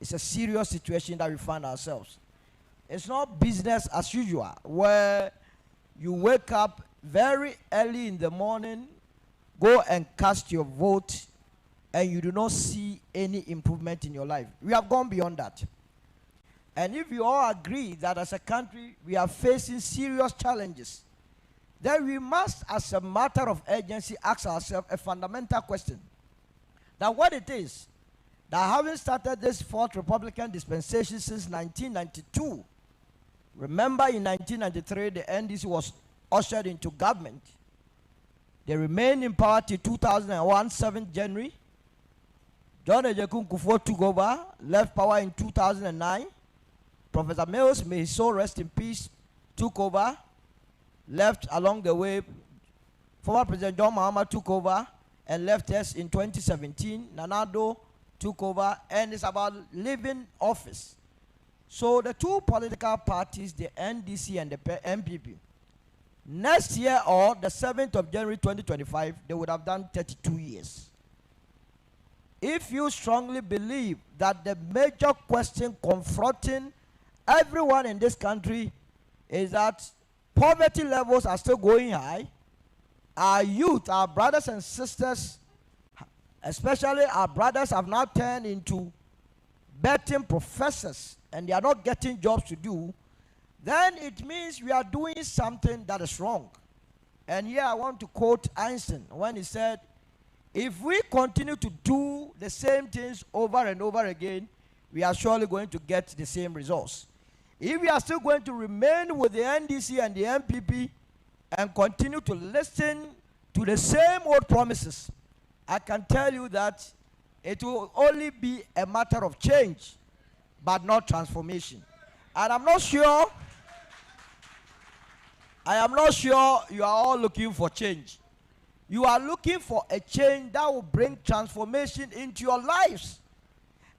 It's a serious situation that we find ourselves. It's not business as usual, where you wake up very early in the morning go and cast your vote and you do not see any improvement in your life. We have gone beyond that. And if you all agree that as a country we are facing serious challenges, then we must, as a matter of urgency, ask ourselves a fundamental question. That what it is, that having started this fourth Republican dispensation since 1992, remember in 1993 the NDC was ushered into government. They remained in power till 2001, 7th January. John Ejekun Kufuor took over, left power in 2009. Professor Mills, may his soul rest in peace, took over, left along the way. Former President John Mahama took over and left us in 2017. Nanado took over, and it's about leaving office. So the two political parties, the NDC and the MPP, next year or the 7th of January 2025, they would have done 32 years. If you strongly believe that the major question confronting everyone in this country is that poverty levels are still going high, our youth, our brothers and sisters, especially our brothers, have now turned into betting professors and they are not getting jobs to do, then it means we are doing something that is wrong. And here I want to quote Einstein when he said, if we continue to do the same things over and over again, we are surely going to get the same results. If we are still going to remain with the NDC and the MPP and continue to listen to the same old promises, I can tell you that it will only be a matter of change, but not transformation. And I am not sure you are all looking for change. You are looking for a change that will bring transformation into your lives.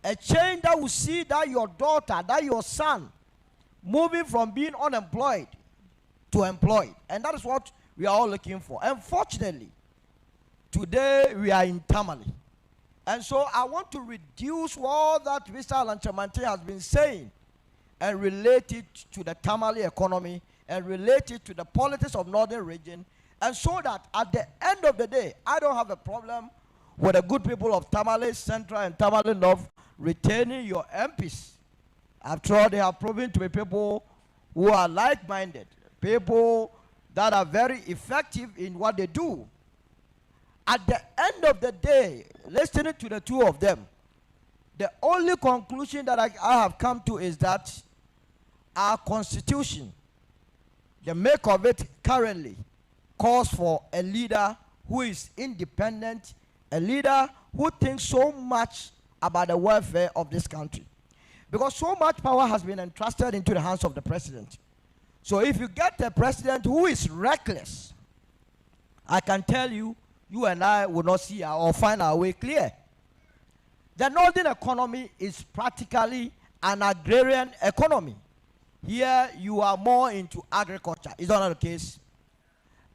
A change that will see that your daughter, that your son, moving from being unemployed to employed. And that is what we are all looking for. Unfortunately, today we are in Tamale. And so I want to reduce all that Mr. Lanchamante has been saying and relate it to the Tamale economy and relate it to the politics of Northern region. And so that at the end of the day, I don't have a problem with the good people of Tamale Central and Tamale North retaining your MPs. After all, they have proven to be people who are like-minded, people that are very effective in what they do. At the end of the day, listening to the two of them, the only conclusion that I have come to is that our constitution, the make of it currently, calls for a leader who is independent, a leader who thinks so much about the welfare of this country. Because so much power has been entrusted into the hands of the president. So if you get a president who is reckless, I can tell you, you and I will not see or find our way clear. The northern economy is practically an agrarian economy. Here you are more into agriculture. Is that not the case?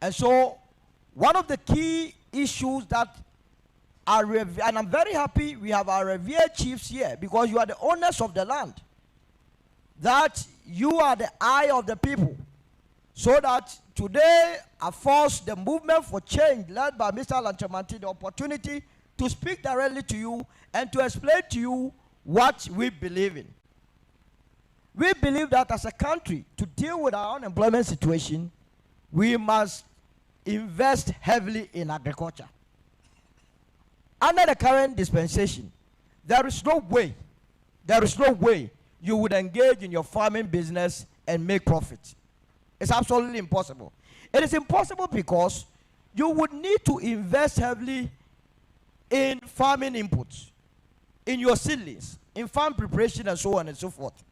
And so one of the key issues that are, and I'm very happy we have our revered chiefs here because you are the owners of the land, that you are the eye of the people, so that today I force the movement for change led by Mr. Lanchamante the opportunity to speak directly to you and to explain to you what we believe in. We believe that as a country, to deal with our unemployment situation, we must invest heavily in agriculture. Under the current dispensation, there is no way you would engage in your farming business and make profit. It's absolutely impossible. It is impossible because you would need to invest heavily in farming inputs, in your seedlings, in farm preparation and so on and so forth.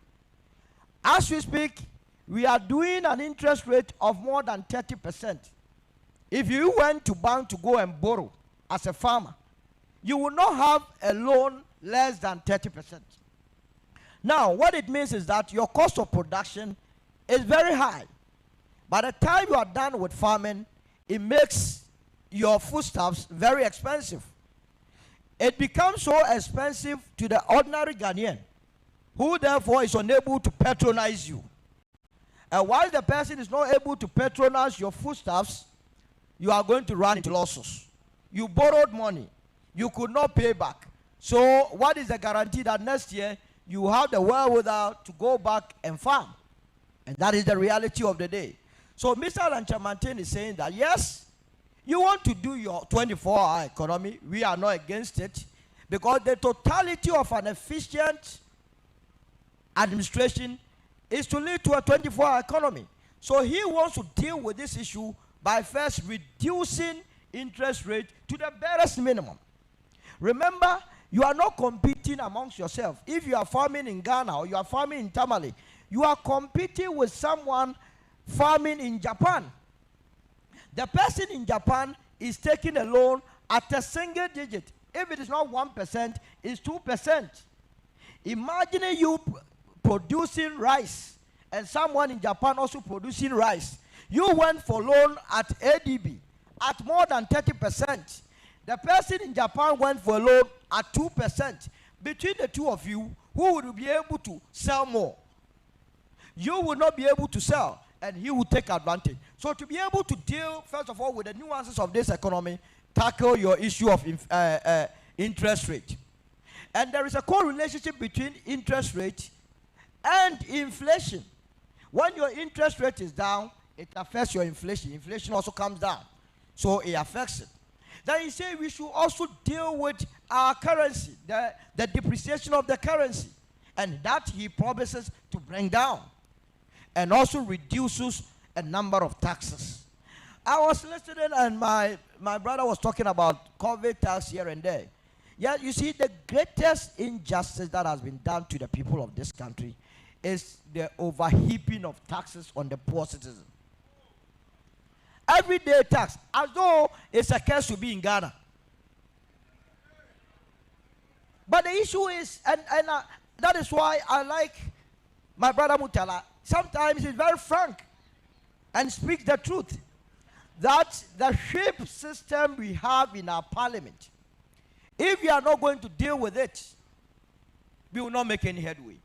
As we speak, we are doing an interest rate of more than 30%. If you went to bank to go and borrow as a farmer, you will not have a loan less than 30%. Now, what it means is that your cost of production is very high. By the time you are done with farming, it makes your foodstuffs very expensive. It becomes so expensive to the ordinary Ghanaian, who therefore is unable to patronize you. And while the person is not able to patronize your foodstuffs, you are going to run into losses. you borrowed money, you could not pay back. So what is the guarantee that next year you have the wherewithal to go back and farm? And that is the reality of the day. So Mr. Lanchamantin is saying that yes, you want to do your 24-hour economy. We are not against it, because the totality of an efficient administration is to lead to a 24-hour economy. So he wants to deal with this issue by first reducing interest rate to the barest minimum. Remember, you are not competing amongst yourself. If you are farming in Ghana or you are farming in Tamale, you are competing with someone farming in Japan. The person in Japan is taking a loan at a single digit. If it is not 1%, it's 2%. Imagine you producing rice and someone in Japan also producing rice. You went for loan at ADB at more than 30%. The person in Japan went for a loan at 2%. Between the two of you, who would be able to sell more? You will not be able to sell, and he will take advantage. So to be able to deal, first of all, with the nuances of this economy, tackle your issue of interest rate. And there is a correlationship between interest rate and inflation. When your interest rate is down, it affects your inflation. Inflation also comes down. So it affects it. Then he said we should also deal with our currency, the depreciation of the currency. And that he promises to bring down. And also reduces a number of taxes. I was listening and my brother was talking about COVID tax here and there. Yeah, you see, the greatest injustice that has been done to the people of this country is the overheaping of taxes on the poor citizen. Everyday tax, as though it's a case to be in Ghana. But the issue is, and that is why I like my brother Mutala. Sometimes he's very frank and speaks the truth. That the shape system we have in our parliament, if we are not going to deal with it, we will not make any headway.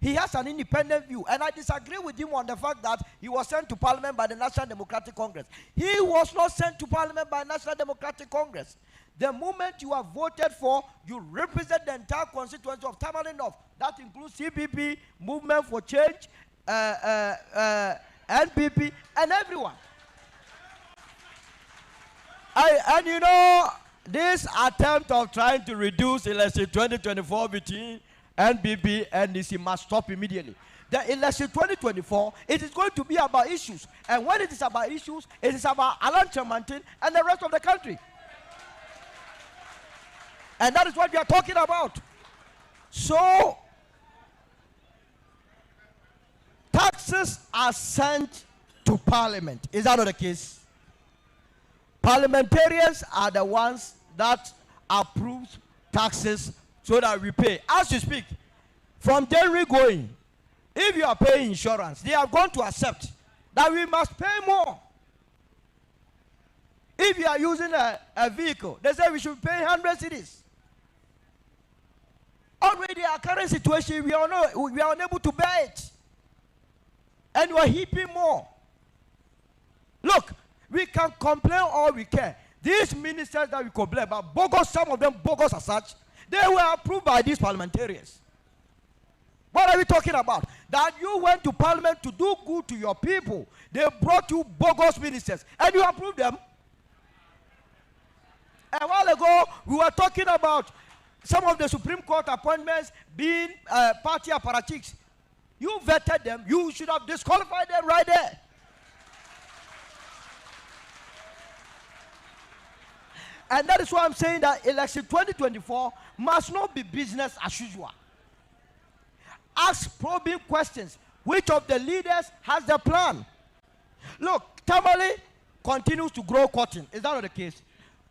He has an independent view, and I disagree with him on the fact that he was sent to parliament by the National Democratic Congress. He was not sent to parliament by National Democratic Congress. The moment you are voted for, you represent the entire constituency of Tamale North. That includes CPP, Movement for Change, NPP, and everyone. And you know, this attempt of trying to reduce election 2024 between NPP and NDC must stop immediately. The election 2024, it is going to be about issues. And when it is about issues, it is about Alan Chamantin and the rest of the country. And that is what we are talking about. So, taxes are sent to parliament. Is that not the case? Parliamentarians are the ones that approve taxes so that we pay. As you speak, from January going, if you are paying insurance, they are going to accept that we must pay more. If you are using a vehicle, they say we should pay 100 cedis. Already our current situation, we are unable to bear it. And we are heaping more. Look, we can complain all we can. These ministers that we complain about, bogus, some of them bogus as such, they were approved by these parliamentarians. What are we talking about? That you went to parliament to do good to your people. They brought you bogus ministers, and you approved them. A while ago, we were talking about some of the Supreme Court appointments being party apparatchiks. You vetted them. You should have disqualified them right there. And that is why I'm saying that election 2024 must not be business as usual. Ask probing questions. Which of the leaders has the plan? Look, Tamale continues to grow cotton. Is that not the case?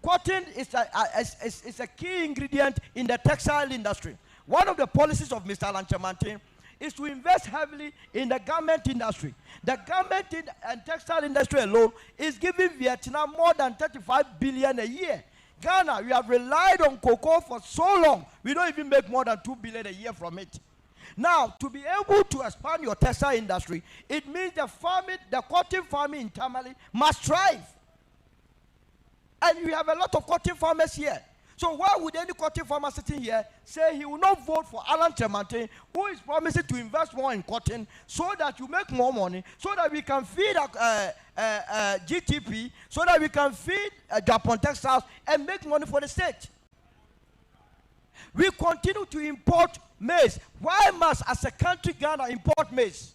Cotton is a key ingredient in the textile industry. One of the policies of Mr. Lanchamantin is to invest heavily in the garment industry. The garment and textile industry alone is giving Vietnam more than 35 billion a year. Ghana, we have relied on cocoa for so long, we don't even make more than 2 billion a year from it. Now, to be able to expand your textile industry, it means the cotton farming in Tamale must thrive. And we have a lot of cotton farmers here. So why would any cotton farmer sitting here say he will not vote for Alan Tremantin, who is promising to invest more in cotton so that you make more money, so that we can feed GTP, so that we can feed Japan textiles and make money for the state? We continue to import maize. Why must, as a country, Ghana import maize?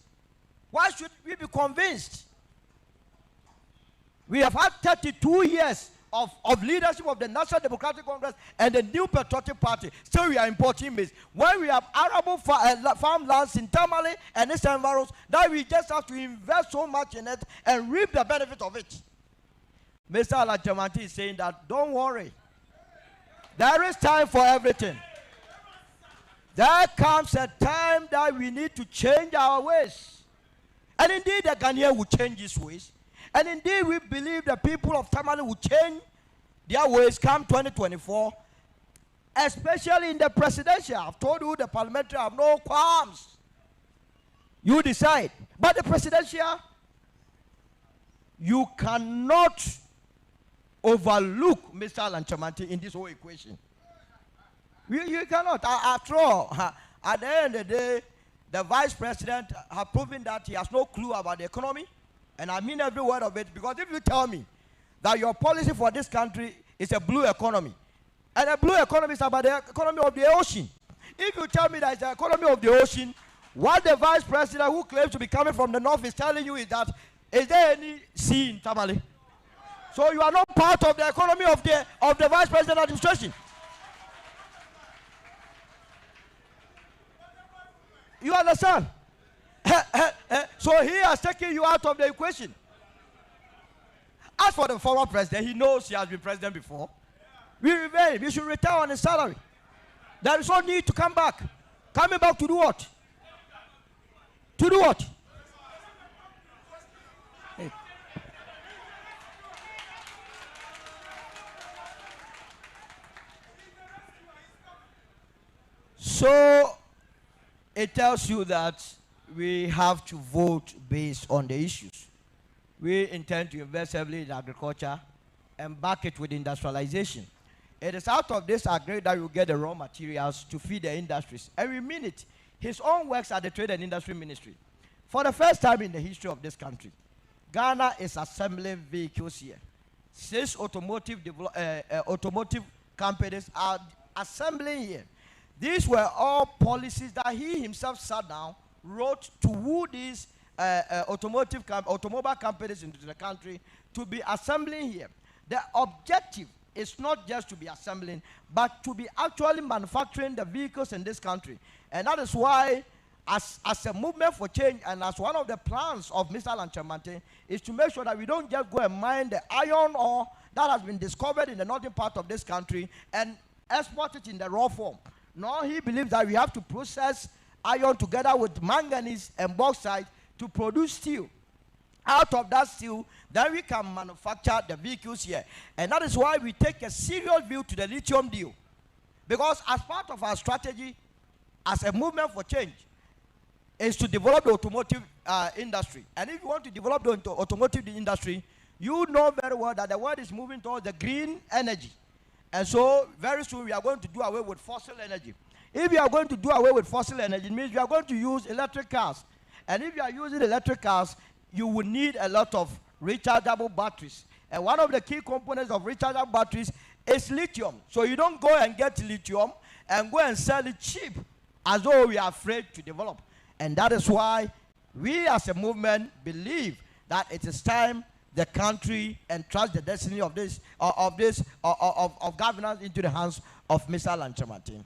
Why should we be convinced? We have had 32 years of leadership of the National Democratic Congress and the New Patriotic Party. Still we are importing maize. When we have arable farmlands in Tamale and its environs, now we just have to invest so much in it and reap the benefit of it. Mr. ALHAJI is saying that, don't worry. There is time for everything. There comes a time that we need to change our ways. And indeed, the Ghanaian will change his ways. And indeed, we believe the people of Tamale will change their ways come 2024, especially in the presidential. I've told you the parliamentary have no qualms. You decide. But the presidential, you cannot overlook Mr. ALHAJI in this whole equation. You cannot. After all, at the end of the day, the vice president has proven that he has no clue about the economy. And I mean every word of it, because if you tell me that your policy for this country is a blue economy, and a blue economy is about the economy of the ocean. If you tell me that it's the economy of the ocean, what the vice president who claims to be coming from the north is telling you is that, is there any sea in Tamale? So you are not part of the economy of the vice president administration. You understand? So he has taken you out of the equation. As for the former president, he knows he has been president before. We remain. We should retire on his salary. There is no need to come back. Coming back to do what? To do what? Hey. So it tells you that we have to vote based on the issues. We intend to invest heavily in agriculture and back it with industrialization. It is out of this agri that you get the raw materials to feed the industries. And we mean it. His own works at the Trade and Industry Ministry. For the first time in the history of this country, Ghana is assembling vehicles here. 6 automotive companies are assembling here. These were all policies that he himself sat down, wrote to woo these automobile companies into the country to be assembling here. The objective is not just to be assembling, but to be actually manufacturing the vehicles in this country. And that is why, as a movement for change and as one of the plans of Mr. ALHAJI, is to make sure that we don't just go and mine the iron ore that has been discovered in the northern part of this country and export it in the raw form. No, he believes that we have to process iron together with manganese and bauxite to produce steel. Out of that steel, then we can manufacture the vehicles here. And that is why we take a serious view to the lithium deal. Because as part of our strategy, as a movement for change, is to develop the automotive industry. And if you want to develop the automotive industry, you know very well that the world is moving towards the green energy. And so very soon we are going to do away with fossil energy. If you are going to do away with fossil energy, it means you are going to use electric cars. And if you are using electric cars, you will need a lot of rechargeable batteries. And one of the key components of rechargeable batteries is lithium. So you don't go and get lithium and go and sell it cheap as though we are afraid to develop. And that is why we as a movement believe that it is time the country entrust the destiny of governance into the hands of Mr. ALHAJI.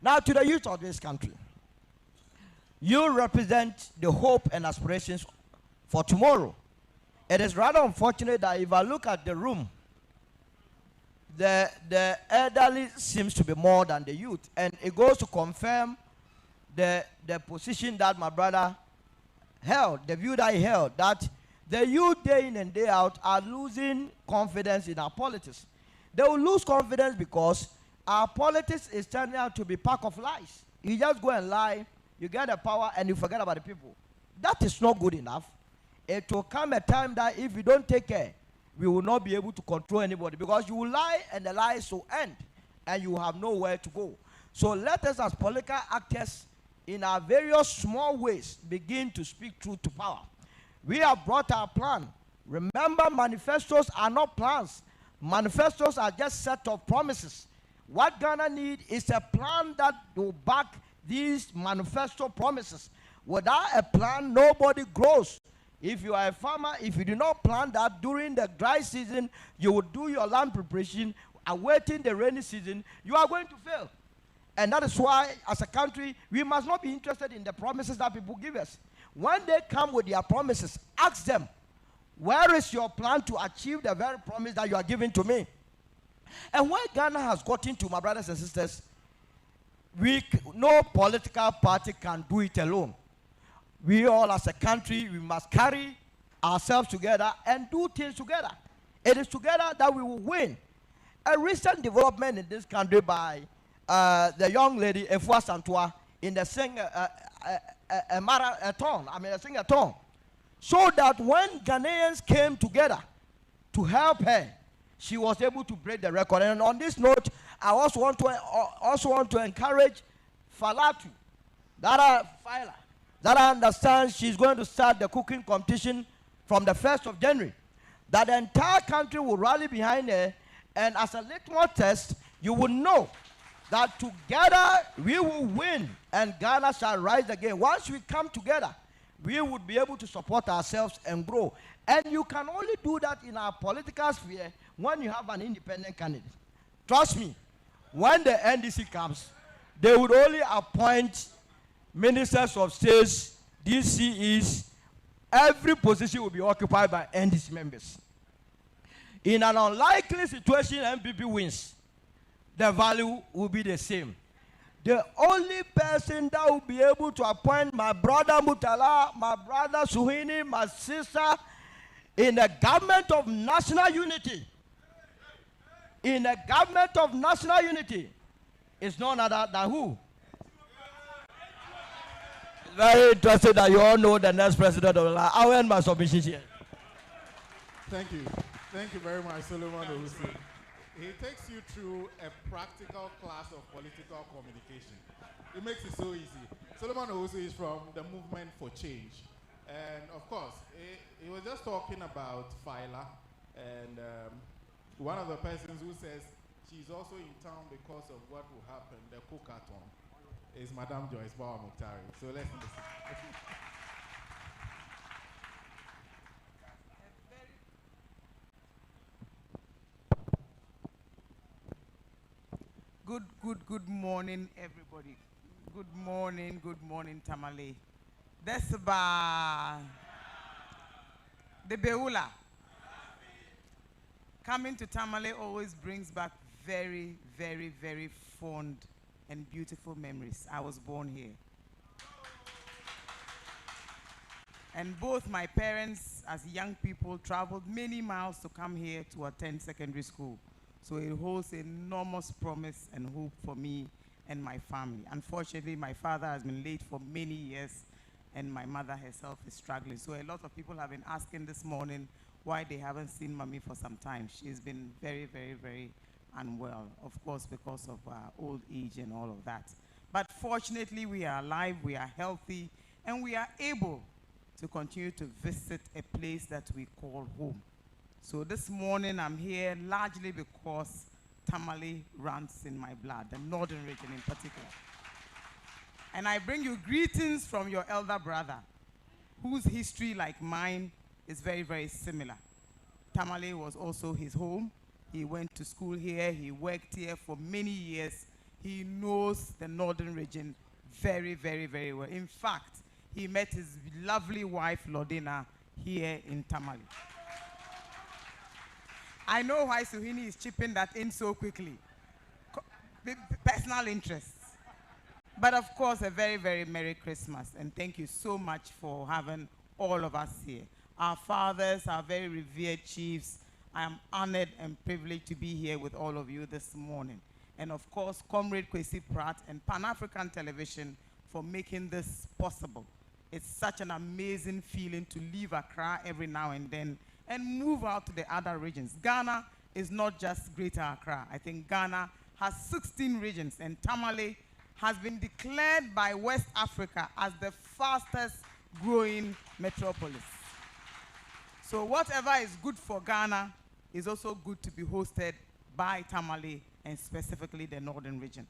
Now to the youth of this country. You represent the hope and aspirations for tomorrow. It is rather unfortunate that if I look at the room, the elderly seems to be more than the youth. And it goes to confirm the position that my brother held, the view that he held, that the youth day in and day out are losing confidence in our politics. They will lose confidence because our politics is turning out to be pack of lies. You just go and lie, you get the power, and you forget about the people. That is not good enough. It will come a time that if you don't take care we will not be able to control anybody, because you will lie and the lies will end and you have nowhere to go. So let us, as political actors, in our various small ways, begin to speak truth to power. We have brought our plan. Remember, manifestos are not plans. Manifestos are just set of promises. What Ghana needs is a plan that will back these manifesto promises. Without a plan, nobody grows. If you are a farmer, if you do not plan that during the dry season, you will do your land preparation, awaiting the rainy season, you are going to fail. And that is why, as a country, we must not be interested in the promises that people give us. When they come with their promises, ask them, where is your plan to achieve the very promise that you are giving to me? And where Ghana has gotten to, my brothers and sisters, no political party can do it alone. We all, as a country, we must carry ourselves together and do things together. It is together that we will win. A recent development in this country by the young lady Efua Santua in the sing-a-thon, so that when Ghanaians came together to help her, she was able to break the record. And on this note, I also want to encourage Falatu, that I understand she's going to start the cooking competition from the 1st of January. That the entire country will rally behind her, and as a litmus test, you will know that together we will win and Ghana shall rise again. Once we come together, we would be able to support ourselves and grow. And you can only do that in our political sphere when you have an independent candidate. Trust me, when the NDC comes, they would only appoint ministers of states, DCEs. Every position will be occupied by NDC members. In an unlikely situation, MPP wins. The value will be the same. The only person that will be able to appoint my brother Mutala, my brother Suhini, my sister, in a government of national unity, is none other than who? Very interesting that you all know the next president of the land. I'll end my submission here. Thank you. Thank you very much, Solomon Owusu. He takes you through a practical class of political communication. It makes it so easy. Solomon Owusu is from the Movement for Change. And of course, he was just talking about Phyla, and one of the persons who says she's also in town because of what will happen, the cookathon, is Madame Joyce Bauer Muktari. So let's listen. Good morning, everybody. Good morning, Tamale. Desba the Beula. Coming to Tamale always brings back very, very, very fond and beautiful memories. I was born here. And both my parents, as young people, traveled many miles to come here to attend secondary school. So it holds enormous promise and hope for me and my family. Unfortunately, my father has been late for many years, and my mother herself is struggling. So a lot of people have been asking this morning why they haven't seen Mommy for some time. She's been very, very, very unwell, of course, because of old age and all of that. But fortunately, we are alive, we are healthy, and we are able to continue to visit a place that we call home. So this morning I'm here largely because Tamale runs in my blood, the northern region in particular. And I bring you greetings from your elder brother, whose history, like mine, is very, very similar. Tamale was also his home. He went to school here, he worked here for many years. He knows the northern region very, very, very well. In fact, he met his lovely wife, Lodina, here in Tamale. I know why Suhini is chipping that in so quickly. Personal interests. But of course, a very, very Merry Christmas. And thank you so much for having all of us here. Our fathers, our very revered chiefs, I am honored and privileged to be here with all of you this morning. And of course, Comrade Kwesi Pratt and Pan-African Television for making this possible. It's such an amazing feeling to leave Accra every now and then and move out to the other regions. Ghana is not just Greater Accra. I think Ghana has 16 regions, and Tamale has been declared by West Africa as the fastest growing metropolis. So whatever is good for Ghana is also good to be hosted by Tamale and specifically the northern region.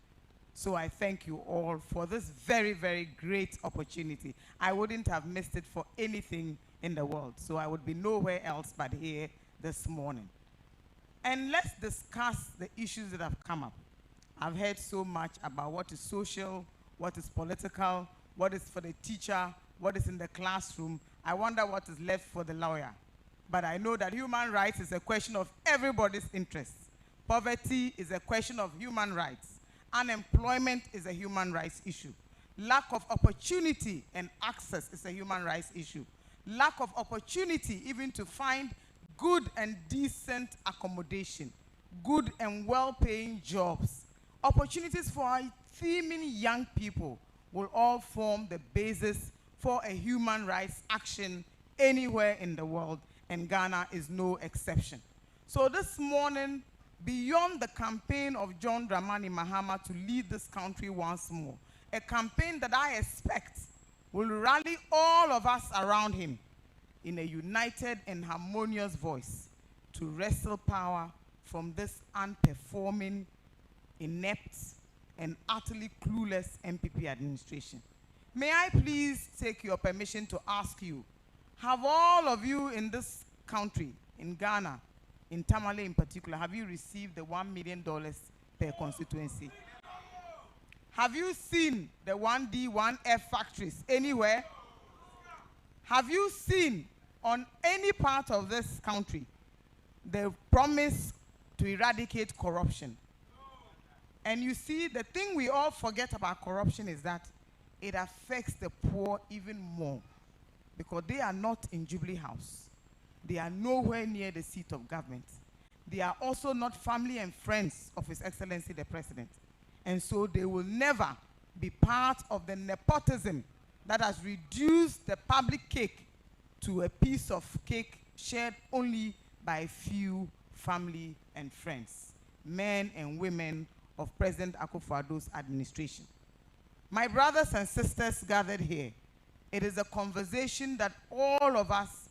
So I thank you all for this very, very great opportunity. I wouldn't have missed it for anything in the world. So I would be nowhere else but here this morning. And let's discuss the issues that have come up. I've heard so much about what is social, what is political, what is for the teacher, what is in the classroom. I wonder what is left for the lawyer. But I know that human rights is a question of everybody's interests. Poverty is a question of human rights. Unemployment is a human rights issue. Lack of opportunity and access is a human rights issue. Lack of opportunity even to find good and decent accommodation, good and well-paying jobs, opportunities for our teeming young people will all form the basis for a human rights action anywhere in the world, and Ghana is no exception. So this morning, beyond the campaign of John Dramani Mahama to lead this country once more, a campaign that I expect will rally all of us around him in a united and harmonious voice to wrestle power from this unperforming, inept, and utterly clueless MPP administration. May I please take your permission to ask you, have all of you in this country, in Ghana, in Tamale in particular, have you received the $1 million per constituency? Have you seen the 1D, 1F factories anywhere? Have you seen on any part of this country the promise to eradicate corruption? And you see, the thing we all forget about corruption is that it affects the poor even more because they are not in Jubilee House. They are nowhere near the seat of government. They are also not family and friends of His Excellency the President. And so they will never be part of the nepotism that has reduced the public cake to a piece of cake shared only by a few family and friends, men and women of President Akufo-Addo's administration. My brothers and sisters gathered here, it is a conversation that all of us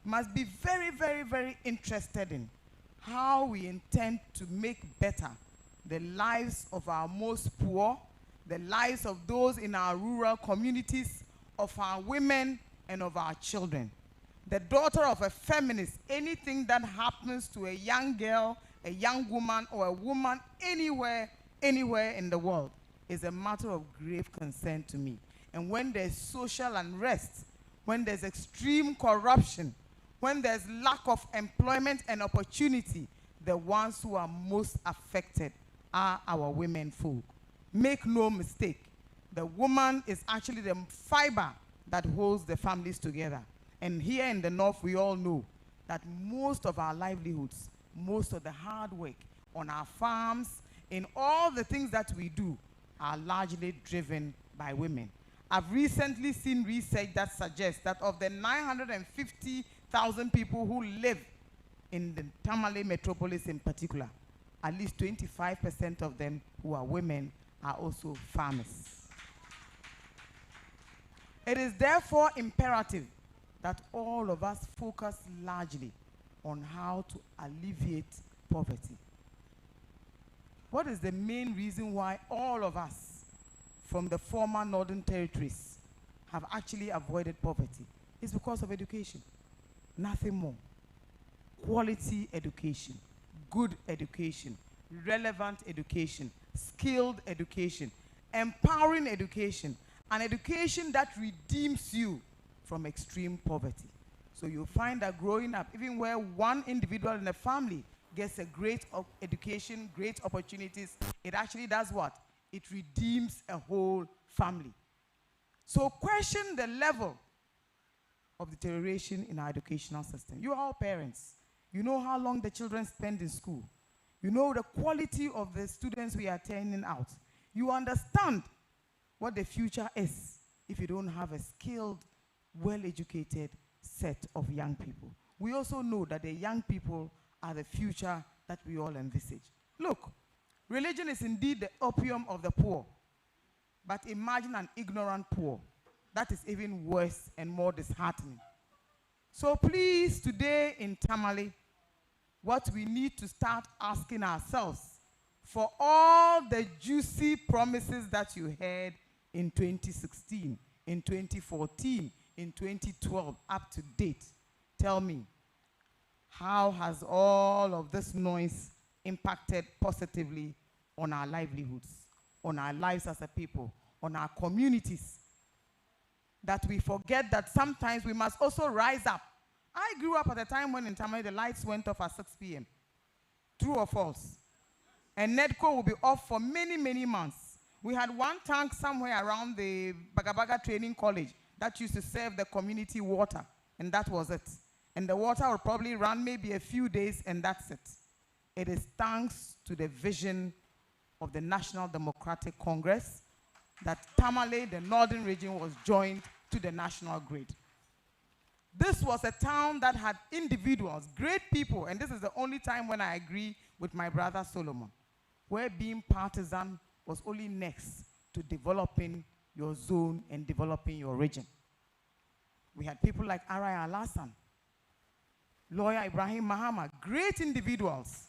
must be very, very, very interested in how we intend to make better the lives of our most poor, the lives of those in our rural communities, of our women and of our children. The daughter of a feminist, anything that happens to a young girl, a young woman, or a woman anywhere in the world is a matter of grave concern to me. And when there's social unrest, when there's extreme corruption, when there's lack of employment and opportunity, the ones who are most affected are our women folk. Make no mistake, the woman is actually the fiber that holds the families together. And here in the north, we all know that most of our livelihoods, most of the hard work on our farms, in all the things that we do, are largely driven by women. I've recently seen research that suggests that of the 950,000 people who live in the Tamale metropolis in particular, at least 25% of them who are women are also farmers. It is therefore imperative that all of us focus largely on how to alleviate poverty. What is the main reason why all of us from the former Northern Territories have actually avoided poverty? It's because of education. Nothing more. Quality education, good education, relevant education, skilled education, empowering education, an education that redeems you from extreme poverty. So you'll find that growing up, even where one individual in a family gets a great education, great opportunities, it actually does what? It redeems a whole family. So question the level of deterioration in our educational system. You are all parents. You know how long the children spend in school. You know the quality of the students we are turning out. You understand what the future is if you don't have a skilled, well-educated set of young people. we also know that the young people are the future that we all envisage. Look, religion is indeed the opium of the poor, but imagine an ignorant poor. That is even worse and more disheartening. So please, today in Tamale, what we need to start asking ourselves, for all the juicy promises that you heard in 2016, in 2014, in 2012, up to date, tell me, how has all of this noise impacted positively on our livelihoods, on our lives as a people, on our communities? That we forget that sometimes we must also rise up. I grew up at a time when in Tamale the lights went off at 6 p.m. True or false? And NEDCO will be off for many, many months. We had one tank somewhere around the Bagabaga Training College that used to serve the community water, and that was it. And the water will probably run maybe a few days, and that's it. It is thanks to the vision of the National Democratic Congress that Tamale, the northern region, was joined to the national grid. This was a town that had individuals, great people, and this is the only time when I agree with my brother Solomon, where being partisan was only next to developing your zone and developing your region. We had people like Arai Alasan, lawyer Ibrahim Mahama, great individuals.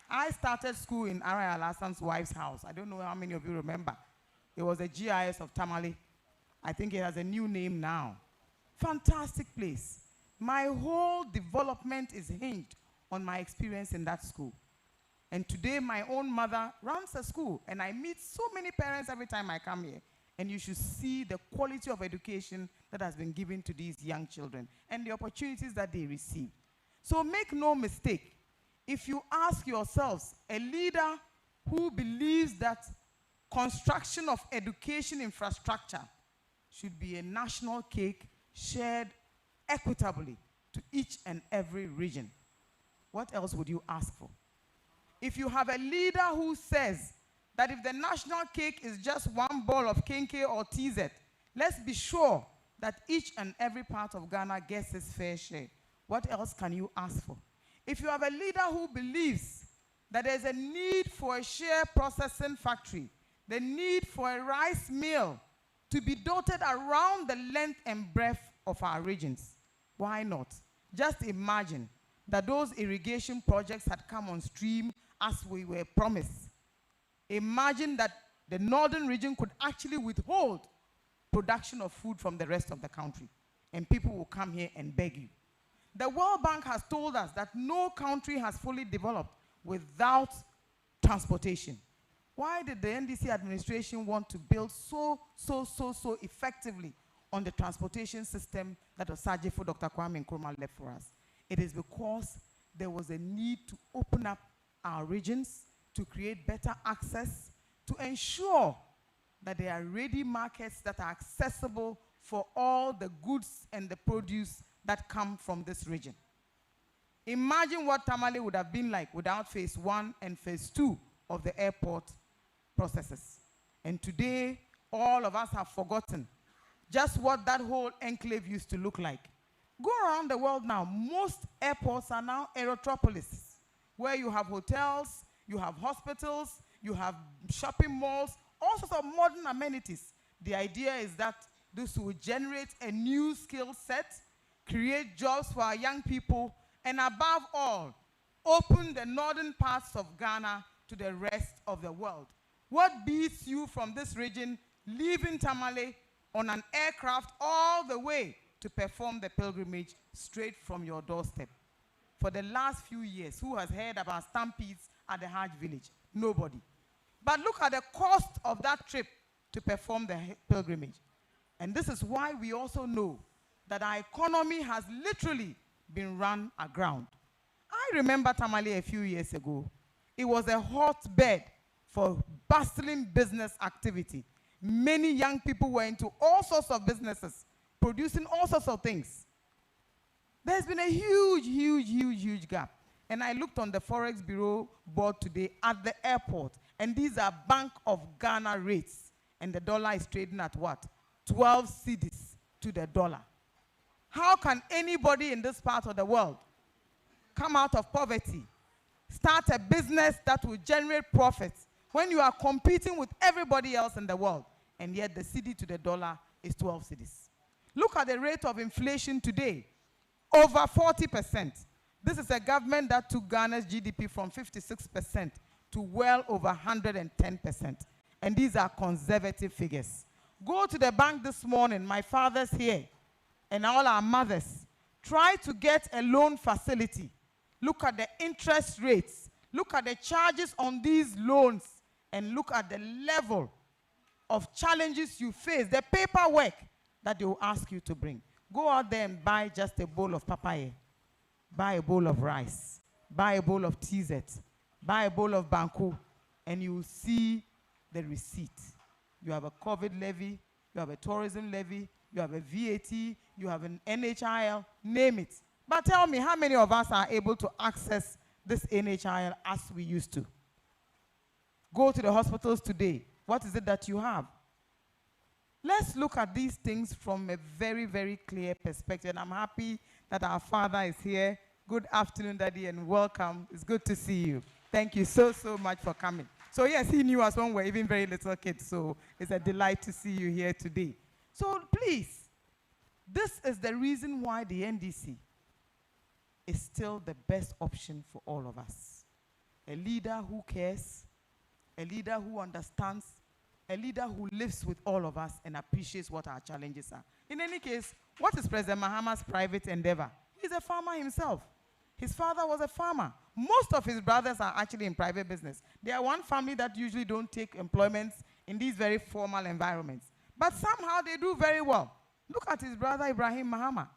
I started school in Arai Alasan's wife's house. I don't know how many of you remember. It was a GIS of Tamale. I think it has a new name now. Fantastic place. My whole development is hinged on my experience in that school. And today, my own mother runs a school, and I meet so many parents every time I come here. And you should see the quality of education that has been given to these young children and the opportunities that they receive. So make no mistake, if you ask yourselves, a leader who believes that construction of education infrastructure should be a national cake shared equitably to each and every region, what else would you ask for? If you have a leader who says that if the national cake is just one ball of kenke or TZ, let's be sure that each and every part of Ghana gets its fair share, what else can you ask for? If you have a leader who believes that there's a need for a share processing factory, the need for a rice mill to be dotted around the length and breadth of our regions, why not? Just imagine that those irrigation projects had come on stream as we were promised. Imagine that the northern region could actually withhold production of food from the rest of the country, and people will come here and beg you. The World Bank has told us that no country has fully developed without transportation. Why did the NDC administration want to build so effectively on the transportation system that Osajifo Dr. Kwame Nkrumah left for us? It is because there was a need to open up our regions, to create better access, to ensure that there are ready markets that are accessible for all the goods and the produce that come from this region. Imagine what Tamale would have been like without phase 1 and phase 2 of the airport processes. And today, all of us have forgotten just what that whole enclave used to look like. Go around the world now, most airports are now aerotropolises, where you have hotels, you have hospitals, you have shopping malls, all sorts of modern amenities. The idea is that this will generate a new skill set, create jobs for our young people, and above all, open the northern parts of Ghana to the rest of the world. What beats you from this region, leaving Tamale on an aircraft all the way to perform the pilgrimage straight from your doorstep? For the last few years, who has heard about stampedes at the Hajj village? Nobody. But look at the cost of that trip to perform the pilgrimage. And this is why we also know that our economy has literally been run aground. I remember Tamale a few years ago. It was a hotbed for bustling business activity. Many young people were into all sorts of businesses, producing all sorts of things. There's been a huge gap. And I looked on the Forex Bureau board today at the airport, and these are Bank of Ghana rates. And the dollar is trading at what? 12 cedis to the dollar. How can anybody in this part of the world come out of poverty, start a business that will generate profits when you are competing with everybody else in the world, and yet the cedi to the dollar is 12 cedis? Look at the rate of inflation today, over 40%. This is a government that took Ghana's GDP from 56% to well over 110%. And these are conservative figures. Go to the bank this morning, my father's here, and all our mothers. Try to get a loan facility. Look at the interest rates. Look at the charges on these loans, and look at the level of challenges you face, the paperwork that they will ask you to bring. Go out there and buy just a bowl of papaya. Buy a bowl of rice. Buy a bowl of TZ. Buy a bowl of banku, and you will see the receipt. You have a COVID levy, you have a tourism levy, you have a VAT, you have an NHIL, name it. But tell me, how many of us are able to access this NHIL as we used to? Go to the hospitals today. What is it that you have? Let's look at these things from a very, very clear perspective. And I'm happy that our father is here. Good afternoon, Daddy, and welcome. It's good to see you. Thank you so, so much for coming. So yes, he knew us when we were even very little kids, so it's a delight to see you here today. So please, this is the reason why the NDC is still the best option for all of us. A leader who cares, a leader who understands, a leader who lives with all of us and appreciates what our challenges are. In any case, what is President Mahama's private endeavor? He's a farmer himself. His father was a farmer. Most of his brothers are actually in private business. They are one family that usually don't take employments in these very formal environments. But somehow they do very well. Look at his brother Ibrahim Mahama.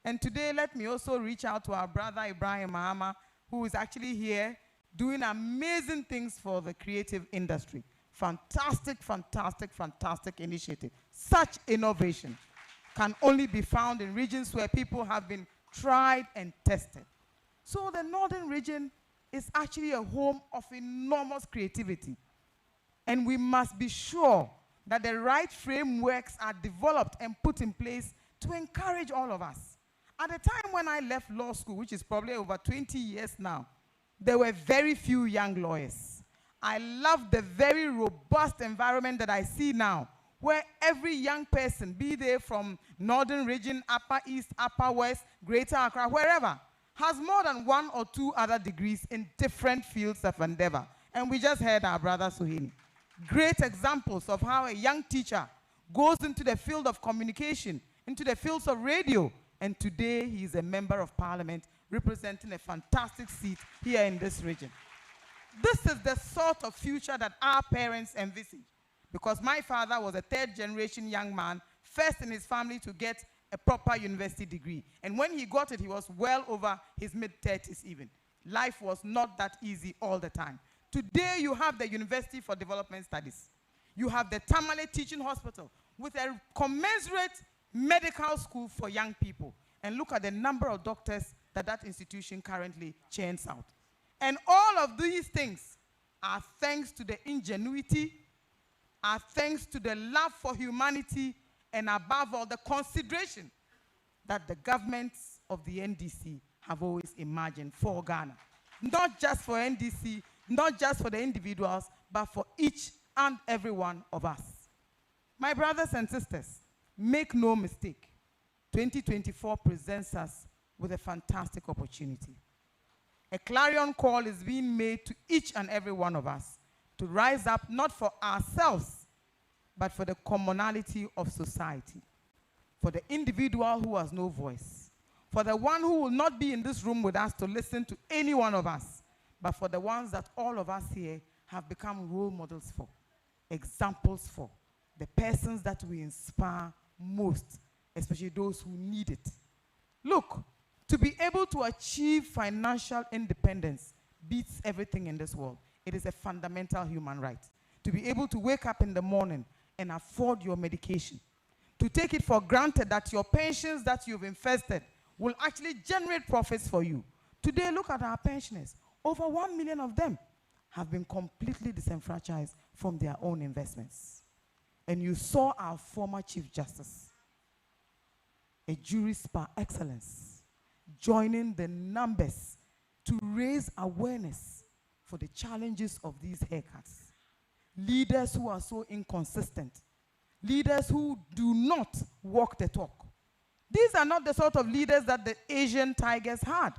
And today, let me also reach out to our brother Ibrahim Mahama, who is actually here doing amazing things for the creative industry. Fantastic, fantastic, fantastic initiative. Such innovation can only be found in regions where people have been tried and tested. So the northern region is actually a home of enormous creativity. And we must be sure that the right frameworks are developed and put in place to encourage all of us. At the time when I left law school, which is probably over 20 years now, there were very few young lawyers. I love the very robust environment that I see now, where every young person, be they from northern region, upper east, upper west, greater Accra, wherever, has more than 1 or 2 other degrees in different fields of endeavor. And we just heard our brother Suhini. Great examples of how a young teacher goes into the field of communication, into the fields of radio, and today he is a member of parliament representing a fantastic seat here in this region. This is the sort of future that our parents envisage, because my father was a third-generation young man, first in his family to get a proper university degree. And when he got it, he was well over his mid-30s even. Life was not that easy all the time. Today, you have the University for Development Studies. You have the Tamale Teaching Hospital with a commensurate medical school for young people. And look at the number of doctors that that institution currently churns out. And all of these things are thanks to the ingenuity, are thanks to the love for humanity, and above all, the consideration that the governments of the NDC have always imagined for Ghana. Not just for NDC, not just for the individuals, but for each and every one of us. My brothers and sisters, make no mistake, 2024 presents us with a fantastic opportunity. A clarion call is being made to each and every one of us to rise up not for ourselves, but for the commonality of society, for the individual who has no voice, for the one who will not be in this room with us to listen to any one of us, but for the ones that all of us here have become role models for, examples for, the persons that we inspire most, especially those who need it. Look, to be able to achieve financial independence beats everything in this world. It is a fundamental human right. To be able to wake up in the morning and afford your medication. To take it for granted that your pensions that you've invested will actually generate profits for you. Today, look at our pensioners. Over 1 million of them have been completely disenfranchised from their own investments. And you saw our former Chief Justice a jurist par excellence, joining the numbers to raise awareness for the challenges of these haircuts. Leaders who are so inconsistent, leaders who do not walk the talk. These are not the sort of leaders that the Asian tigers had.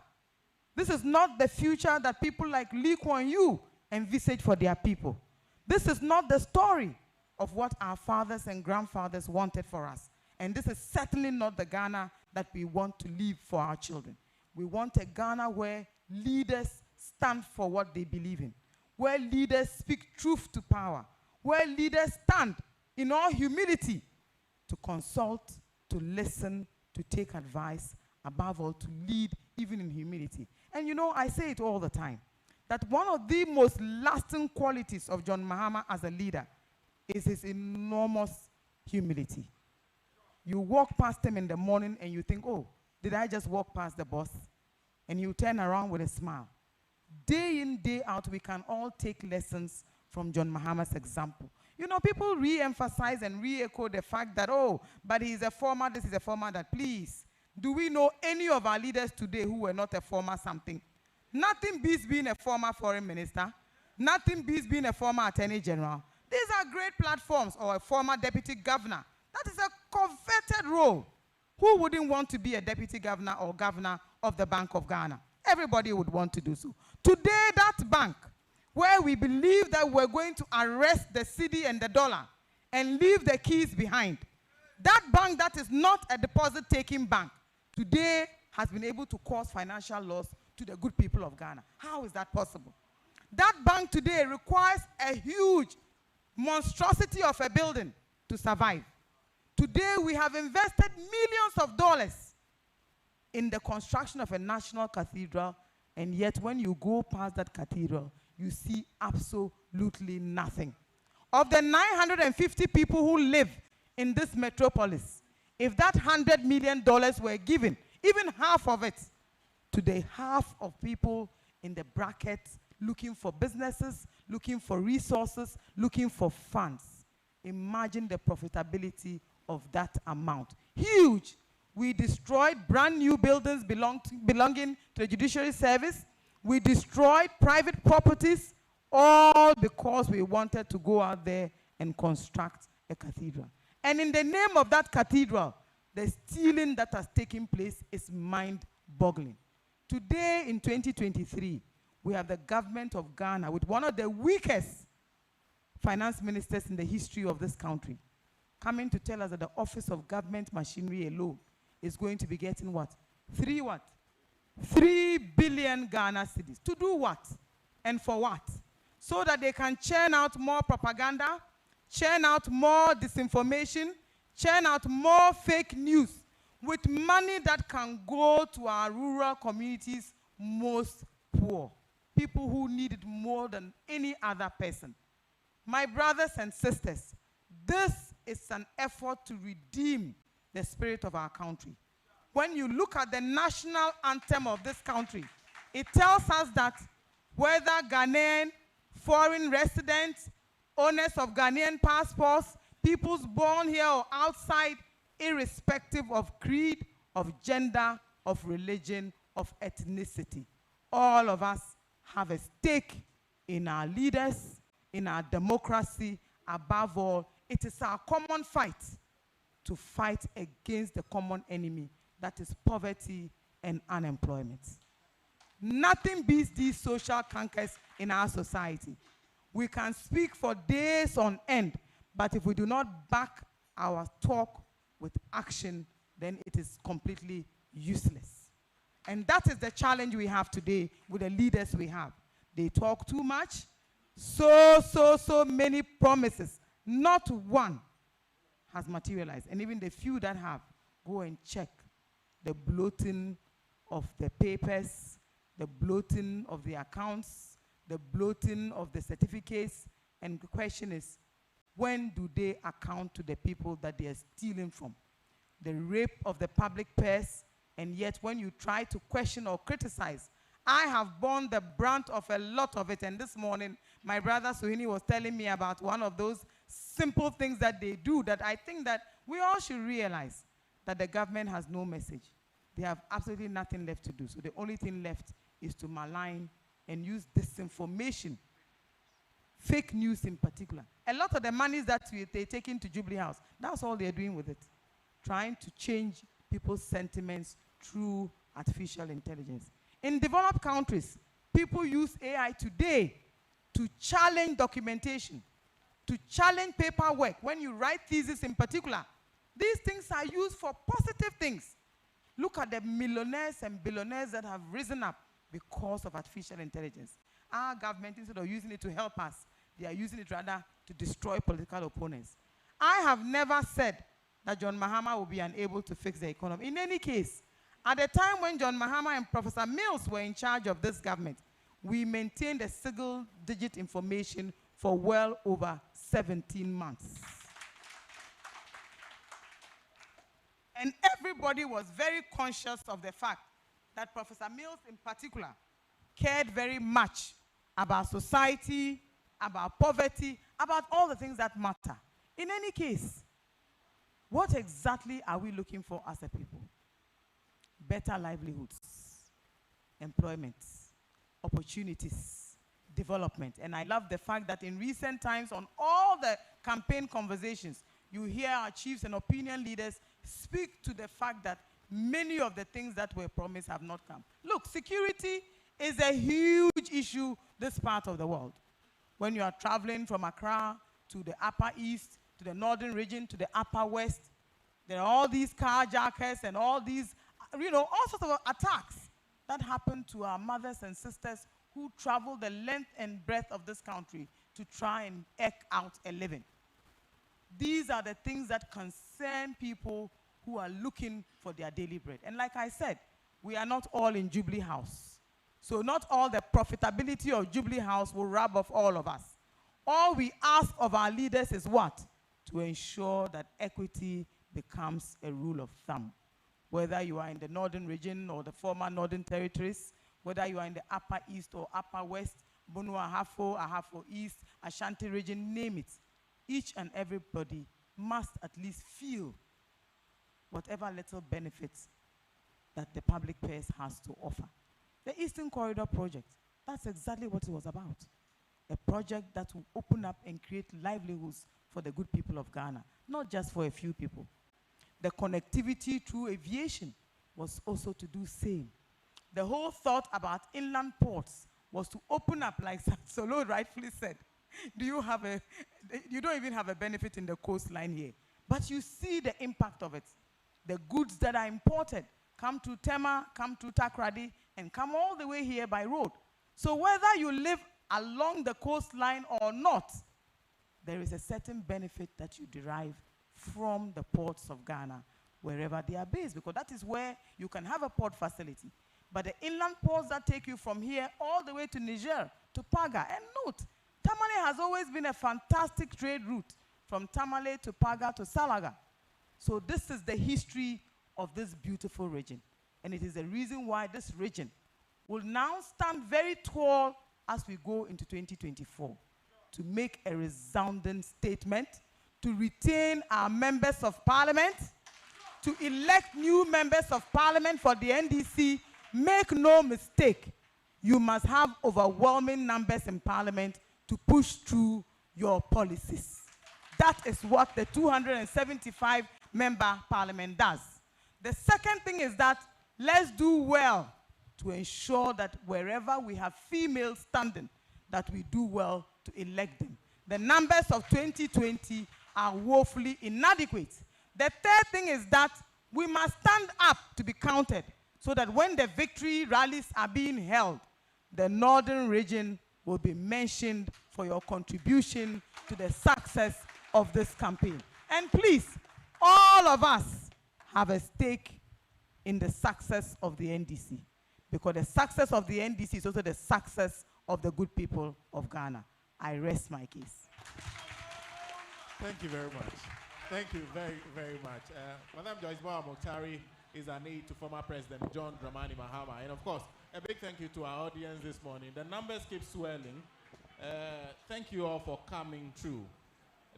This is not the future that people like Lee Kuan Yew envisage for their people. This is not the story of what our fathers and grandfathers wanted for us. And this is certainly not the Ghana that we want to leave for our children. We want a Ghana where leaders stand for what they believe in, where leaders speak truth to power, where leaders stand in all humility to consult, to listen, to take advice, above all, to lead even in humility. And you know, I say it all the time, that one of the most lasting qualities of John Mahama as a leader is his enormous humility. You walk past him in the morning and you think, oh, did I just walk past the boss? And you turn around with a smile. Day in, day out, we can all take lessons from John Mahama's example. You know, people re-emphasize and re-echo the fact that, oh, but he's a former, this is a former that. Please, do we know any of our leaders today who were not a former something? Nothing beats being a former foreign minister. Nothing beats being a former attorney general. These are great platforms, or a former deputy governor. That is a coveted role. Who wouldn't want to be a deputy governor or governor of the Bank of Ghana? Everybody would want to do so. Today, that bank, where we believe that we're going to arrest the cedi and the dollar and leave the keys behind, that bank that is not a deposit-taking bank, today has been able to cause financial loss to the good people of Ghana. How is that possible? That bank today requires a huge monstrosity of a building to survive. Today, we have invested millions of dollars in the construction of a national cathedral, and yet when you go past that cathedral, you see absolutely nothing. Of the 950 people who live in this metropolis, if that $100 million were given, even half of it, to the half of people in the brackets looking for businesses, looking for resources, looking for funds, imagine the profitability of that amount. Huge. We destroyed brand new buildings belonging to the Judiciary Service. We destroyed private properties, all because we wanted to go out there and construct a cathedral. And in the name of that cathedral, the stealing that has taken place is mind-boggling. Today, in 2023, we have the government of Ghana with one of the weakest finance ministers in the history of this country, coming to tell us that the Office of Government Machinery alone is going to be getting what? 3 billion Ghana cedis. To do what? And for what? So that they can churn out more propaganda, churn out more disinformation, churn out more fake news with money that can go to our rural communities most poor, people who need it more than any other person. My brothers and sisters, this is an effort to redeem the spirit of our country. When you look at the national anthem of this country, it tells us that whether Ghanaian, foreign residents, owners of Ghanaian passports, peoples born here or outside, irrespective of creed, of gender, of religion, of ethnicity, all of us have a stake in our leaders, in our democracy. Above all, it is our common fight to fight against the common enemy, that is poverty and unemployment. Nothing beats these social cankers in our society. We can speak for days on end, but if we do not back our talk with action, then it is completely useless. And that is the challenge we have today with the leaders we have. They talk too much, so many promises. Not one has materialized. And even the few that have, go and check the bloating of the papers, the bloating of the accounts, the bloating of the certificates. And the question is, when do they account to the people that they are stealing from? The rape of the public purse, and yet when you try to question or criticize, I have borne the brunt of a lot of it. And this morning, my brother Suhini was telling me about one of those simple things that they do that I think that we all should realize, that the government has no message. They have absolutely nothing left to do. So the only thing left is to malign and use disinformation, fake news in particular. A lot of the monies that they take into Jubilee House, that's all they're doing with it. Trying to change people's sentiments through artificial intelligence. In developed countries, people use AI today to challenge documentation, to challenge paperwork. When you write thesis in particular, these things are used for positive things. Look at the millionaires and billionaires that have risen up because of artificial intelligence. Our government, instead of using it to help us, they are using it rather to destroy political opponents. I have never said that John Mahama will be unable to fix the economy. In any case, at the time when John Mahama and Professor Mills were in charge of this government, we maintained a single-digit information for well over 17 months. And everybody was very conscious of the fact that Professor Mills in particular cared very much about society, about poverty, about all the things that matter. In any case, what exactly are we looking for as a people? Better livelihoods, employment, opportunities, development. And I love the fact that in recent times, on all the campaign conversations, you hear our chiefs and opinion leaders speak to the fact that many of the things that were promised have not come. Look, security is a huge issue this part of the world. When you are traveling from Accra to the Upper East, to the Northern region, to the Upper West, there are all these carjackers and all these, all sorts of attacks that happen to our mothers and sisters who travel the length and breadth of this country to try and eke out a living. These are the things that concern people who are looking for their daily bread. And like I said, we are not all in Jubilee House. So not all the profitability of Jubilee House will rub off all of us. All we ask of our leaders is what? To ensure that equity becomes a rule of thumb. Whether you are in the Northern region or the former Northern Territories, whether you are in the Upper East or Upper West, Bunu Ahafo, Ahafo East, Ashanti region, name it. Each and everybody must at least feel whatever little benefits that the public purse has to offer. The Eastern Corridor project, that's exactly what it was about. A project that will open up and create livelihoods for the good people of Ghana, not just for a few people. The connectivity through aviation was also to do same. The whole thought about inland ports was to open up, like Solo rightfully said, you don't even have a benefit in the coastline here. But you see the impact of it. The goods that are imported come to Tema, come to Takrady, and come all the way here by road. So whether you live along the coastline or not, there is a certain benefit that you derive from the ports of Ghana, wherever they are based, because that is where you can have a port facility. But the inland ports that take you from here all the way to Niger, to Paga, and note, Tamale has always been a fantastic trade route from Tamale to Paga to Salaga. So this is the history of this beautiful region. And it is the reason why this region will now stand very tall as we go into 2024 to make a resounding statement, to retain our members of parliament, to elect new members of parliament for the NDC. Make no mistake, you must have overwhelming numbers in parliament to push through your policies. That is what the 275-member parliament does. The second thing is that let's do well to ensure that wherever we have females standing, that we do well to elect them. The numbers of 2020 are woefully inadequate. The third thing is that we must stand up to be counted so that when the victory rallies are being held, the Northern region will be mentioned for your contribution to the success of this campaign. And please, all of us have a stake in the success of the NDC, because the success of the NDC is also the success of the good people of Ghana. I rest my case. Thank you very much. Thank you very, very much. Madam Joyce Bawa-Mokhtari is an aide to former President John Dramani Mahama. And of course, a big thank you to our audience this morning. The numbers keep swelling. Thank you all for coming through.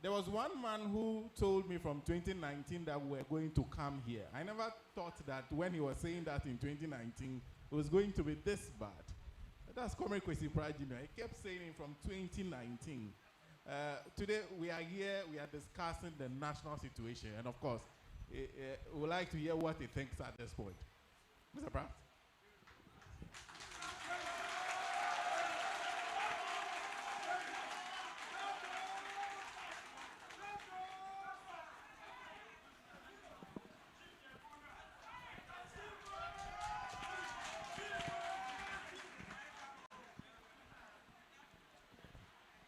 There was one man who told me from 2019 that we're going to come here. I never thought that when he was saying that in 2019, it was going to be this bad. That's Comrade Kwesi Prajino. He kept saying it from 2019. Today we are here, we are discussing the national situation. And of course, we would like to hear what he thinks at this point. Mr. Pratt?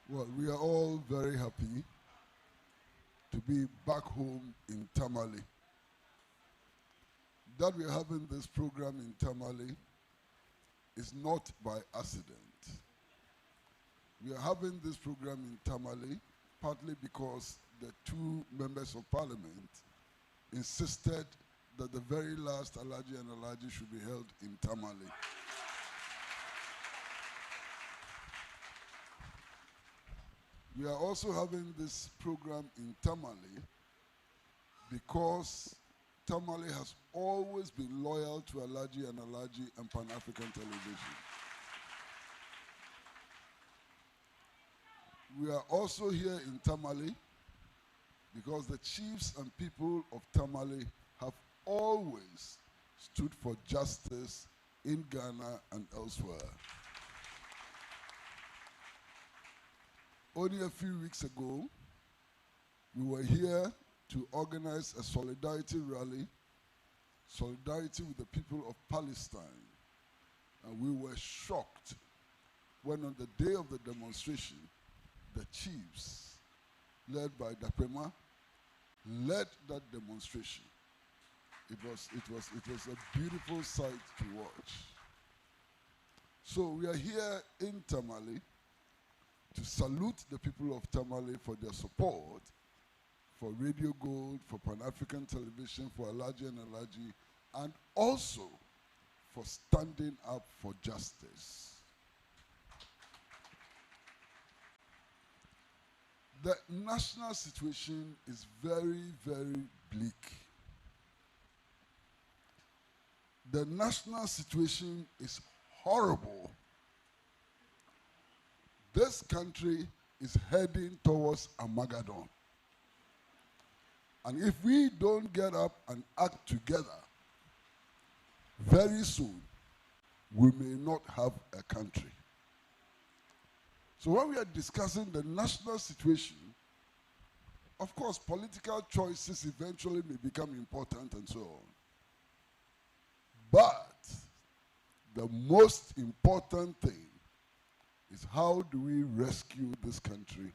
Well, we are all very happy to be back home in Tamale. That we are having this program in Tamale is not by accident. We are having this program in Tamale partly because the two members of parliament insisted that the very last ALHAJI and ALHAJI should be held in Tamale. We are also having this program in Tamale because Tamale has always been loyal to ALHAJI and ALHAJI and Pan-African television. We are also here in Tamale because the chiefs and people of Tamale have always stood for justice in Ghana and elsewhere. Only a few weeks ago, we were here to organize a solidarity rally, solidarity with the people of Palestine. And we were shocked when on the day of the demonstration, the chiefs, led by Dapema, led that demonstration. It was a beautiful sight to watch. So we are here in Tamale to salute the people of Tamale for their support for Radio Gold, for Pan-African Television, for ALHAJI and ALHAJI, and also for standing up for justice. The national situation is very, very bleak. The national situation is horrible. This country is heading towards Armageddon. And if we don't get up and act together, very soon, we may not have a country. So when we are discussing the national situation, of course, political choices eventually may become important and so on. But the most important thing is how do we rescue this country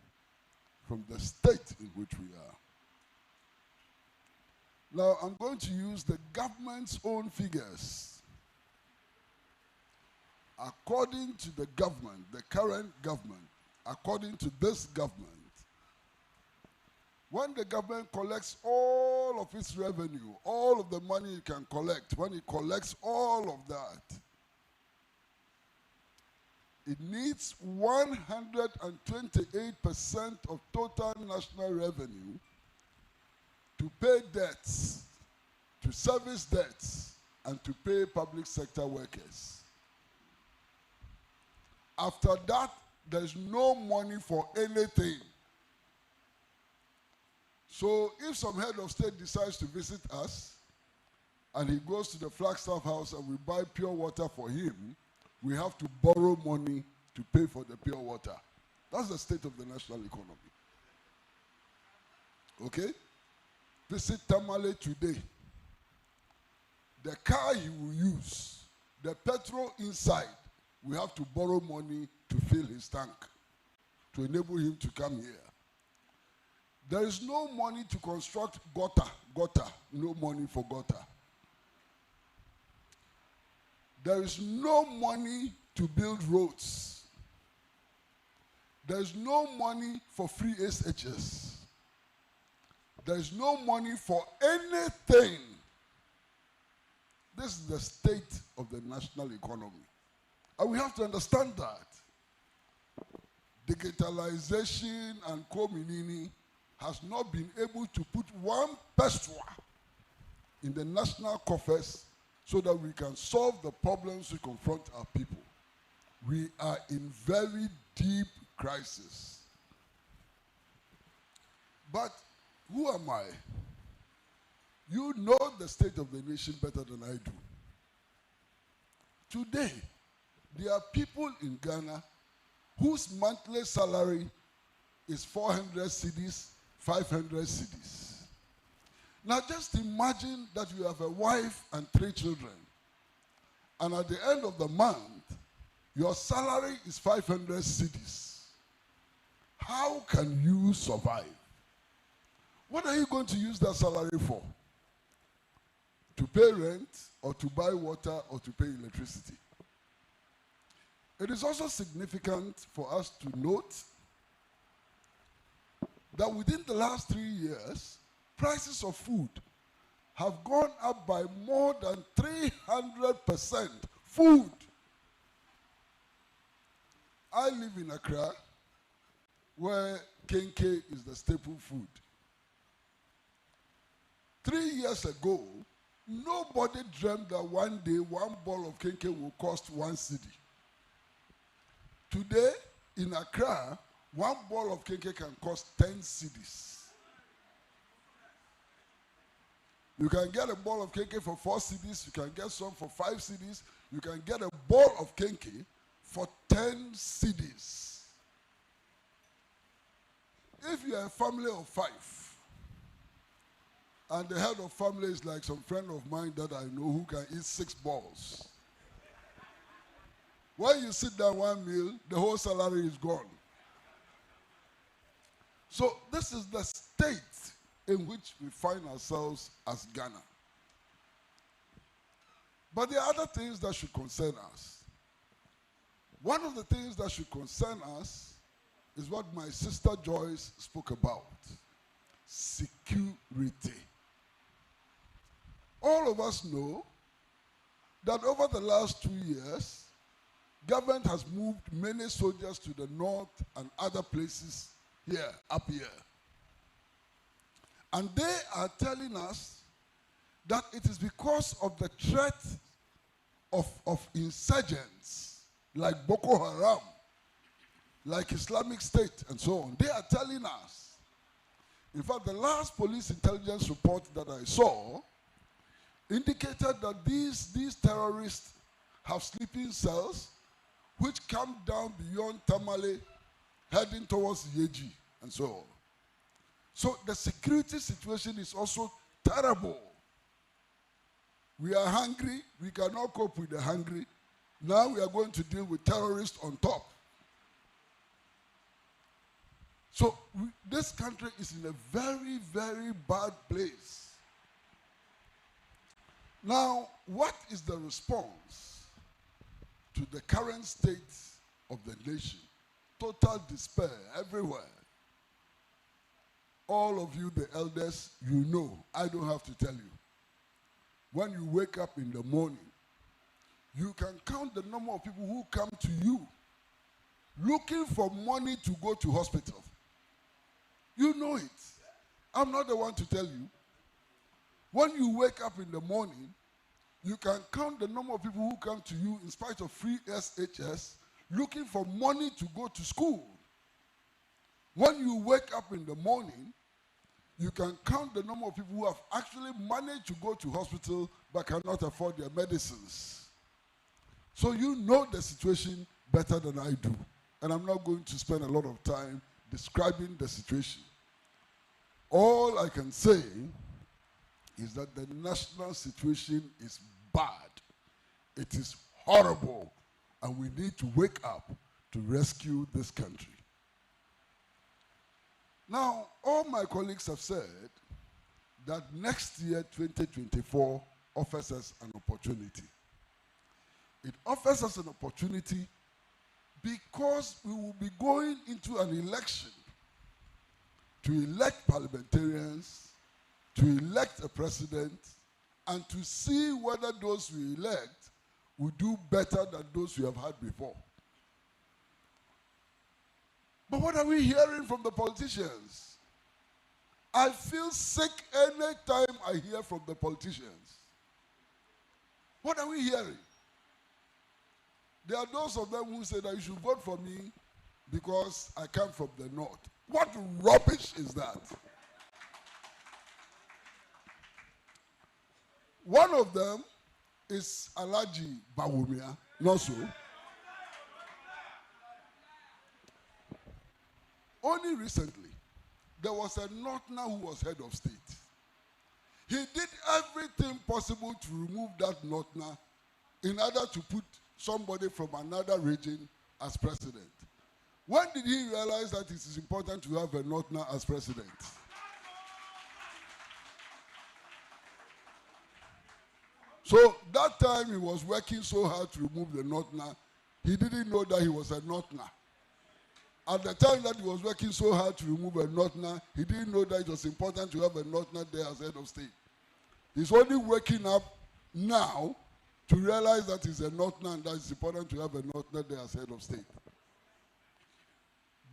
from the state in which we are. Now, I'm going to use the government's own figures. According to the government, the current government, according to this government, when the government collects all of its revenue, all of the money it can collect, when it collects all of that, it needs 128% of total national revenue to pay debts, to service debts, and to pay public sector workers. After that, there's no money for anything. So if some head of state decides to visit us, and he goes to the Flagstaff House and we buy pure water for him, we have to borrow money to pay for the pure water. That's the state of the national economy. Okay? Visit Tamale today. The car he will use, the petrol inside, we have to borrow money to fill his tank to enable him to come here. There is no money to construct gutter, no money for gutter. There is no money to build roads. There is no money for free SHS. There is no money for anything. This is the state of the national economy. And we have to understand that. Digitalization and community has not been able to put one pestua in the national coffers so that we can solve the problems we confront our people. We are in very deep crisis. But who am I? You know the state of the nation better than I do. Today, there are people in Ghana whose monthly salary is 400 cedis, 500 cedis. Now just imagine that you have a wife and 3 children, and at the end of the month, your salary is 500 cedis. How can you survive? What are you going to use that salary for? To pay rent, or to buy water, or to pay electricity? It is also significant for us to note that within the last 3 years, prices of food have gone up by more than 300%. Food. I live in Accra, where kenke is the staple food. 3 years ago, nobody dreamt that one day one ball of kenke will cost 1 cedi. Today, in Accra, one ball of kenke can cost 10 cedis. You can get a ball of kenke for 4 cedis, you can get some for 5 cedis, you can get a ball of kenke for 10 cedis. If you are a family of 5, and the head of family is like some friend of mine that I know who can eat 6 balls, when you sit down one meal, the whole salary is gone. So this is the state in which we find ourselves as Ghana. But there are other things that should concern us. One of the things that should concern us is what my sister Joyce spoke about: security. All of us know that over the last 2 years, government has moved many soldiers to the north and other places here, up here. And they are telling us that it is because of the threat of insurgents like Boko Haram, like Islamic State, and so on. They are telling us. In fact, the last police intelligence report that I saw indicated that these terrorists have sleeping cells which come down beyond Tamale, heading towards Yeji, and so on. So the security situation is also terrible. We are hungry. We cannot cope with the hungry. Now we are going to deal with terrorists on top. So this country is in a very, very bad place. Now, what is the response to the current state of the nation? Total despair everywhere. All of you, the elders, you know, I don't have to tell you. When you wake up in the morning, you can count the number of people who come to you looking for money to go to hospital. You know it. I'm not the one to tell you. When you wake up in the morning, you can count the number of people who come to you in spite of free SHS looking for money to go to school. When you wake up in the morning, you can count the number of people who have actually managed to go to hospital but cannot afford their medicines. So you know the situation better than I do. And I'm not going to spend a lot of time describing the situation. All I can say is that the national situation is bad. It is horrible. And we need to wake up to rescue this country. Now, all my colleagues have said that next year, 2024, offers us an opportunity. It offers us an opportunity because we will be going into an election to elect parliamentarians, to elect a president, and to see whether those we elect will do better than those we have had before. But what are we hearing from the politicians? I feel sick anytime I hear from the politicians. What are we hearing? There are those of them who say that you should vote for me because I come from the north. What rubbish is that? One of them is ALHAJI Bawumia, not so. Only recently, there was a Northerner who was head of state. He did everything possible to remove that Northerner in order to put somebody from another region as president. When did he realize that it is important to have a Northerner as president? So that time he was working so hard to remove the Northerner, he didn't know that he was a Northerner. At the time that he was working so hard to remove a Northerner, he didn't know that it was important to have a Northerner there as head of state. He's only waking up now to realize that he's a Northerner and that it's important to have a Northerner there as head of state.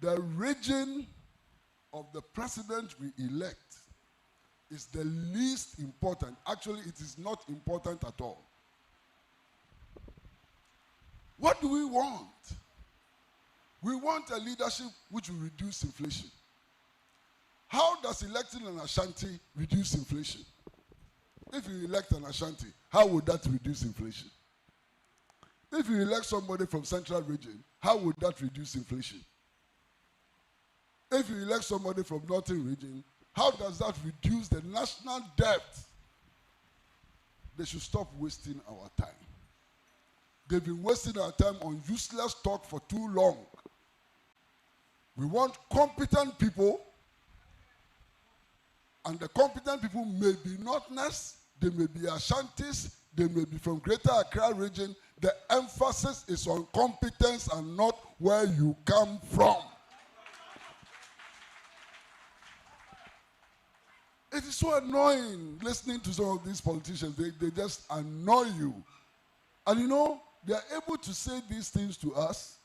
The region of the president we elect is the least important. Actually, it is not important at all. What do we want? We want a leadership which will reduce inflation. How does electing an Ashanti reduce inflation? If you elect an Ashanti, how would that reduce inflation? If you elect somebody from Central Region, how would that reduce inflation? If you elect somebody from Northern Region, how does that reduce the national debt? They should stop wasting our time. They've been wasting our time on useless talk for too long. We want competent people, and the competent people may be Northerners, they may be Ashantis, they may be from Greater Accra region. The emphasis is on competence and not where you come from. It is so annoying listening to some of these politicians. They just annoy you. And you know, they are able to say these things to us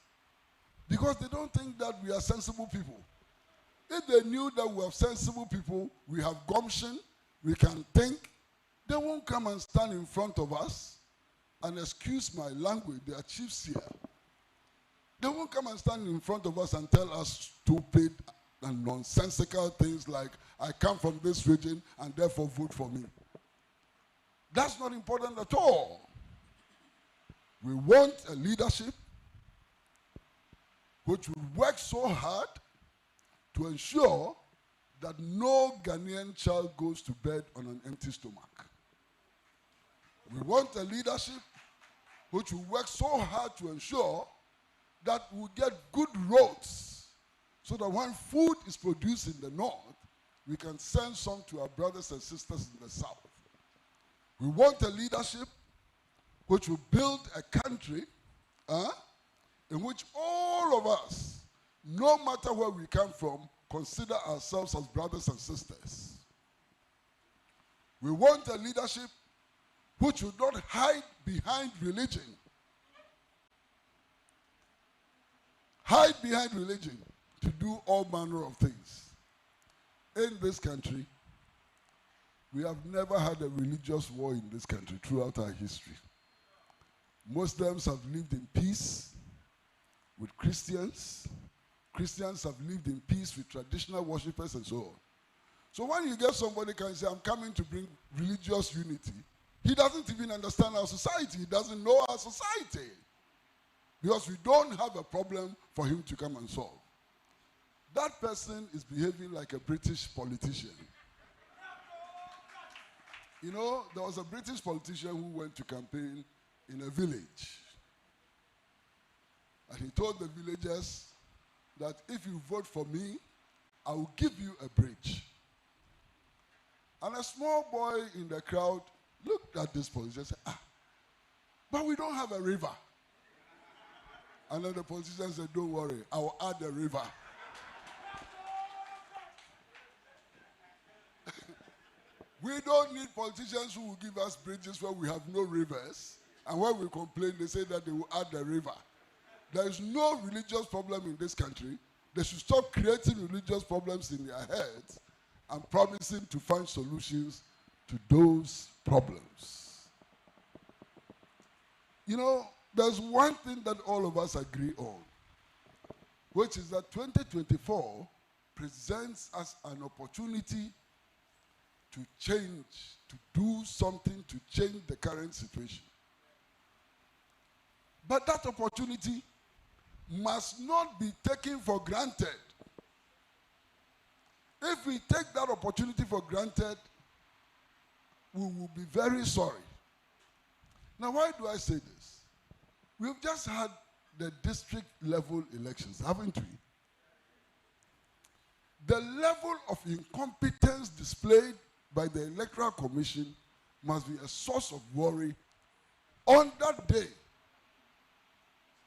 because they don't think that we are sensible people. If they knew that we are sensible people, we have gumption, we can think, they won't come and stand in front of us and, excuse my language, they are chiefs here. They won't come and stand in front of us and tell us stupid and nonsensical things like, I come from this region and therefore vote for me. That's not important at all. We want a leadership which will work so hard to ensure that no Ghanaian child goes to bed on an empty stomach. We want a leadership which will work so hard to ensure that we get good roads so that when food is produced in the north, we can send some to our brothers and sisters in the south. We want a leadership which will build a country in which all of us, no matter where we come from, consider ourselves as brothers and sisters. We want a leadership which will not hide behind religion. Hide behind religion to do all manner of things. In this country, we have never had a religious war in this country throughout our history. Muslims have lived in peace with Christians. Christians have lived in peace with traditional worshippers and so on. So when you get somebody can say, I'm coming to bring religious unity, he doesn't even understand our society. He doesn't know our society. Because we don't have a problem for him to come and solve. That person is behaving like a British politician. You know, there was a British politician who went to campaign in a village. And he told the villagers that if you vote for me, I will give you a bridge. And a small boy in the crowd looked at this politician and said, but we don't have a river. And then the politician said, don't worry, I will add a river. We don't need politicians who will give us bridges where we have no rivers. And when we complain, they say that they will add a river. There is no religious problem in this country. They should stop creating religious problems in their heads and promising to find solutions to those problems. You know, there's one thing that all of us agree on, which is that 2024 presents us an opportunity to change, to do something to change the current situation. But that opportunity must not be taken for granted. If we take that opportunity for granted, we will be very sorry. Now, why do I say this? We've just had the district level elections, haven't we? The level of incompetence displayed by the Electoral Commission must be a source of worry. On that day,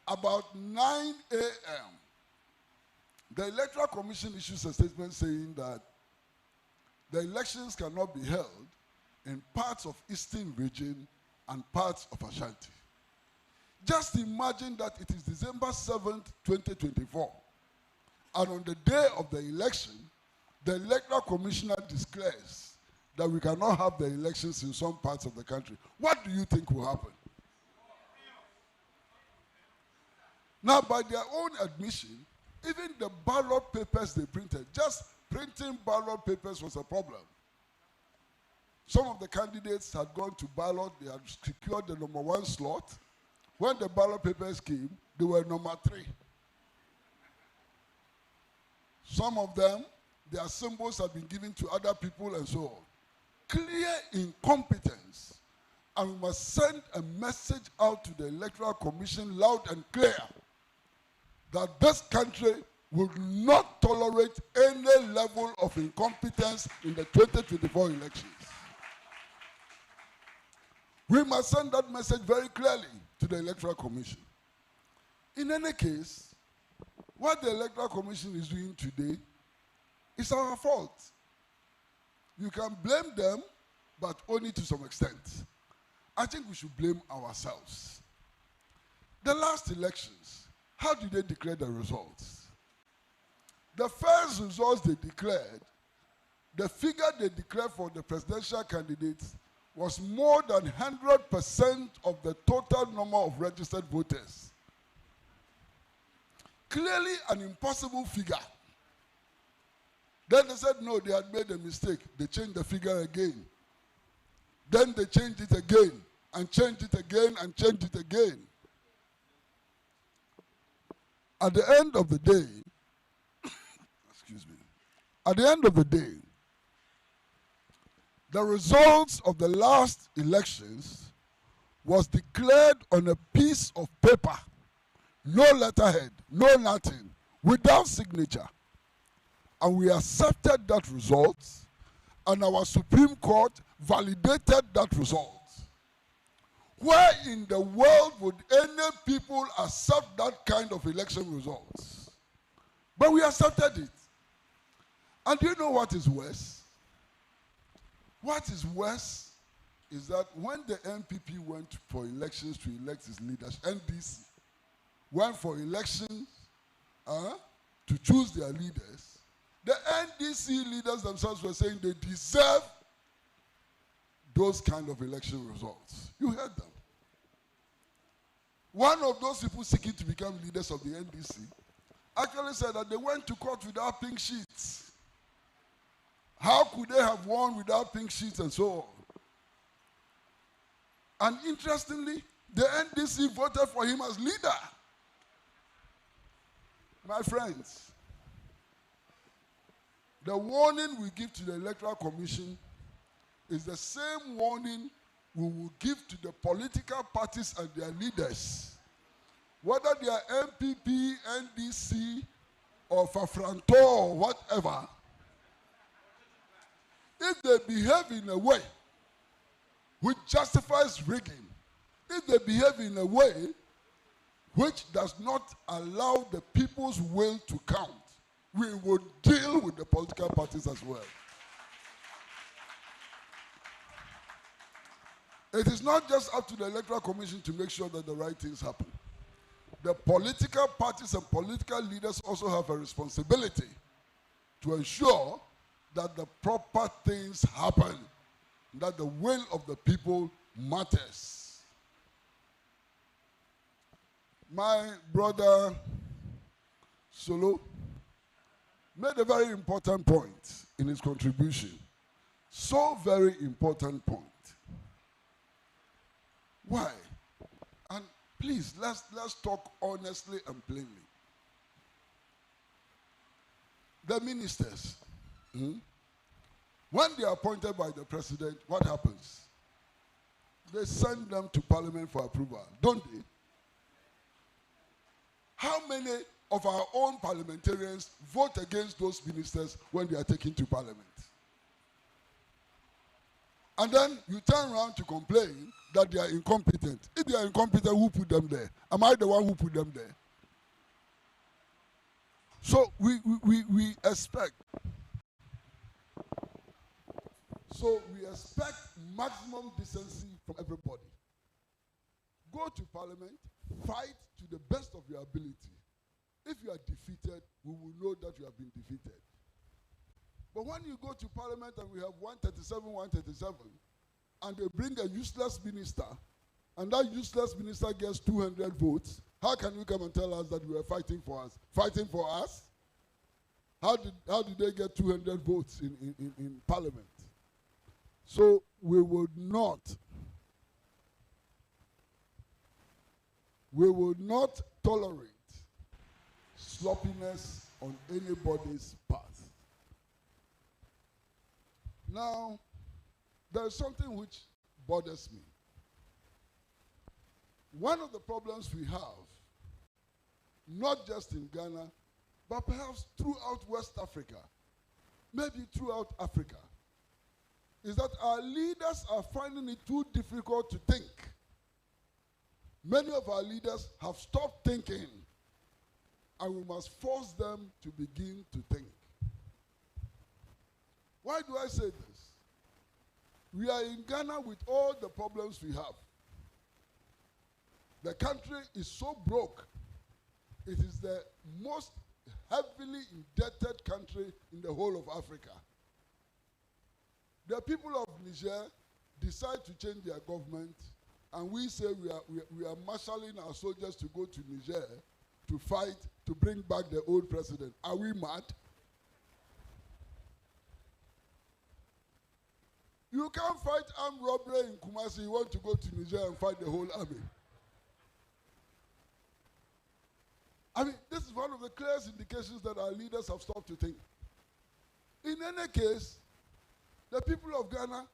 about 9 a.m., the Electoral Commission issues a statement saying that the elections cannot be held in parts of Eastern Region and parts of Ashanti. Just imagine that it is December 7th, 2024, and on the day of the election, the Electoral Commissioner declares that we cannot have the elections in some parts of the country. What do you think will happen? Now, by their own admission, even the ballot papers they printed, just printing ballot papers was a problem. Some of the candidates had gone to ballot, they had secured the number 1 slot. When the ballot papers came, they were number 3. Some of them, their symbols had been given to other people and so on. Clear incompetence. And we must send a message out to the Electoral Commission loud and clear that this country will not tolerate any level of incompetence in the 2024 elections. We must send that message very clearly to the Electoral Commission. In any case, what the Electoral Commission is doing today is our fault. You can blame them, but only to some extent. I think we should blame ourselves. The last elections, how did they declare the results? The first results they declared, the figure they declared for the presidential candidates was more than 100% of the total number of registered voters. Clearly an impossible figure. Then they said, no, they had made a mistake. They changed the figure again. Then they changed it again, and changed it again, and changed it again. At the end of the day, excuse me, at the end of the day, the results of the last elections was declared on a piece of paper, no letterhead, no nothing, without signature. And we accepted that result, and our Supreme Court validated that result. Where in the world would any people accept that kind of election results? But we accepted it. And do you know what is worse? What is worse is that when the NPP went for elections to elect its leaders, NDC went for elections to choose their leaders, the NDC leaders themselves were saying they deserve those kind of election results. You heard them. One of those people seeking to become leaders of the NDC actually said that they went to court without pink sheets. How could they have won without pink sheets and so on? And interestingly, the NDC voted for him as leader. My friends, the warning we give to the Electoral Commission is the same warning we will give to the political parties and their leaders. Whether they are MPP, NDC, or Fafranto, or whatever, if they behave in a way which justifies rigging, if they behave in a way which does not allow the people's will to count, we will deal with the political parties as well. It is not just up to the Electoral Commission to make sure that the right things happen. The political parties and political leaders also have a responsibility to ensure that the proper things happen, that the will of the people matters. My brother Solo made a very important point in his contribution. So very important point. Why? And please, let's talk honestly and plainly. The ministers, when they are appointed by the president, what happens? They send them to parliament for approval, don't they? How many of our own parliamentarians vote against those ministers when they are taken to parliament? And then you turn around to complain that they are incompetent. If they are incompetent, who put them there? Am I the one who put them there? So we expect. So we expect maximum decency from everybody. Go to parliament, fight to the best of your ability. If you are defeated, we will know that you have been defeated. But when you go to parliament and we have 137, and they bring a useless minister, and that useless minister gets 200 votes, how can you come and tell us that we were fighting for us? Fighting for us? How did they get 200 votes in parliament? So we will not tolerate sloppiness on anybody's path. Now, there is something which bothers me. One of the problems we have, not just in Ghana, but perhaps throughout West Africa, maybe throughout Africa, is that our leaders are finding it too difficult to think. Many of our leaders have stopped thinking, and we must force them to begin to think. Why do I say this? We are in Ghana with all the problems we have. The country is so broke. It is the most heavily indebted country in the whole of Africa. The people of Niger decide to change their government, and we say we are marshalling our soldiers to go to Niger to fight to bring back the old president. Are we mad? You can't fight armed robbery in Kumasi. You want to go to Niger and fight the whole army. I mean, this is one of the clearest indications that our leaders have stopped to think. In any case, the people of Ghana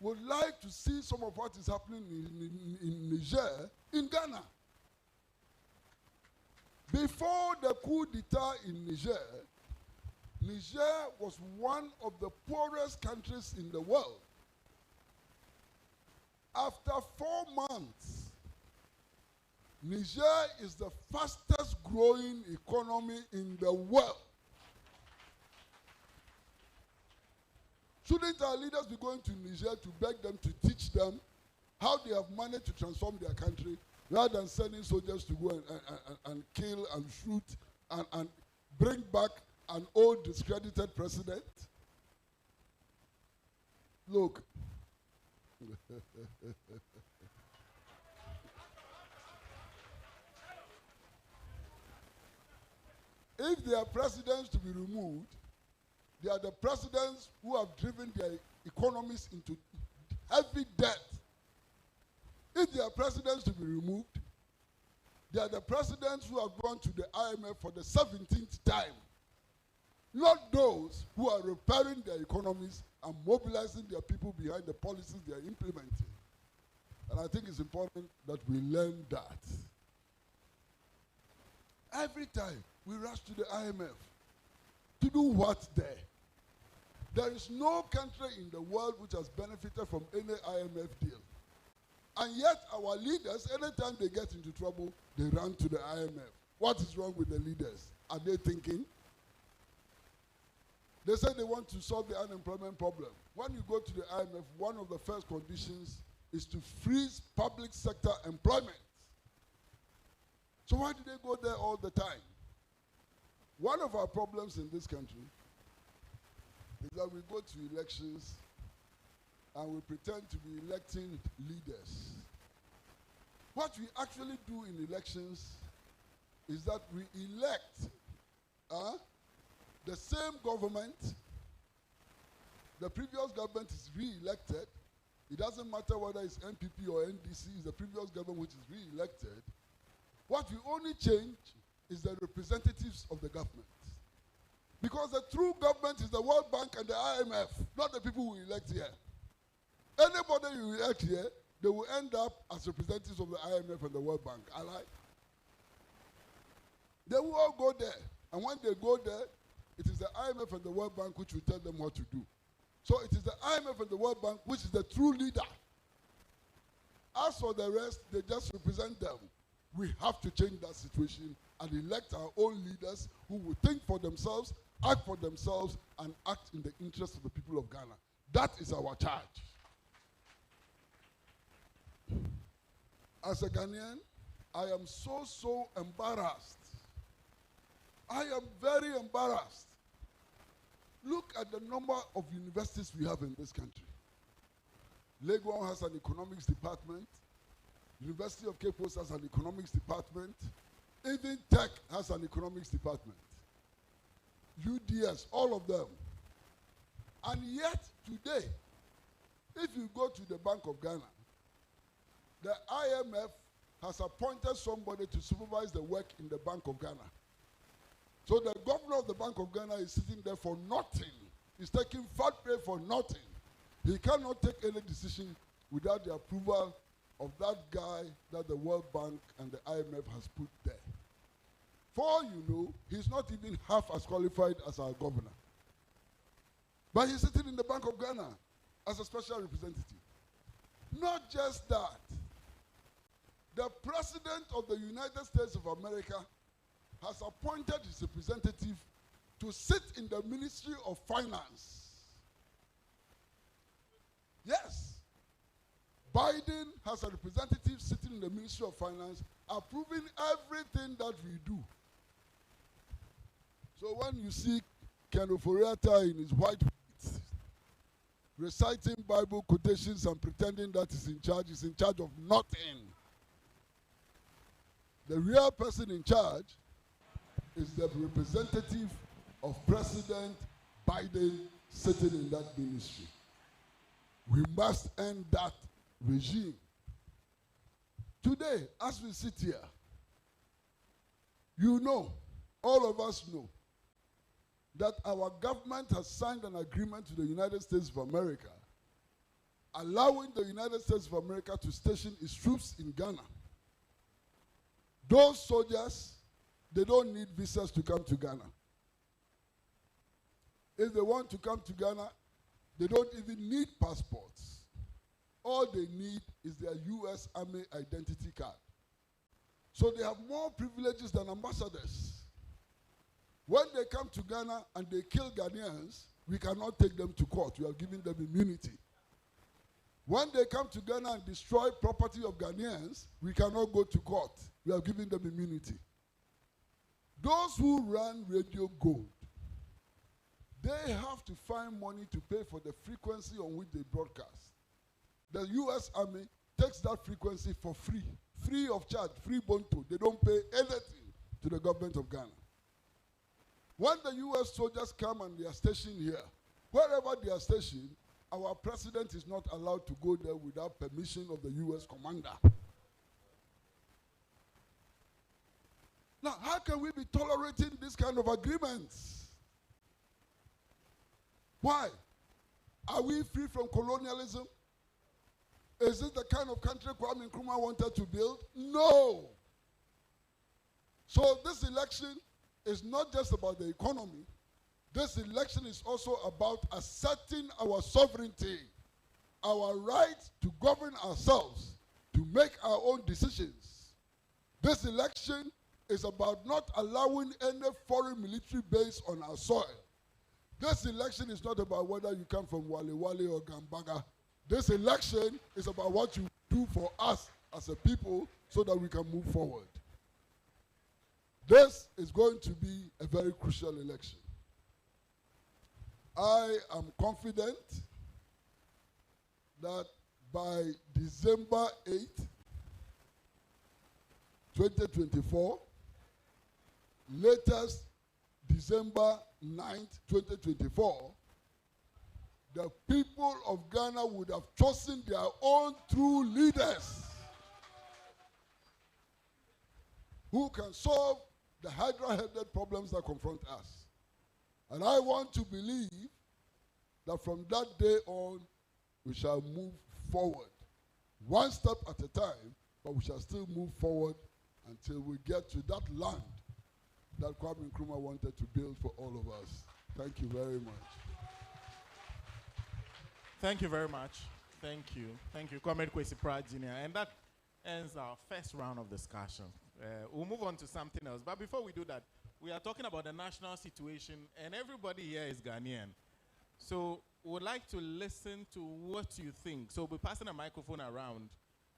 would like to see some of what is happening in Niger in Ghana. Before the coup d'etat in Niger, Niger was one of the poorest countries in the world. After 4 months, Niger is the fastest growing economy in the world. Shouldn't our leaders be going to Niger to beg them to teach them how they have managed to transform their country, rather than sending soldiers to go and kill and shoot and bring back an old discredited president? Look. If there are presidents to be removed, they are the presidents who have driven their economies into heavy debt. If there are presidents to be removed, they are the presidents who have gone to the IMF for the 17th time. Not those who are repairing their economies and mobilizing their people behind the policies they are implementing. And I think it's important that we learn that. Every time we rush to the IMF, to do what there? There is no country in the world which has benefited from any IMF deal. And yet our leaders, anytime they get into trouble, they run to the IMF. What is wrong with the leaders? Are they thinking? They say they want to solve the unemployment problem. When you go to the IMF, one of the first conditions is to freeze public sector employment. So why do they go there all the time? One of our problems in this country is that we go to elections and we pretend to be electing leaders. What we actually do in elections is that we elect the same government. The previous government is re-elected. It doesn't matter whether it's NPP or NDC, it's the previous government which is re-elected. What we only change is the representatives of the government. Because the true government is the World Bank and the IMF, not the people who elect here. Anybody you elect here, they will end up as representatives of the IMF and the World Bank. Alright? They will all go there. And when they go there, it is the IMF and the World Bank which will tell them what to do. So it is the IMF and the World Bank which is the true leader. As for the rest, they just represent them. We have to change that situation and elect our own leaders who will think for themselves, act for themselves, and act in the interest of the people of Ghana. That is our charge. As a Ghanaian, I am so embarrassed. I am very embarrassed. Look at the number of universities we have in this country. Legon has an economics department. University of Cape Coast has an economics department. Even Tech has an economics department. UDS, all of them. And yet, today, if you go to the Bank of Ghana, the IMF has appointed somebody to supervise the work in the Bank of Ghana. So the governor of the Bank of Ghana is sitting there for nothing. He's taking fat pay for nothing. He cannot take any decision without the approval of that guy that the World Bank and the IMF has put there. For all you know, he's not even half as qualified as our governor. But he's sitting in the Bank of Ghana as a special representative. Not just that. The President of the United States of America has appointed his representative to sit in the Ministry of Finance. Yes. Biden has a representative sitting in the Ministry of Finance approving everything that we do. So when you see Ken Oforiatta in his white suit, reciting Bible quotations and pretending that he's in charge of nothing. The real person in charge is the representative of President Biden sitting in that ministry. We must end that regime. Today, as we sit here, you know, all of us know, that our government has signed an agreement with the United States of America, allowing the United States of America to station its troops in Ghana. Those soldiers, they don't need visas to come to Ghana. If they want to come to Ghana, they don't even need passports. All they need is their U.S. Army identity card. So they have more privileges than ambassadors. When they come to Ghana and they kill Ghanaians, we cannot take them to court. We are giving them immunity. When they come to Ghana and destroy property of Ghanaians, we cannot go to court. We are giving them immunity. Those who run Radio Gold, they have to find money to pay for the frequency on which they broadcast. The U.S. Army takes that frequency for free, free of charge, free bonto. They don't pay anything to the government of Ghana. When the U.S. soldiers come and they are stationed here, wherever they are stationed, our president is not allowed to go there without permission of the U.S. commander. Now, how can we be tolerating this kind of agreements? Why? Are we free from colonialism? Is this the kind of country Kwame Nkrumah wanted to build? No. So this election is not just about the economy. This election is also about asserting our sovereignty, our right to govern ourselves, to make our own decisions. This election is about not allowing any foreign military base on our soil. This election is not about whether you come from Wale Wale or Gambaga. This election is about what you do for us as a people so that we can move forward. This is going to be a very crucial election. I am confident that by December 8th, 2024, latest December 9th, 2024, the people of Ghana would have chosen their own true leaders who can solve the hydra-headed problems that confront us. And I want to believe that from that day on, we shall move forward, one step at a time, but we shall still move forward until we get to that land that Kwame Nkrumah wanted to build for all of us. Thank you very much. Thank you very much. Thank you. Thank you, Comrade Kwesi Pratt Jr. And that ends our first round of discussion. We'll move on to something else. But before we do that, we are talking about the national situation, and everybody here is Ghanaian. So we would like to listen to what you think. So we'll be passing a microphone around.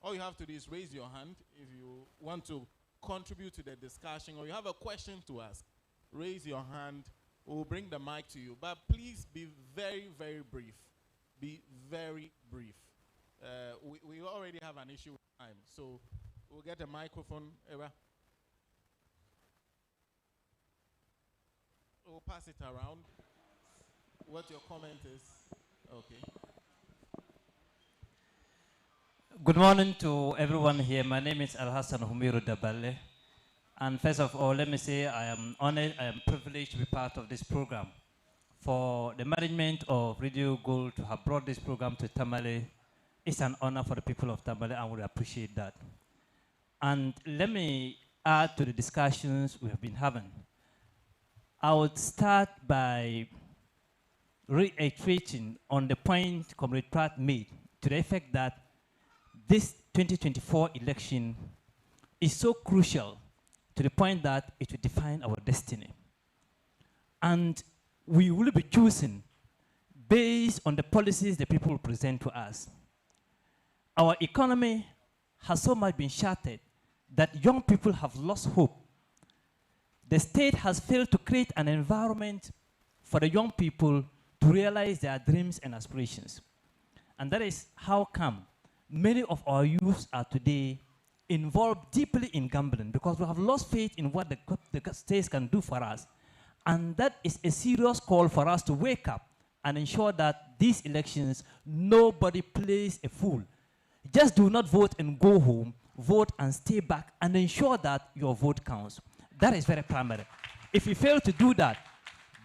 All you have to do is raise your hand if you want to contribute to the discussion or you have a question to ask. Raise your hand. We'll bring the mic to you. But please be very, very brief. Be very brief. We already have an issue with time. So we'll get a microphone. Eva. We'll pass it around. What your comment is. Okay. Good morning to everyone here. My name is Al-Hassan Humiru Dabale. And first of all, let me say I am honored, I am privileged to be part of this program. For the management of Radio Gold to have brought this program to Tamale, it's an honor for the people of Tamale, and we appreciate that. And let me add to the discussions we have been having. I would start by reiterating on the point Comrade Pratt made to the effect that this 2024 election is so crucial to the point that it will define our destiny. And we will be choosing based on the policies the people will present to us. Our economy has so much been shattered that young people have lost hope. The state has failed to create an environment for the young people to realize their dreams and aspirations. And that is how come many of our youths are today involved deeply in gambling, because we have lost faith in what the states can do for us. And that is a serious call for us to wake up and ensure that these elections, nobody plays a fool. Just do not vote and go home. Vote and stay back and ensure that your vote counts. That is very primary. If we fail to do that,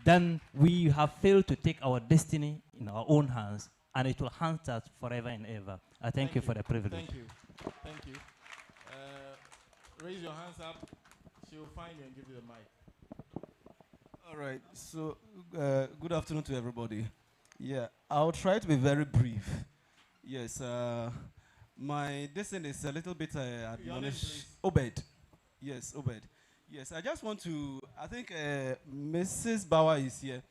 then we have failed to take our destiny in our own hands, and it will haunt us forever and ever. I thank you for the privilege. Thank you. Thank you. Raise your hands up. She will find you and give you the mic. All right. So, good afternoon to everybody. Yeah, I'll try to be very brief. Yes, my destiny is a little bit admonished. Obed. Yes, Obed. Yes, I just want to, I think Mrs. Bauer is here.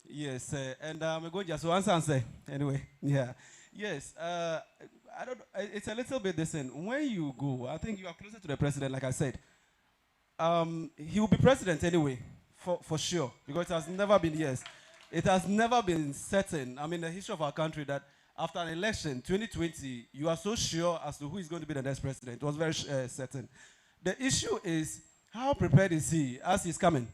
Yes, and I'm going just to answer. Anyway, yeah. Yes, I don't, it's a little bit different. When you go, I think you are closer to the president, like I said. He will be president anyway, for sure, because it has never been, yes. It has never been certain, I mean, the history of our country, that after an election, 2020, you are so sure as to who is going to be the next president. It was very certain. The issue is, how prepared is he as he's coming?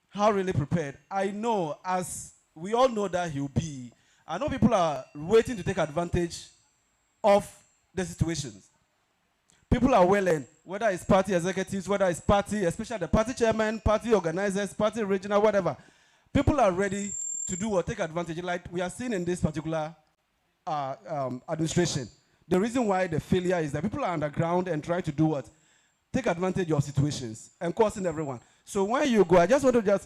How really prepared? I know, as we all know that he'll be, I know people are waiting to take advantage of the situations. People are willing, whether it's party executives, whether it's party, especially the party chairman, party organizers, party regional, whatever. People are ready to do or take advantage, like we are seeing in this particular administration. The reason why the failure is that people are underground and trying to do what? Take advantage of situations and causing everyone. So when you go, I just want to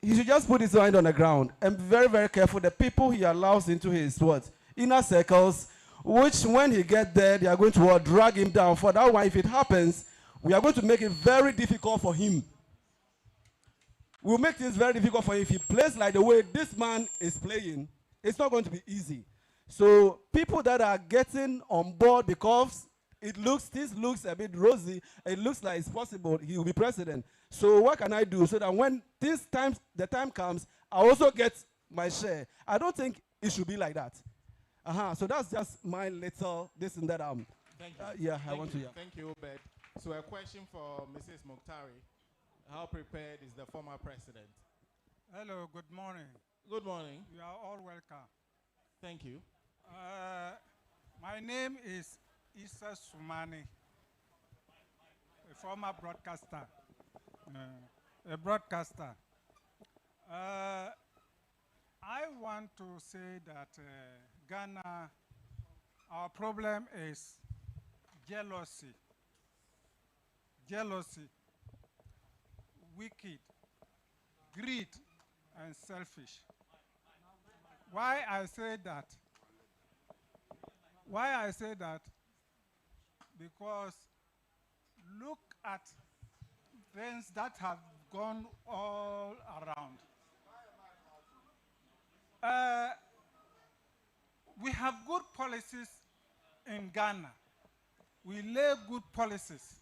he should just put his mind on the ground and be very, very careful. The people he allows into his what? Inner circles, which when he gets there, they are going to drag him down. For that one, if it happens, we are going to make it very difficult for him. We'll make things very difficult for him. If he plays like the way this man is playing, it's not going to be easy. So people that are getting on board because this looks a bit rosy, it looks like it's possible he will be president. So what can I do so that when the time comes, I also get my share. I don't think it should be like that. So that's just my little this and that. Thank you. Yeah, I Thank want you. to. Yeah. Thank you, Obed. So a question for Mrs. Mukhtari. How prepared is the former president? Hello, good morning. Good morning. You are all welcome. Thank you. My name is Issa Sumani, a former broadcaster. A broadcaster. I want to say that Ghana, our problem is jealousy. Jealousy, wicked, greed, and selfish. Why I say that? Why I say that? Because look at things that have gone all around. We have good policies in Ghana. We lay good policies,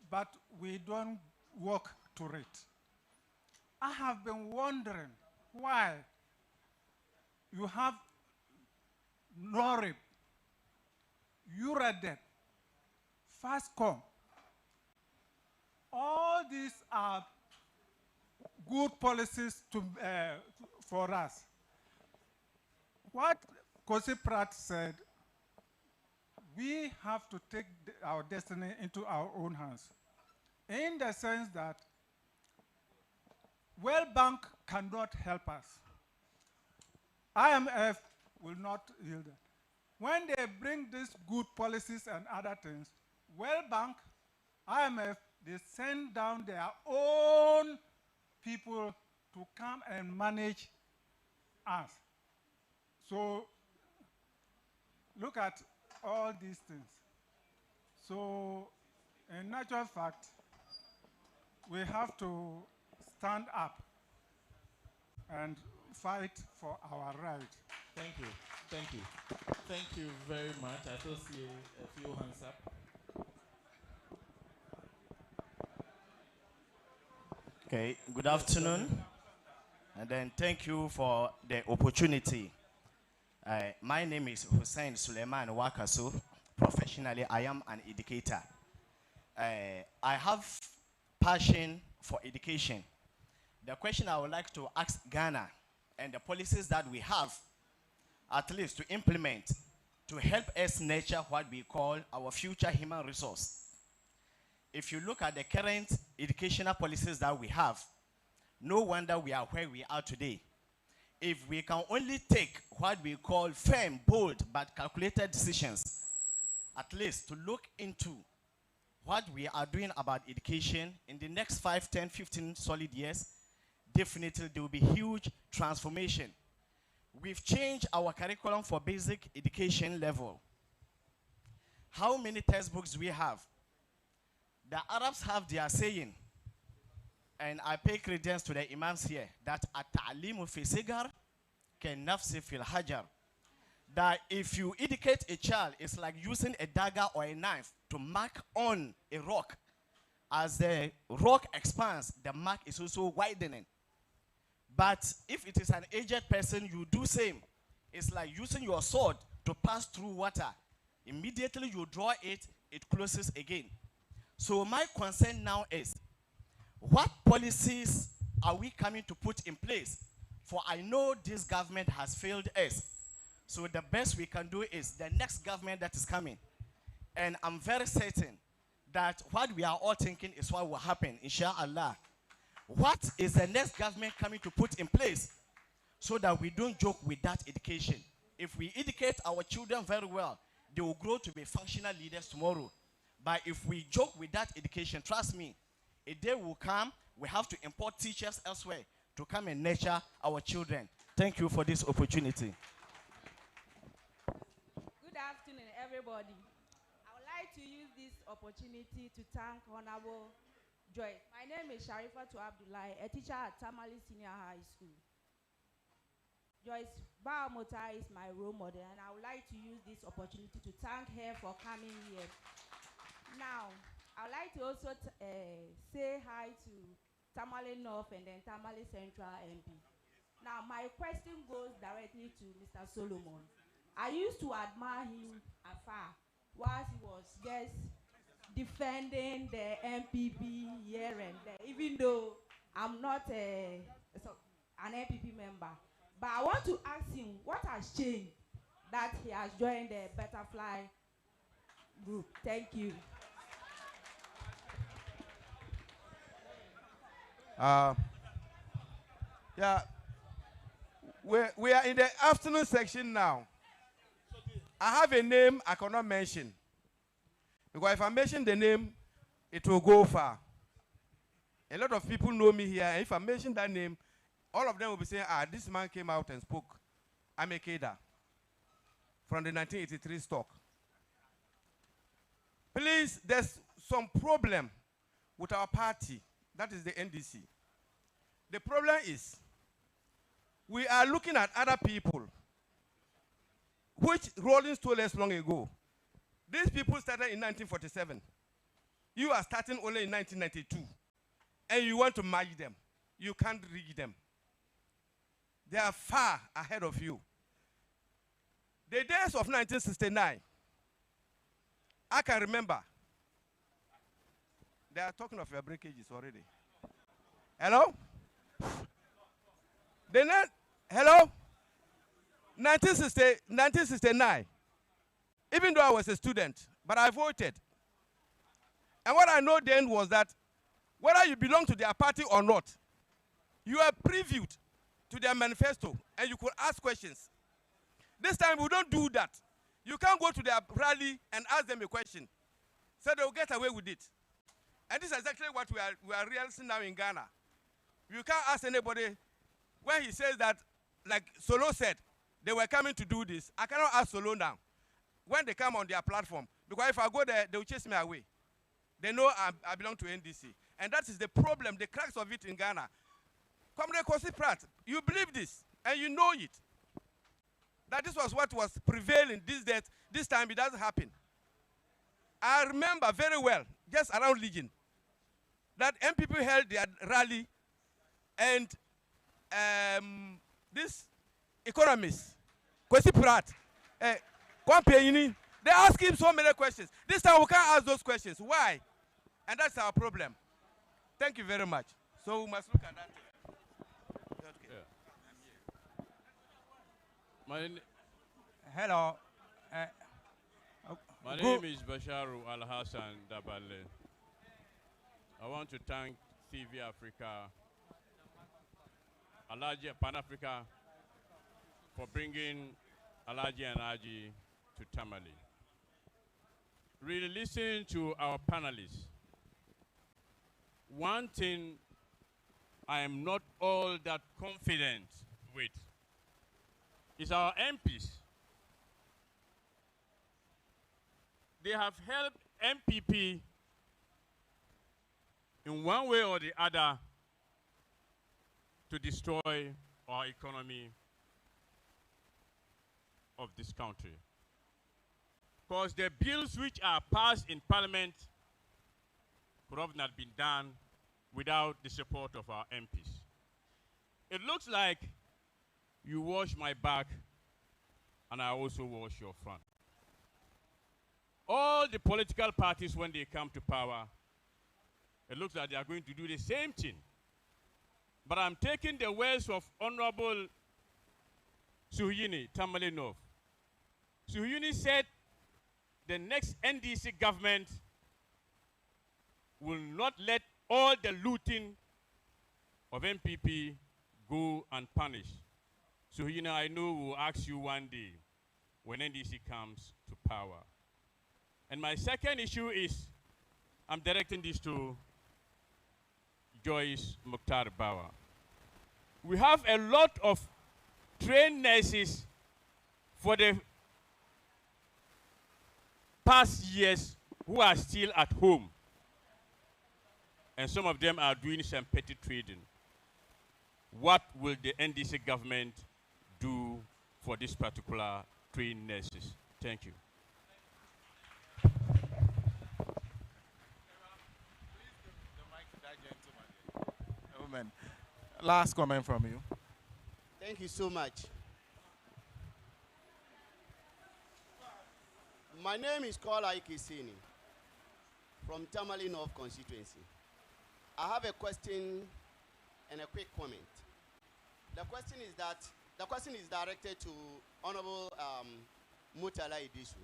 but we don't work to it. I have been wondering why you have NORIB, URADEP, FASCOM. All these are good policies for us. What Kosi Pratt said, we have to take our destiny into our own hands, in the sense that World Bank cannot help us. IMF will not yield it. When they bring these good policies and other things, World Bank, IMF, they send down their own people to come and manage us. So look at all these things. So in natural fact, we have to stand up and fight for our right. Thank you. Thank you. Thank you very much. I still see a few hands up. Okay, good afternoon. And then thank you for the opportunity. My name is Hussein Suleiman Wakaso. Professionally, I am an educator. I have passion for education. The question I would like to ask Ghana and the policies that we have, at least to implement, to help us nurture what we call our future human resource. If you look at the current educational policies that we have, no wonder we are where we are today. If we can only take what we call firm, bold, but calculated decisions, at least to look into what we are doing about education in the next 5, 10, 15 solid years, definitely there will be huge transformation. We've changed our curriculum for basic education level. How many textbooks do we have? The Arabs have their saying, and I pay credence to the imams here, that at-ta'limu fi sigar can nafsi fil hajar. That if you educate a child, it's like using a dagger or a knife to mark on a rock. As the rock expands, the mark is also widening. But if it is an aged person, you do same. It's like using your sword to pass through water. Immediately you draw it, it closes again. So my concern now is, what policies are we coming to put in place? For I know this government has failed us. So the best we can do is the next government that is coming. And I'm very certain that what we are all thinking is what will happen, inshallah. What is the next government coming to put in place so that we don't joke with that education? If we educate our children very well, they will grow to be functional leaders tomorrow. But if we joke with that education, trust me, a day will come, we have to import teachers elsewhere to come and nurture our children. Thank you for this opportunity. Good afternoon, everybody. I would like to use this opportunity to thank Honorable Joyce. My name is Sharifa Abdullahi, a teacher at Tamale Senior High School. Joyce Baumota is my role model, and I would like to use this opportunity to thank her for coming here. Now, I would like to also say hi to Tamale North and then Tamale Central MP. Now, my question goes directly to Mr. Solomon. I used to admire him afar whilst he was just defending the MPP here and there, even though I'm not an MPP member. But I want to ask him, what has changed that he has joined the Butterfly group? Thank you. Yeah, we are in the afternoon section now. I have a name I cannot mention. Because if I mention the name, it will go far. A lot of people know me here, and if I mention that name, all of them will be saying, this man came out and spoke. I'm a Keda from the 1983 stock. Please, there's some problem with our party. That is the NDC. The problem is, we are looking at other people, which Rollins told us long ago. These people started in 1947. You are starting only in 1992. And you want to merge them. You can't reach them. They are far ahead of you. The days of 1969, I can remember. They are talking of your breakages already. Hello? Hello? 1969. Even though I was a student, but I voted. And what I know then was that whether you belong to their party or not, you are previewed to their manifesto and you could ask questions. This time we don't do that. You can't go to their rally and ask them a question. So they'll get away with it. And this is exactly what we are realizing now in Ghana. You can't ask anybody when he says that, like Solo said, they were coming to do this. I cannot ask Solo now when they come on their platform, because if I go there, they will chase me away. They know I belong to NDC. And that is the problem, the cracks of it in Ghana. Comrade Kwesi Pratt, you believe this, and you know it. That this was what was prevailing this day. This time it doesn't happen. I remember very well, just around Legion, that MPP held their rally, and this economist, Kwesi Pratt, they ask him so many questions. This time we can't ask those questions. Why? And that's our problem. Thank you very much. So we must look at that. Okay. Hello. My name is Basharu Al-Hassan Dabale. I want to thank TV Africa, ALHAJI Pan-Africa, for bringing ALHAJI to Tamale. Really listen to our panelists. One thing I am not all that confident with is our MPs. They have helped MPP in one way or the other to destroy our economy of this country. Because the bills which are passed in Parliament could have not been done without the support of our MPs. It looks like you wash my back and I also wash your front. All the political parties, when they come to power, it looks like they are going to do the same thing. But I'm taking the words of Honorable Suhuyini Tamale North. Suhuyini said the next NDC government will not let all the looting of MPP go unpunished. Suhuyini, I know we'll ask you one day when NDC comes to power. And my second issue is, I'm directing this to Joyce Mukhtar Bawa. We have a lot of trained nurses for the past years who are still at home. And some of them are doing some petty trading. What will the NDC government do for this particular trained nurses? Thank you. Last comment from you. Thank you so much. My name is Kola Ikisini from Tamale North constituency. I have a question and a quick comment. The question is directed to Honorable Mutala Idisu.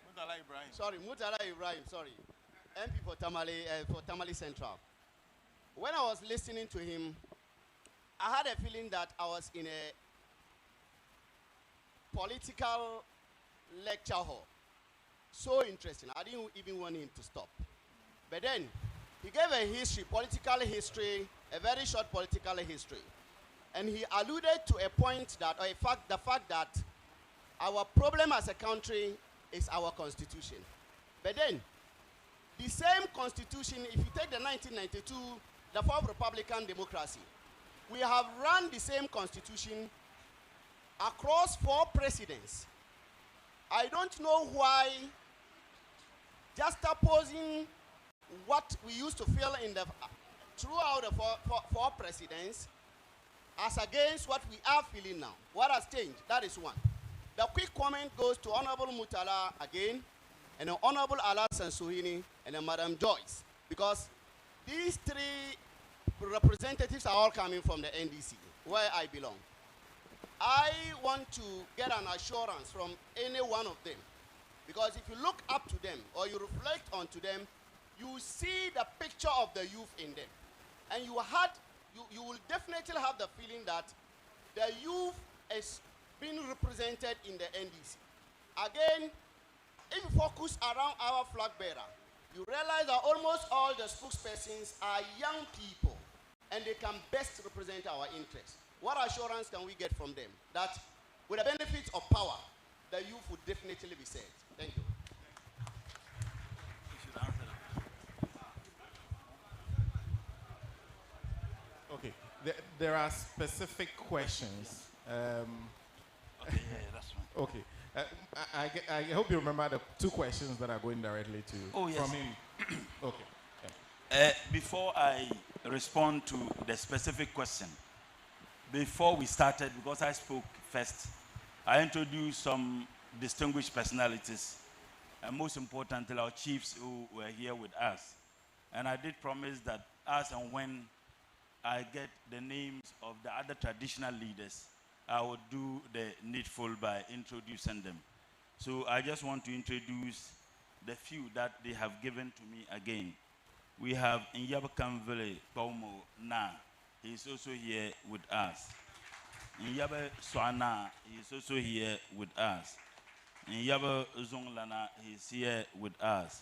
Mutala Ibrahim. Sorry, Mutala Ibrahim, sorry. MP for Tamale Central. When I was listening to him, I had a feeling that I was in a political lecture hall. So interesting. I didn't even want him to stop. But then, he gave a history, political history, a very short political history. And he alluded to a point that, or the fact that our problem as a country is our constitution. But then, the same constitution, if you take the 1992, the fourth Republican democracy, we have run the same constitution across 4 presidents. I don't know why just opposing what we used to feel in the throughout the four presidents as against what we are feeling now. What has changed? That is one. The quick comment goes to Honorable Mutala again, and Honorable Alasan Suhini, and Madam Joyce, because these 3 representatives are all coming from the NDC, where I belong. I want to get an assurance from any one of them, because if you look up to them or you reflect onto them, you see the picture of the youth in them. And you will definitely have the feeling that the youth is being represented in the NDC. Again, if you focus around our flag bearer, you realize that almost all the spokespersons are young people, and they can best represent our interests. What assurance can we get from them that with the benefits of power, the youth would definitely be served? Thank you. Okay, there are specific questions. Okay, yeah, that's fine. Okay, I hope you remember the 2 questions that are going directly to Oh, yes. from him. Okay. Before I respond to the specific question, before we started, because I spoke first, I introduced some distinguished personalities, and most importantly, our chiefs who were here with us. And I did promise that as and when I get the names of the other traditional leaders, I would do the needful by introducing them. So I just want to introduce the few that they have given to me again. We have Nyabakamvele Paumo Na. He is also here with us. Nyabe Swana, he is also here with us. Nyabe Zonglana, he is here with us.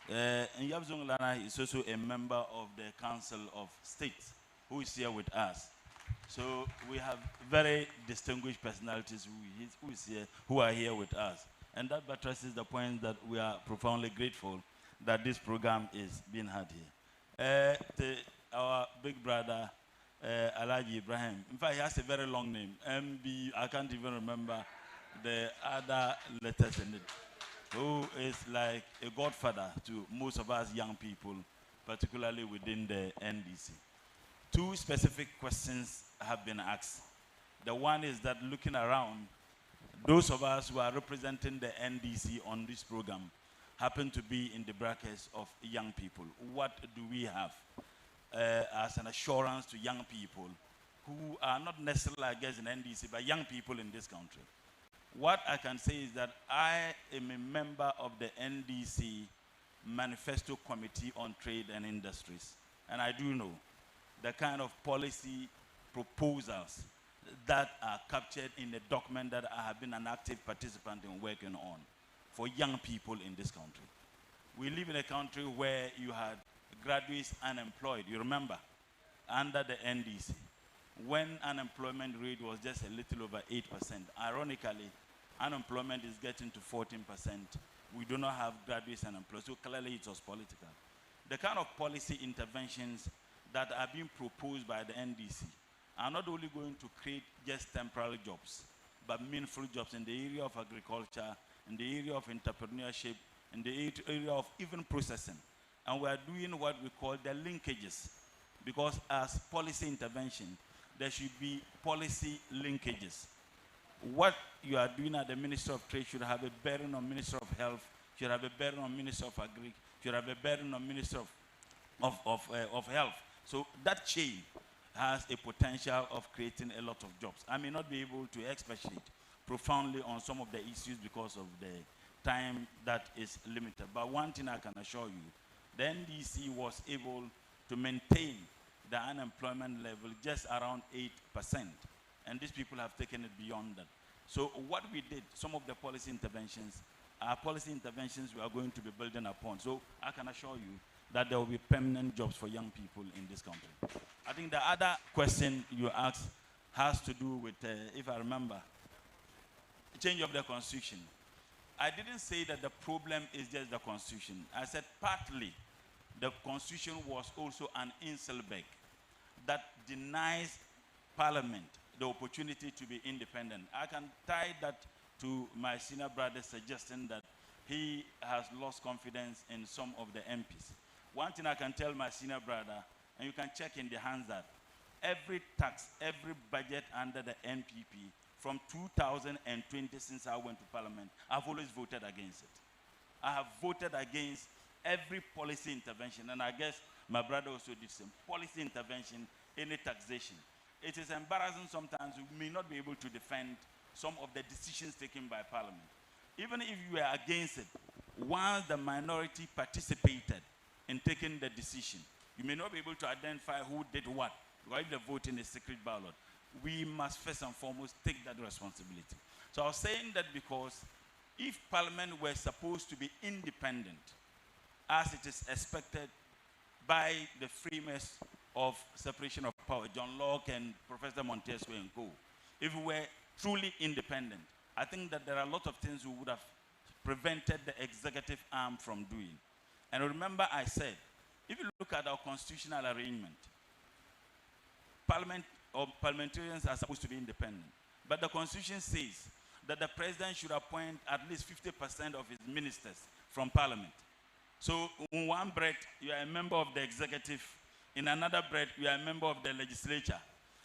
Nyabe Zonglana is also a member of the Council of State who is here with us. So we have very distinguished personalities who are here with us. And that buttresses the point that we are profoundly grateful that this program is being had here. Our big brother, ALHAJI Ibrahim. In fact, he has a very long name. MB, I can't even remember the other letters in it. Who is like a godfather to most of us young people, particularly within the NDC. 2 specific questions have been asked. The one is that looking around, those of us who are representing the NDC on this program happen to be in the brackets of young people. What do we have as an assurance to young people who are not necessarily, I guess, in NDC, but young people in this country? What I can say is that I am a member of the NDC Manifesto Committee on Trade and Industries, and I do know the kind of policy proposals that are captured in the document that I have been an active participant in working on for young people in this country. We live in a country where you had graduates unemployed. You remember, under the NDC, when unemployment rate was just a little over 8%. Ironically, unemployment is getting to 14%. We do not have graduates unemployed, so clearly it was political. The kind of policy interventions that are being proposed by the NDC are not only going to create just temporary jobs, but meaningful jobs in the area of agriculture, in the area of entrepreneurship, in the area of even processing. And we are doing what we call the linkages because as policy intervention, there should be policy linkages. What you are doing at the Ministry of Trade should have a bearing on Ministry of Health, should have a bearing on Ministry of Agri, should have a bearing on Ministry of Health. So that chain has a potential of creating a lot of jobs. I may not be able to expatiate profoundly on some of the issues because of the time that is limited. But one thing I can assure you, the NDC was able to maintain the unemployment level just around 8%. And these people have taken it beyond that. So what we did, some of the policy interventions, our policy interventions we are going to be building upon. So I can assure you that there will be permanent jobs for young people in this country. I think the other question you asked has to do with, if I remember, change of the constitution. I didn't say that the problem is just the constitution. I said partly the constitution was also an inselberg that denies parliament the opportunity to be independent. I can tie that to my senior brother suggesting that he has lost confidence in some of the MPs. One thing I can tell my senior brother, and you can check in the Hansard, every tax, every budget under the NPP from 2020 since I went to parliament, I've always voted against it. I have voted against every policy intervention, and I guess my brother also did some policy intervention, any taxation. It is embarrassing sometimes we may not be able to defend some of the decisions taken by parliament. Even if you are against it, once the minority participated in taking the decision, you may not be able to identify who did what, because if the voting is secret ballot, we must first and foremost take that responsibility. So I was saying that because if parliament were supposed to be independent, as it is expected by the framers of separation of power, John Locke and Professor Montesquieu and co., if we were truly independent, I think that there are a lot of things we would have prevented the executive arm from doing. And remember I said, if you look at our constitutional arrangement, parliamentarians are supposed to be independent. But the constitution says that the president should appoint at least 50% of his ministers from parliament. So in one breath, you are a member of the executive. In another breath, you are a member of the legislature.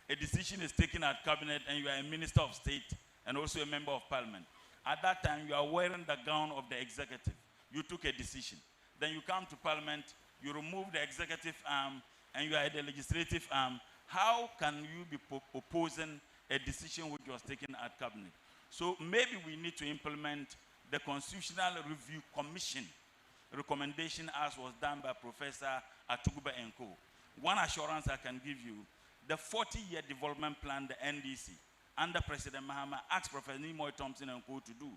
A decision is taken at cabinet and you are a minister of state and also a member of parliament. At that time, you are wearing the gown of the executive. You took a decision. Then you come to parliament, you remove the executive arm and you are the legislative arm. How can you be opposing a decision which was taken at cabinet? So maybe we need to implement the Constitutional Review Commission recommendation as was done by Professor Atuguba and co. One assurance I can give you, the 40-year development plan, the NDC, under President Mahama asked Professor Nimoy Thompson and co. to do,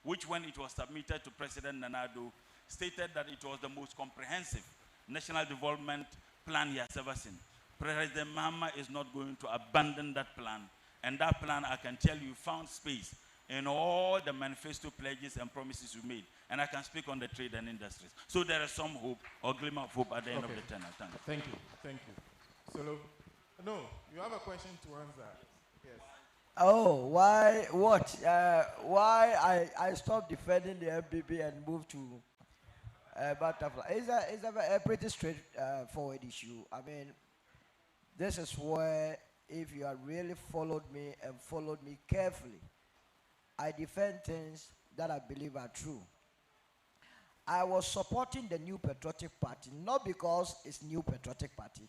which when it was submitted to President Nanado, stated that it was the most comprehensive national development plan he has ever seen. President Mahama is not going to abandon that plan. And that plan, I can tell you, found space in all the manifesto pledges and promises we made. And I can speak on the trade and industries. So there is some hope or glimmer of hope at the end of the tenure. Thank you. Thank you. Solo, no, you have a question to answer. Yes. Oh, why, what? Why I stopped defending the MPP and moved to Butterfly? It's a pretty straightforward issue. I mean, this is where, if you have really followed me and followed me carefully, I defend things that I believe are true. I was supporting the New Patriotic Party, not because it's New Patriotic Party,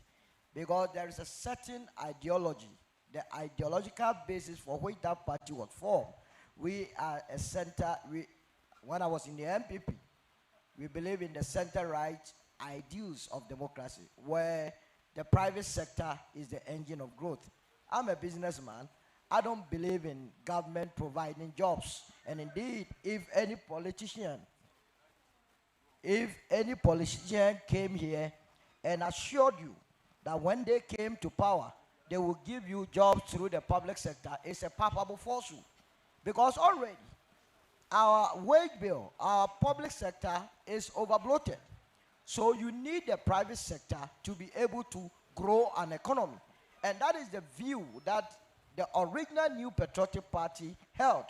because there is a certain ideology, the ideological basis for which that party was formed. We are a center, when I was in the MPP, we believe in the center-right ideals of democracy, where the private sector is the engine of growth. I'm a businessman. I don't believe in government providing jobs. And indeed, if any politician came here and assured you that when they came to power, they will give you jobs through the public sector, it's a palpable falsehood. Because already, our wage bill, our public sector is overbloated. So you need the private sector to be able to grow an economy. And that is the view that the original New Patriotic Party held.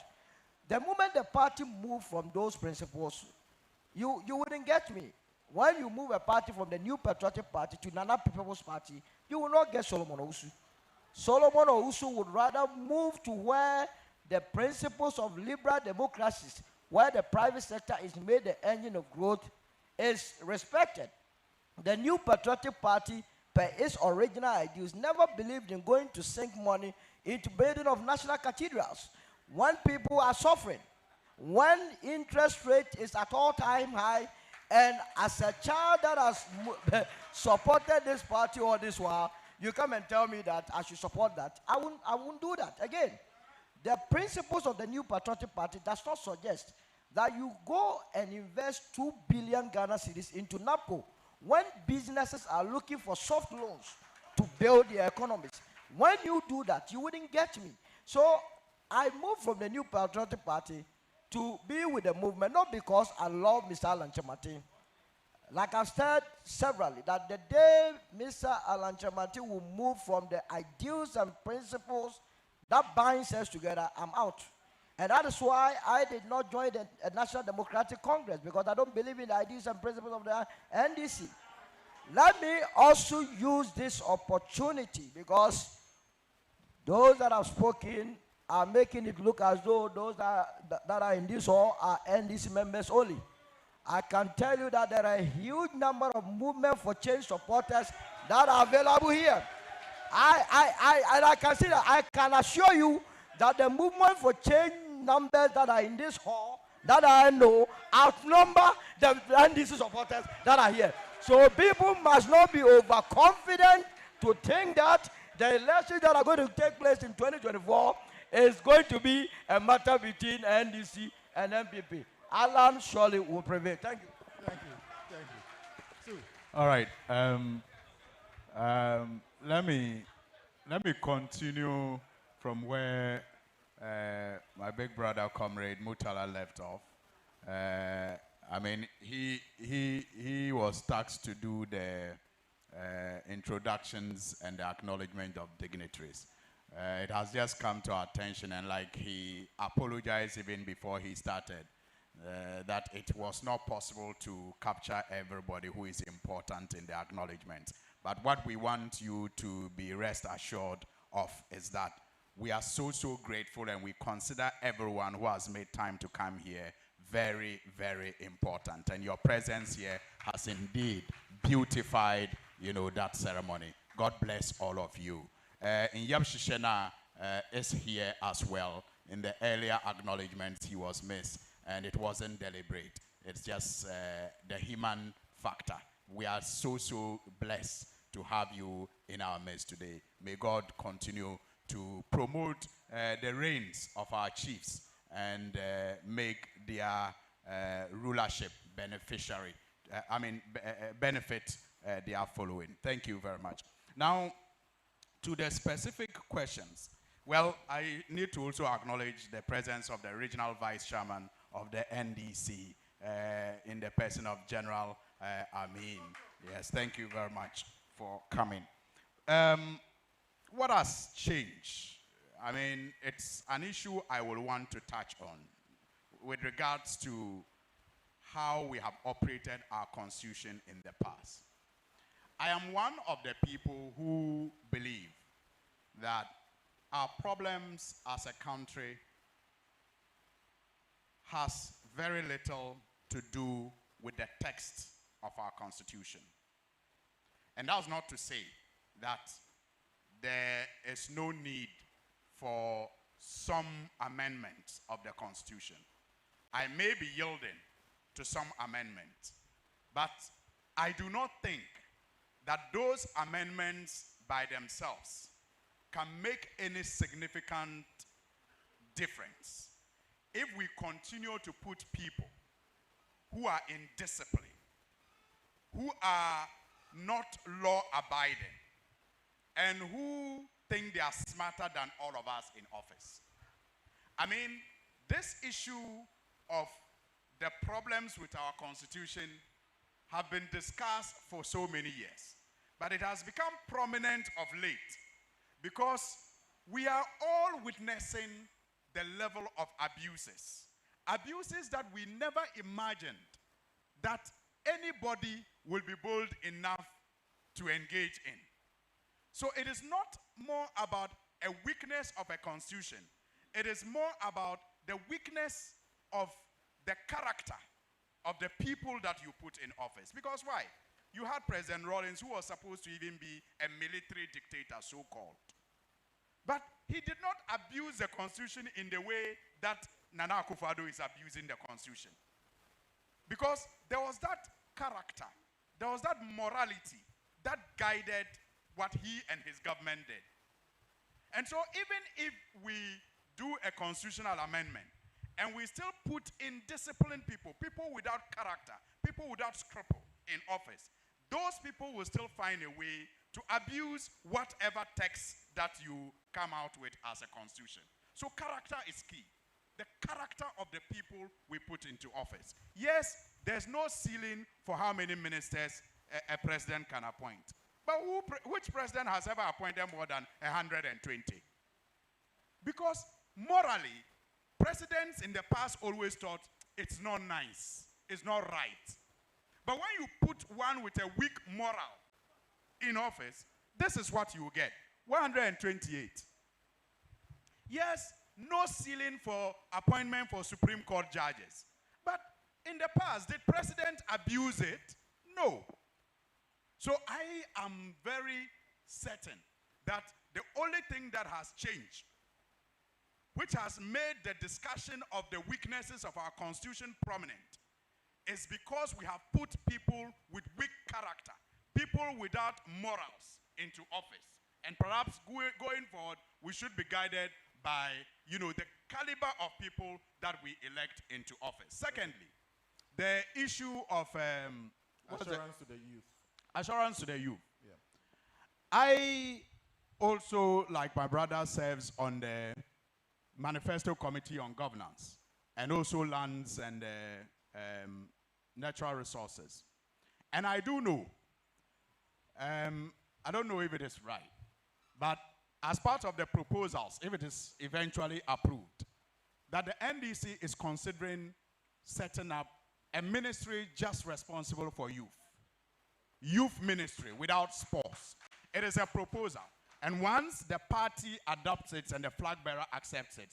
The moment the party moved from those principles, you wouldn't get me. When you move a party from the New Patriotic Party to Nana People's Party, you will not get Solomon Owusu. Solomon Owusu would rather move to where the principles of liberal democracies, where the private sector is made the engine of growth, is respected. The New Patriotic Party, per its original ideals, never believed in going to sink money into building of national cathedrals. When people are suffering, when interest rate is at all-time high, and as a child that has supported this party all this while, you come and tell me that I should support that. I won't do that. Again, the principles of the New Patriotic Party does not suggest that you go and invest 2 billion Ghana cedis into NAPCO when businesses are looking for soft loans to build their economies. When you do that, you wouldn't get me. So I moved from the New Patriotic Party to be with the movement, not because I love Mr. Alan Chamati. Like I've said severally, that the day Mr. Alan Chamati will move from the ideals and principles that binds us together, I'm out. And that is why I did not join the National Democratic Congress, because I don't believe in the ideas and principles of the NDC. Let me also use this opportunity, because those that have spoken are making it look as though those that are in this hall are NDC members only. I can tell you that there are a huge number of Movement for Change supporters that are available here. I can see that. I can assure you that the Movement for Change numbers that are in this hall, that I know, outnumber the NDC supporters that are here. So people must not be overconfident to think that the elections that are going to take place in 2024 is going to be a matter between NDC and MPP. Alan surely will prevail. Thank you. Thank you. Thank you. All right. Let me continue from where my big brother, Comrade Mutala, left off. I mean, he was tasked to do the introductions and the acknowledgement of dignitaries. It has just come to our attention, and like he apologized even before he started, that it was not possible to capture everybody who is important in the acknowledgement. But what we want you to be rest assured of is that we are so grateful, and we consider everyone who has made time to come here very, very important. And your presence here has indeed beautified, that ceremony. God bless all of you. Nyabshishena is here as well. In the earlier acknowledgements, he was missed, and it wasn't deliberate. It's just the human factor. We are so blessed to have you in our midst today. May God continue to promote the reigns of our chiefs and make their rulership beneficiary. Benefit their following. Thank you very much. Now, to the specific questions. Well, I need to also acknowledge the presence of the regional vice chairman of the NDC in the person of General Amin. Yes, thank you very much for coming. What has changed? I mean, it's an issue I will want to touch on with regards to how we have operated our constitution in the past. I am one of the people who believe that our problems as a country has very little to do with the text of our constitution. And that's not to say that there is no need for some amendments of the constitution. I may be yielding to some amendments, but I do not think that those amendments by themselves can make any significant difference if we continue to put people who are indisciplined, who are not law-abiding, and who think they are smarter than all of us in office. I mean, this issue of the problems with our constitution have been discussed for so many years, but it has become prominent of late because we are all witnessing the level of abuses that we never imagined that anybody will be bold enough to engage in. So it is not more about a weakness of a constitution. It is more about the weakness of the character of the people that you put in office. Because why? You had President Rawlings, who was supposed to even be a military dictator, so-called. But he did not abuse the constitution in the way that Nana Akufo-Addo is abusing the constitution. Because there was that character, there was that morality that guided what he and his government did. And so even if we do a constitutional amendment and we still put in disciplined people, people without character, people without scruple in office, those people will still find a way to abuse whatever text that you come out with as a constitution. So character is key. The character of the people we put into office. Yes, there's no ceiling for how many ministers a president can appoint. But which president has ever appointed more than 120? Because morally, presidents in the past always thought it's not nice, it's not right. But when you put one with a weak moral in office, this is what you get, 128. Yes, no ceiling for appointment for Supreme Court judges. But in the past, did president abuse it? No. So I am very certain that the only thing that has changed, which has made the discussion of the weaknesses of our constitution prominent, is because we have put people with weak character, people without morals into office. And perhaps going forward, we should be guided by, you know, the caliber of people that we elect into office. Secondly, the issue of assurance to the youth. Assurance to the youth. Yeah. I also, like my brother, serves on the Manifesto Committee on Governance and also lands and natural resources. And I do know, I don't know if it is right, but as part of the proposals, if it is eventually approved, that the NDC is considering setting up a ministry just responsible for youth. Youth ministry without sports. It is a proposal. And once the party adopts it and the flag bearer accepts it,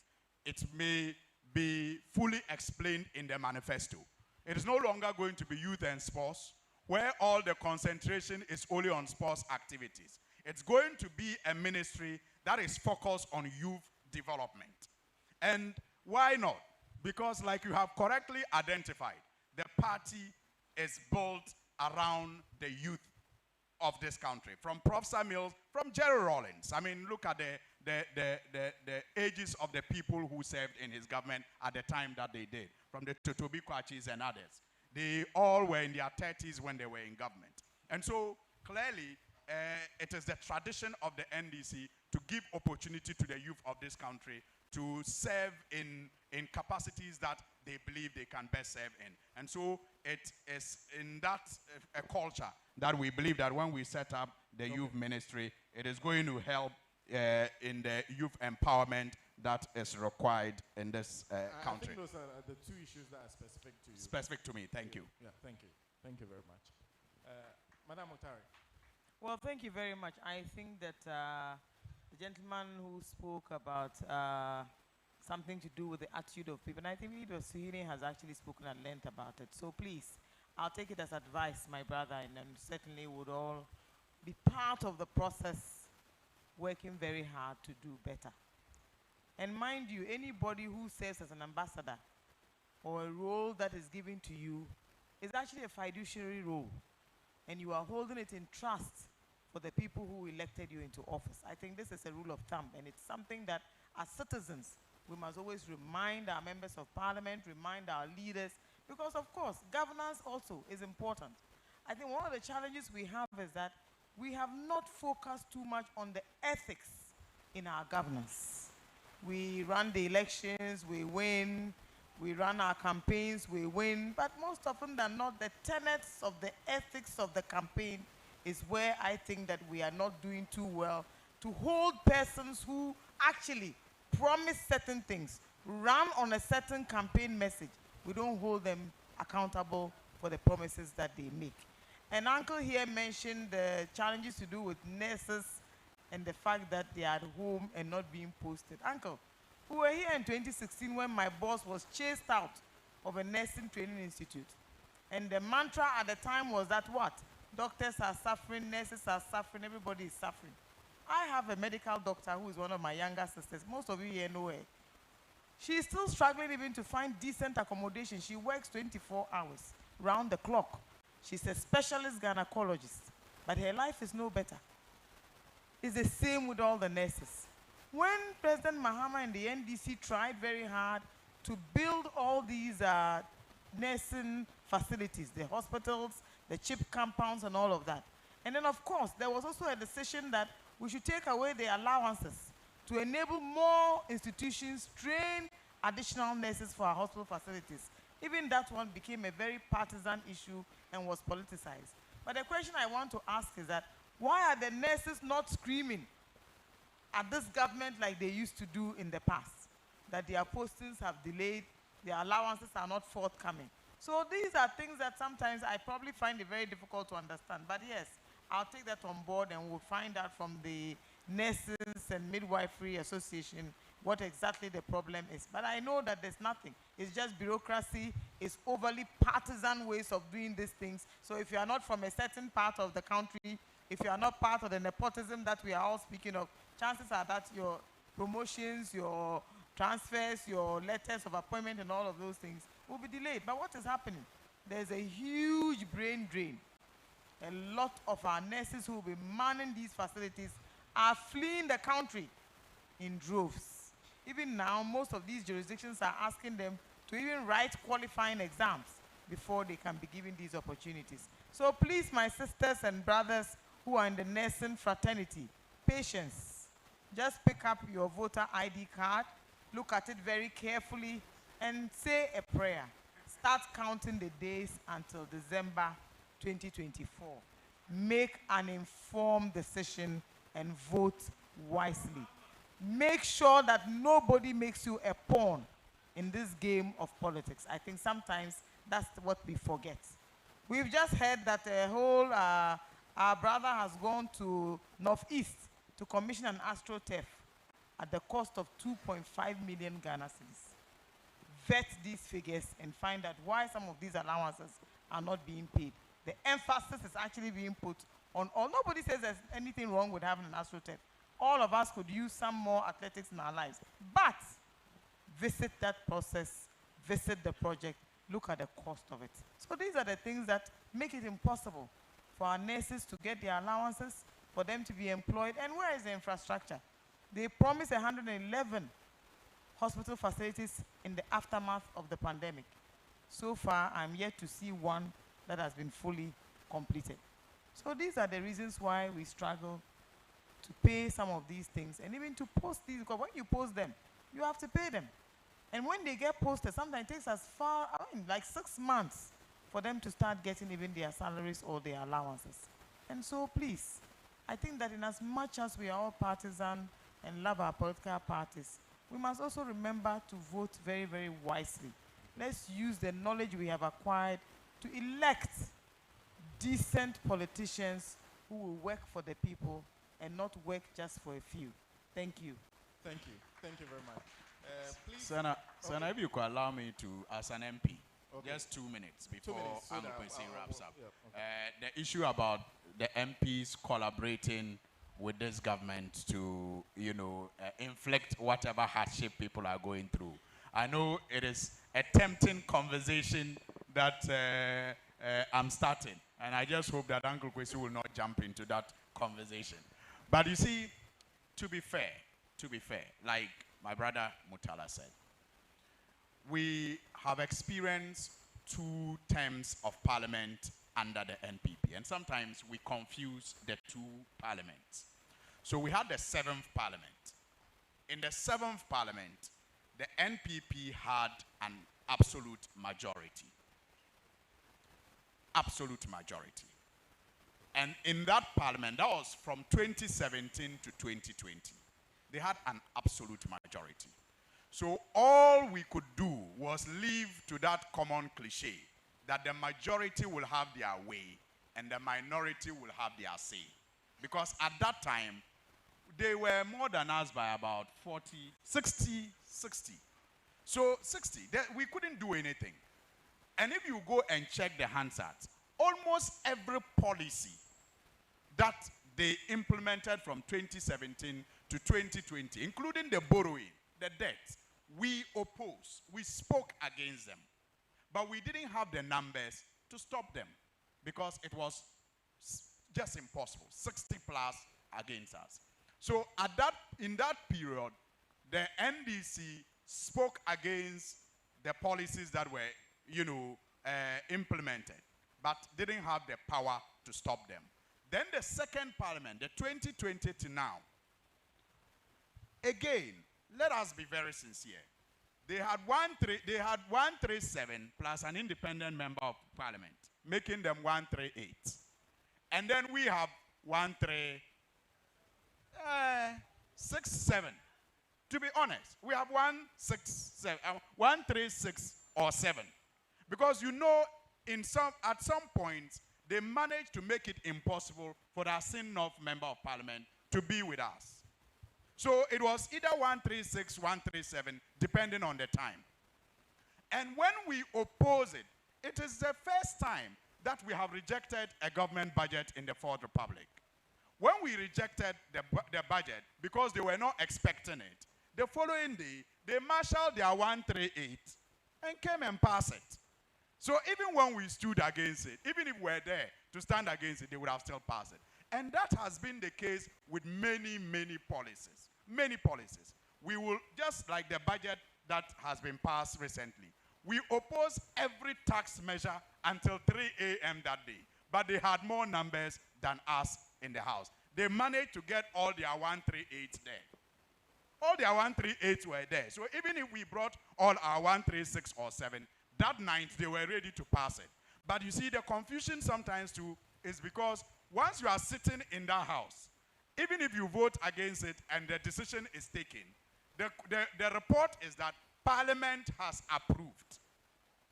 it may be fully explained in the manifesto. It is no longer going to be youth and sports, where all the concentration is only on sports activities. It's going to be a ministry that is focused on youth development. And why not? Because like you have correctly identified, the party is built around the youth of this country. From Professor Mills, from Jerry Rawlings. I mean, look at the ages of the people who served in his government at the time that they did. From the Totobi Kwachis and others. They all were in their 30s when they were in government. And so, clearly, it is the tradition of the NDC to give opportunity to the youth of this country to serve in capacities that they believe they can best serve in. And so it is in that culture that we believe that when we set up the youth ministry, it is going to help in the youth empowerment that is required in this country. I think those are the two issues that are specific to you. Specific to me, thank you. Yeah, thank you. Thank you very much. Madam Mutari. Well, thank you very much. I think that the gentleman who spoke about something to do with the attitude of people, and I think Leader Suhini has actually spoken at length about it. So please, I'll take it as advice, my brother, and certainly would all be part of the process, working very hard to do better. And mind you, anybody who serves as an ambassador or a role that is given to you is actually a fiduciary role. And you are holding it in trust for the people who elected you into office. I think this is a rule of thumb, and it's something that as citizens, we must always remind our members of parliament, remind our leaders, because of course, governance also is important. I think one of the challenges we have is that we have not focused too much on the ethics in our governance. We run the elections, we win, we run our campaigns, we win, but most often than not, the tenets of the ethics of the campaign is where I think that we are not doing too well to hold persons who actually promise certain things, run on a certain campaign message. We don't hold them accountable for the promises that they make. And Uncle here mentioned the challenges to do with nurses and the fact that they are at home and not being posted. Uncle, we were here in 2016 when my boss was chased out of a nursing training institute. And the mantra at the time was that what? Doctors are suffering, nurses are suffering, everybody is suffering. I have a medical doctor who is one of my younger sisters. Most of you here know her. She is still struggling even to find decent accommodation. She works 24 hours, round the clock. She's a specialist gynecologist, but her life is no better. It's the same with all the nurses. When President Mahama and the NDC tried very hard to build all these nursing facilities, the hospitals, the CHIP compounds and all of that. And then of course, there was also a decision that we should take away the allowances to enable more institutions train additional nurses for our hospital facilities. Even that one became a very partisan issue and was politicized. But the question I want to ask is that, why are the nurses not screaming at this government like they used to do in the past? That their postings have delayed, their allowances are not forthcoming. So these are things that sometimes I probably find it very difficult to understand. But yes, I'll take that on board and we'll find out from the Nurses and Midwifery Association what exactly the problem is. But I know that there's nothing. It's just bureaucracy. It's overly partisan ways of doing these things. So if you are not from a certain part of the country, if you are not part of the nepotism that we are all speaking of, chances are that your promotions, your transfers, your letters of appointment and all of those things will be delayed. But what is happening? There's a huge brain drain. A lot of our nurses who will be manning these facilities are fleeing the country in droves. Even now, most of these jurisdictions are asking them to even write qualifying exams before they can be given these opportunities. So please, my sisters and brothers who are in the nursing fraternity, patience. Just pick up your voter ID card, look at it very carefully, and say a prayer. Start counting the days until December 2024. Make an informed decision and vote wisely. Make sure that nobody makes you a pawn in this game of politics. I think sometimes that's what we forget. We've just heard that our brother has gone to Northeast to commission an AstroTurf at the cost of 2.5 million Ghana cedis. Vet these figures and find out why some of these allowances are not being paid. The emphasis is actually being put on all. Nobody says there's anything wrong with having an AstroTurf. All of us could use some more athletics in our lives. But visit that process, visit the project, look at the cost of it. So these are the things that make it impossible for our nurses to get their allowances, for them to be employed. And where is the infrastructure? They promised 111 hospital facilities in the aftermath of the pandemic. So far, I'm yet to see one that has been fully completed. So these are the reasons why we struggle to pay some of these things and even to post these, because when you post them, you have to pay them. And when they get posted, sometimes it takes as far, like 6 months for them to start getting even their salaries or their allowances. And so please, I think that in as much as we are all partisan and love our political parties, we must also remember to vote very, very wisely. Let's use the knowledge we have acquired to elect decent politicians who will work for the people and not work just for a few. Thank you. Thank you. Thank you very much. Please. Sena, if you could allow me to, as an MP, just 2 minutes before so Uncle that Kwesi wraps up. Yeah, okay. The issue about the MPs collaborating with this government to, inflict whatever hardship people are going through. I know it is a tempting conversation that I'm starting, and I just hope that Uncle Kwesi will not jump into that conversation. But you see, to be fair, like my brother Mutala said, we have experienced 2 terms of parliament under the NPP, and sometimes we confuse the 2 parliaments. So we had the 7th parliament. In the 7th parliament, the NPP had an absolute majority. Absolute majority. And in that parliament, that was from 2017 to 2020, they had an absolute majority. So all we could do was live to that common cliche that the majority will have their way and the minority will have their say. Because at that time, they were more than us by about 40, 60. So 60, we couldn't do anything. And if you go and check the Hansard, almost every policy that they implemented from 2017 to 2020, including the borrowing, the debt, we opposed, we spoke against them. But we didn't have the numbers to stop them because it was just impossible, 60 plus against us. So in that period, the NDC spoke against the policies that were, implemented, but didn't have the power to stop them. Then the second parliament, the 2020 to now, again, let us be very sincere. They had 137 plus an independent member of parliament, making them 138. And then we have 137. To be honest, we have 136 or 7. Because at some point, they managed to make it impossible for the Assin North member of parliament to be with us. So it was either 136, 137, depending on the time. And when we oppose it, it is the first time that we have rejected a government budget in the Fourth Republic. When we rejected the budget, because they were not expecting it, the following day, they marshaled their 138 and came and passed it. So even when we stood against it, even if we were there to stand against it, they would have still passed it. And that has been the case with many, many policies. Many policies. We will, just like the budget that has been passed recently, we oppose every tax measure until 3 a.m. that day. But they had more numbers than us in the House. They managed to get all their 138 there. All their 138 were there. So even if we brought all our 136 or 7, that night they were ready to pass it. But you see, the confusion sometimes too is because once you are sitting in that House, even if you vote against it and the decision is taken, the report is that Parliament has approved.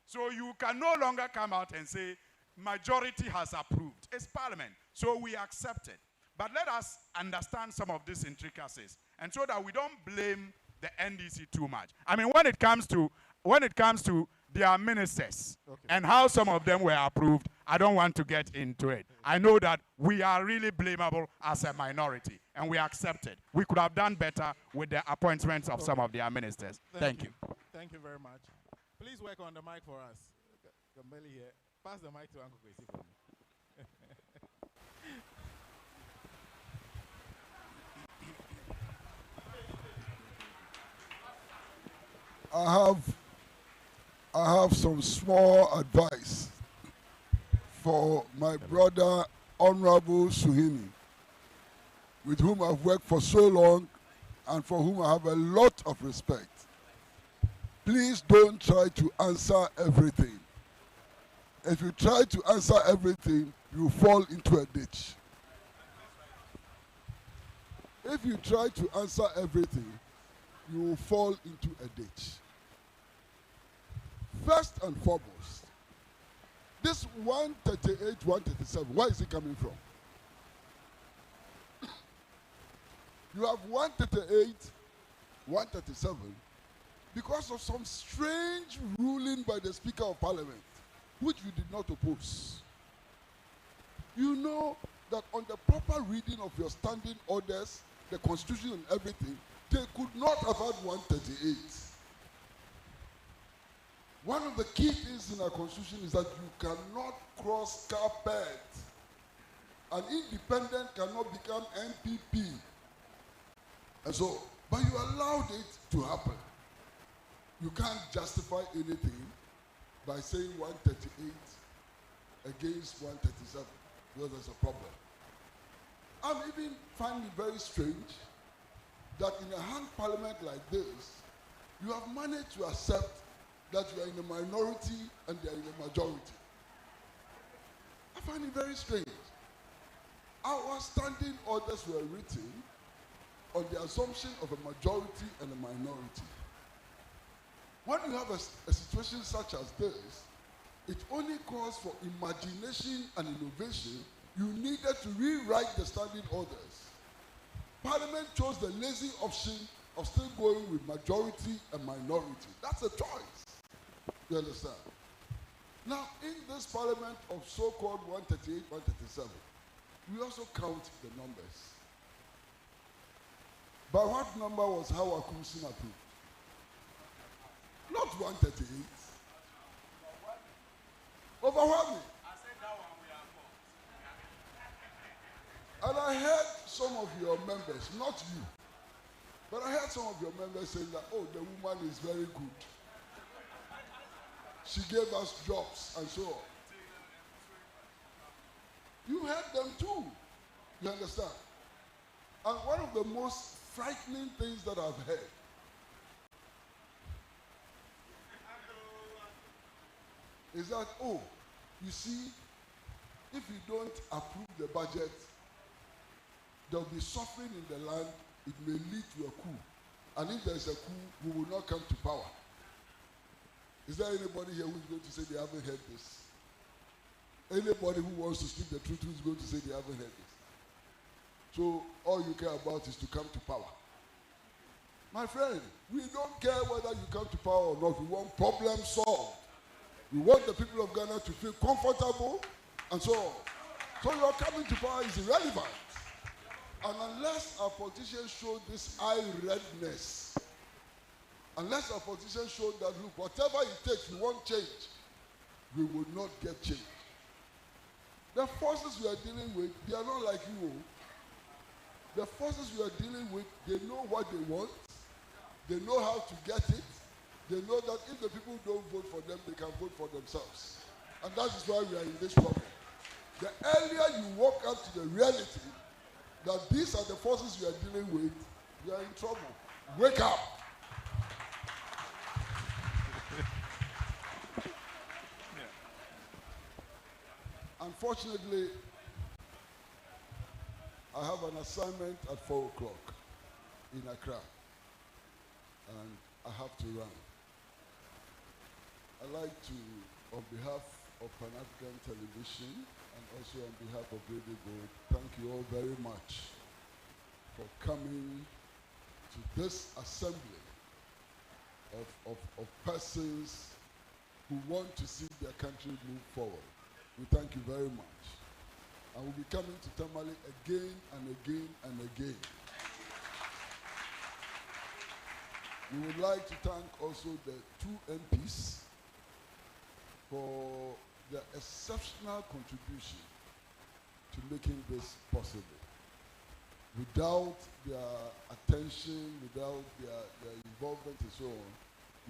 So you can no longer come out and say, majority has approved. It's Parliament. So we accept it. But let us understand some of these intricacies, and so that we don't blame the NDC too much. I mean, when it comes to their ministers and how some of them were approved, I don't want to get into it. I know that we are really blamable as a minority, and we accept it. We could have done better with the appointments of some of their ministers. Thank you. Thank you very much. Please work on the mic for us. Gambeli here. Pass the mic to Uncle Kwesi for me. I have some small advice for my brother, Honorable Suhini, with whom I've worked for so long and for whom I have a lot of respect. Please don't try to answer everything. If you try to answer everything, you fall into a ditch. If you try to answer everything, you will fall into a ditch. First and foremost, this 138, 137, where is it coming from? You have 138, 137, because of some strange ruling by the Speaker of Parliament, which you did not oppose. You know that on the proper reading of your standing orders, the Constitution and everything, they could not have had 138. One of the key things in our Constitution is that you cannot cross carpet. An independent cannot become MPP. And so, but you allowed it to happen. You can't justify anything by saying 138 against 137, because there's a problem. I'm even finding it very strange that in a hung parliament like this, you have managed to accept that you are in a minority and they are in a majority. I find it very strange. Our standing orders were written on the assumption of a majority and a minority. When you have a situation such as this, It only calls for imagination and innovation. You needed to rewrite the standing orders. Parliament chose the lazy option of still going with majority and minority. That's a choice. You understand? Now, in this parliament of so-called 138, 137, we also count the numbers. By what number was Hawa Kumsin approved? Not 138. Overwhelming. And I heard some of your members, not you, but I heard some of your members saying that, oh, the woman is very good. She gave us jobs and so on. You heard them too. You understand? And one of the most frightening things that I've heard is that, oh, you see, if you don't approve the budget, there will be suffering in the land. It may lead to a coup. And if there is a coup, we will not come to power. Is there anybody here who is going to say they haven't heard this? Anybody who wants to speak the truth who is going to say they haven't heard this? So all you care about is to come to power. My friend, we don't care whether you come to power or not. We want problems solved. We want the people of Ghana to feel comfortable and so on. So your coming to power is irrelevant. And unless our politicians show this eye redness, unless our politicians show that, look, whatever it takes, we want change, we will not get change. The forces we are dealing with, they are not like you. The forces we are dealing with, they know what they want, they know how to get it, they know that if the people don't vote for them, they can vote for themselves. And that is why we are in this problem. The earlier you walk up to the reality that these are the forces we are dealing with, you are in trouble. Wake up. Unfortunately, I have an assignment at 4 o'clock in Accra, and I have to run. I'd like to, on behalf of Pan-African Television and also on behalf of Radio Gold, thank you all very much for coming to this assembly of persons who want to see their country move forward. We thank you very much. And we'll be coming to Tamale again and again and again. We would like to thank also the 2 MPs for their exceptional contribution to making this possible. Without their attention, without their involvement and so on,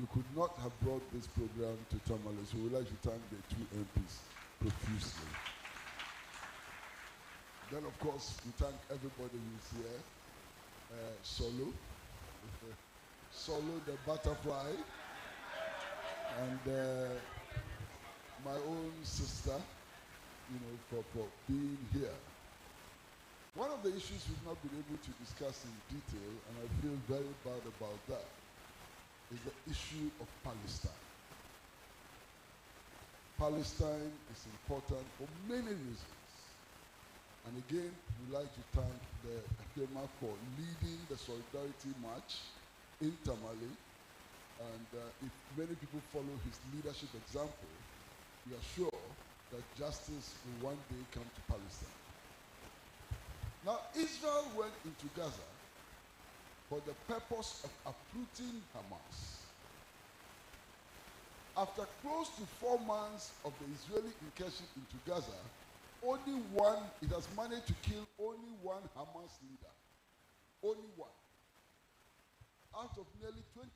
we could not have brought this program to Tamale. So we'd like to thank the 2 MPs profusely. Then, of course, we thank everybody who's here. Solo, Solo the butterfly, and my own sister, for being here. One of the issues we've not been able to discuss in detail, and I feel very bad about that, is the issue of Palestine. Palestine is important for many reasons. And again, we'd like to thank the FEMA for leading the Solidarity March in Tamale. And if many people follow his leadership example, we are sure that justice will one day come to Palestine. Now, Israel went into Gaza for the purpose of uprooting Hamas. After close to 4 months of the Israeli incursion into Gaza, it has managed to kill only one Hamas leader. Only one. Out of nearly 22,000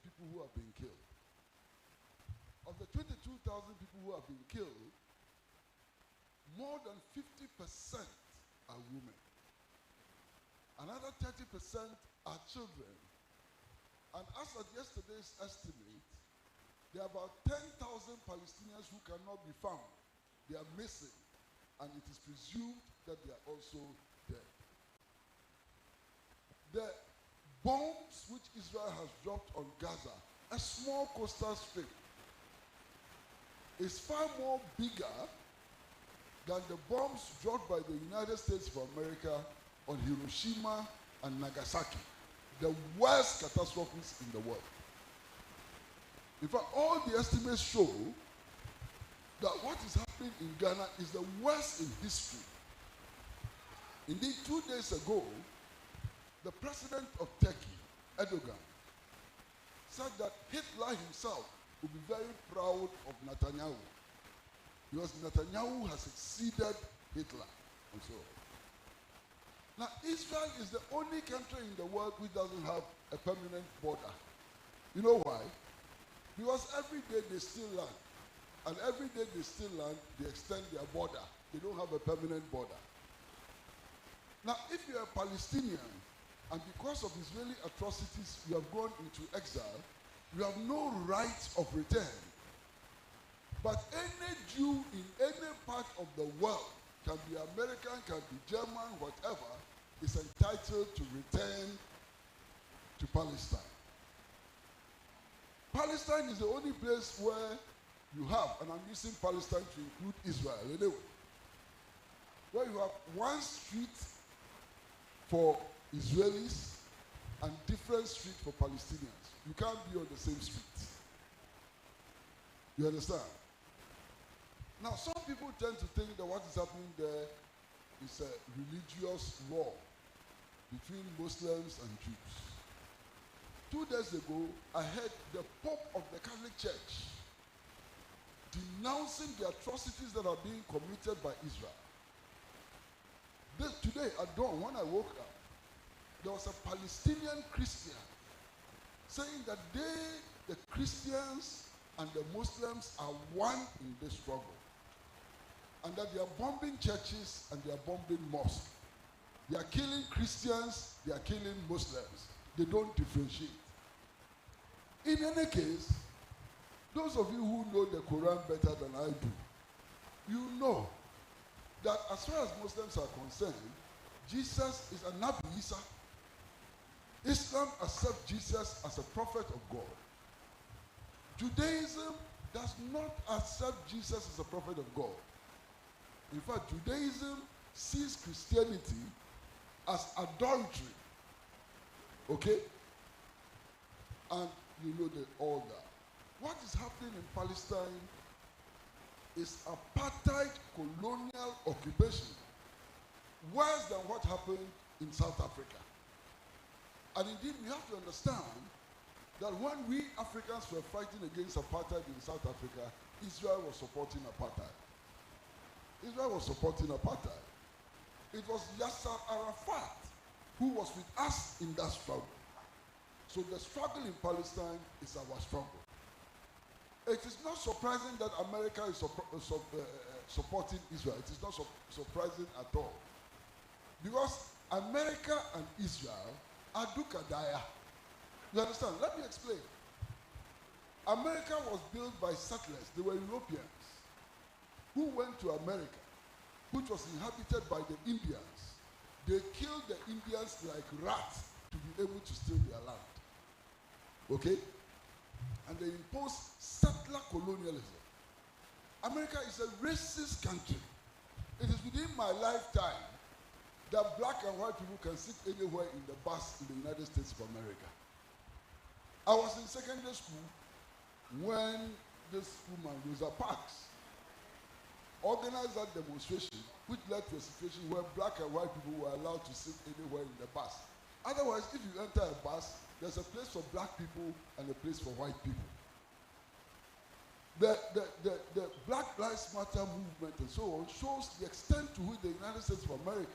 people who have been killed. Of the 22,000 people who have been killed, more than 50% are women. Another 30% are children. And as of yesterday's estimate, there are about 10,000 Palestinians who cannot be found. They are missing, and it is presumed that they are also dead. The bombs which Israel has dropped on Gaza, a small coastal strip, is far more bigger than the bombs dropped by the United States of America on Hiroshima and Nagasaki, the worst catastrophes in the world. In fact, all the estimates show that what is happening in Ghana is the worst in history. Indeed, 2 days ago, the president of Turkey, Erdogan, said that Hitler himself would be very proud of Netanyahu because Netanyahu has succeeded Hitler and so on. Now, Israel is the only country in the world which doesn't have a permanent border. You know why? Because every day they steal land. And every day they steal land, they extend their border. They don't have a permanent border. Now, if you're a Palestinian, and because of Israeli atrocities, you have gone into exile, you have no right of return. But any Jew in any part of the world, can be American, can be German, whatever, is entitled to return to Palestine. Palestine is the only place where you have, and I'm using Palestine to include Israel anyway, where you have one street for Israelis and different street for Palestinians. You can't be on the same street. You understand? Now, some people tend to think that what is happening there is a religious war between Muslims and Jews. 2 days ago, I heard the Pope of the Catholic Church denouncing the atrocities that are being committed by Israel. Today at dawn, when I woke up, there was a Palestinian Christian saying that the Christians and the Muslims are one in this struggle, and that they are bombing churches and they are bombing mosques. They are killing Christians, they are killing Muslims. They don't differentiate. In any case, those of you who know the Quran better than I do, you know that as far as Muslims are concerned, Jesus is a Nabi Isa. Islam accepts Jesus as a prophet of God. Judaism does not accept Jesus as a prophet of God. In fact, Judaism sees Christianity as adultery. Okay? And you know all that. What is happening in Palestine is apartheid colonial occupation, worse than what happened in South Africa. And indeed, we have to understand that when we Africans were fighting against apartheid in South Africa, Israel was supporting apartheid. Israel was supporting apartheid. It was Yasser Arafat who was with us in that struggle. So the struggle in Palestine is our struggle. It is not surprising that America is supporting Israel. It is not surprising at all. Because America and Israel are Dukadaya. You understand? Let me explain. America was built by settlers. They were Europeans who went to America, which was inhabited by the Indians. They killed the Indians like rats to be able to steal their land. Okay? And they imposed settler colonialism. America is a racist country. It is within my lifetime that black and white people can sit anywhere in the bus in the United States of America. I was in secondary school when this woman, Rosa Parks, organized that demonstration, which led to a situation where black and white people were allowed to sit anywhere in the bus. Otherwise, if you enter a bus, there's a place for black people and a place for white people. The Black Lives Matter movement and so on shows the extent to which the United States of America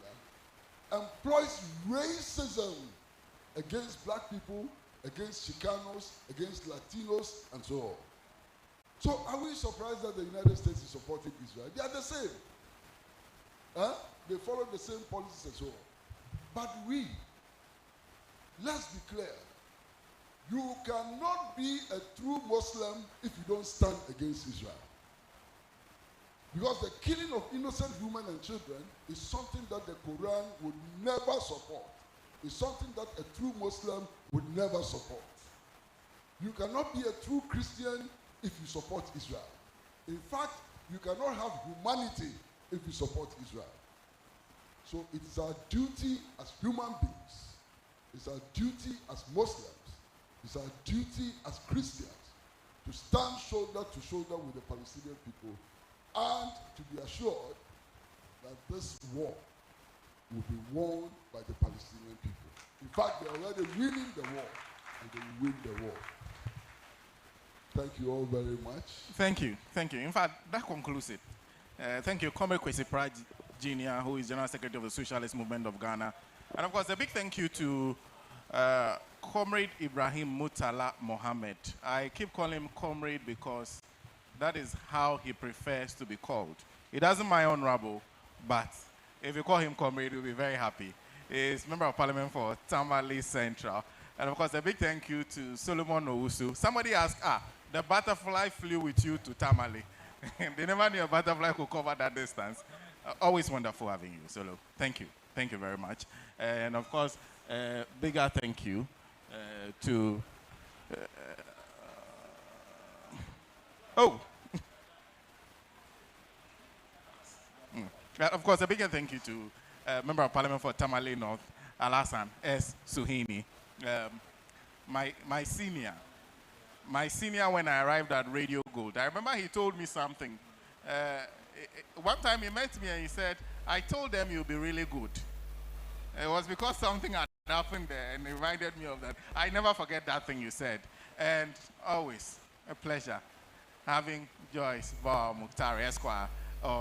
employs racism against black people, against Chicanos, against Latinos, and so on. So are we surprised that the United States is supporting Israel? They are the same. Huh? They follow the same policies and so on. But let's be clear, you cannot be a true Muslim if you don't stand against Israel. Because the killing of innocent women and children is something that the Quran would never support. It's something that a true Muslim would never support. You cannot be a true Christian if you support Israel. In fact, you cannot have humanity if you support Israel. So it is our duty as human beings, it's our duty as Muslims, it's our duty as Christians to stand shoulder to shoulder with the Palestinian people and to be assured that this war will be won by the Palestinian people. In fact, they're already winning the war, and they will win the war. Thank you all very much. Thank you. Thank you. In fact, that concludes it. Thank you, Comrade Kwesi Pratt Jr., who is General Secretary of the Socialist Movement of Ghana. And of course, a big thank you to Comrade Ibrahim Murtala Mohammed. I keep calling him Comrade because that is how he prefers to be called. He doesn't mind honorable, but if you call him Comrade, we'll be very happy. He's Member of Parliament for Tamale Central. And of course, a big thank you to Solomon Owusu. Somebody asked, the butterfly flew with you to Tamale. They never knew a butterfly could cover that distance. Always wonderful having you, Solo. Thank you. Thank you very much. And of course, bigger thank you to... Of course, a bigger thank you to Member of Parliament for Tamale North, Alasan S. Suhini. My senior when I arrived at Radio Gold. I remember he told me something. One time he met me and he said, I told them you'll be really good. It was because something had happened there and reminded me of that. I never forget that thing you said. And always a pleasure having Joyce Bar Mukhtar Esquire on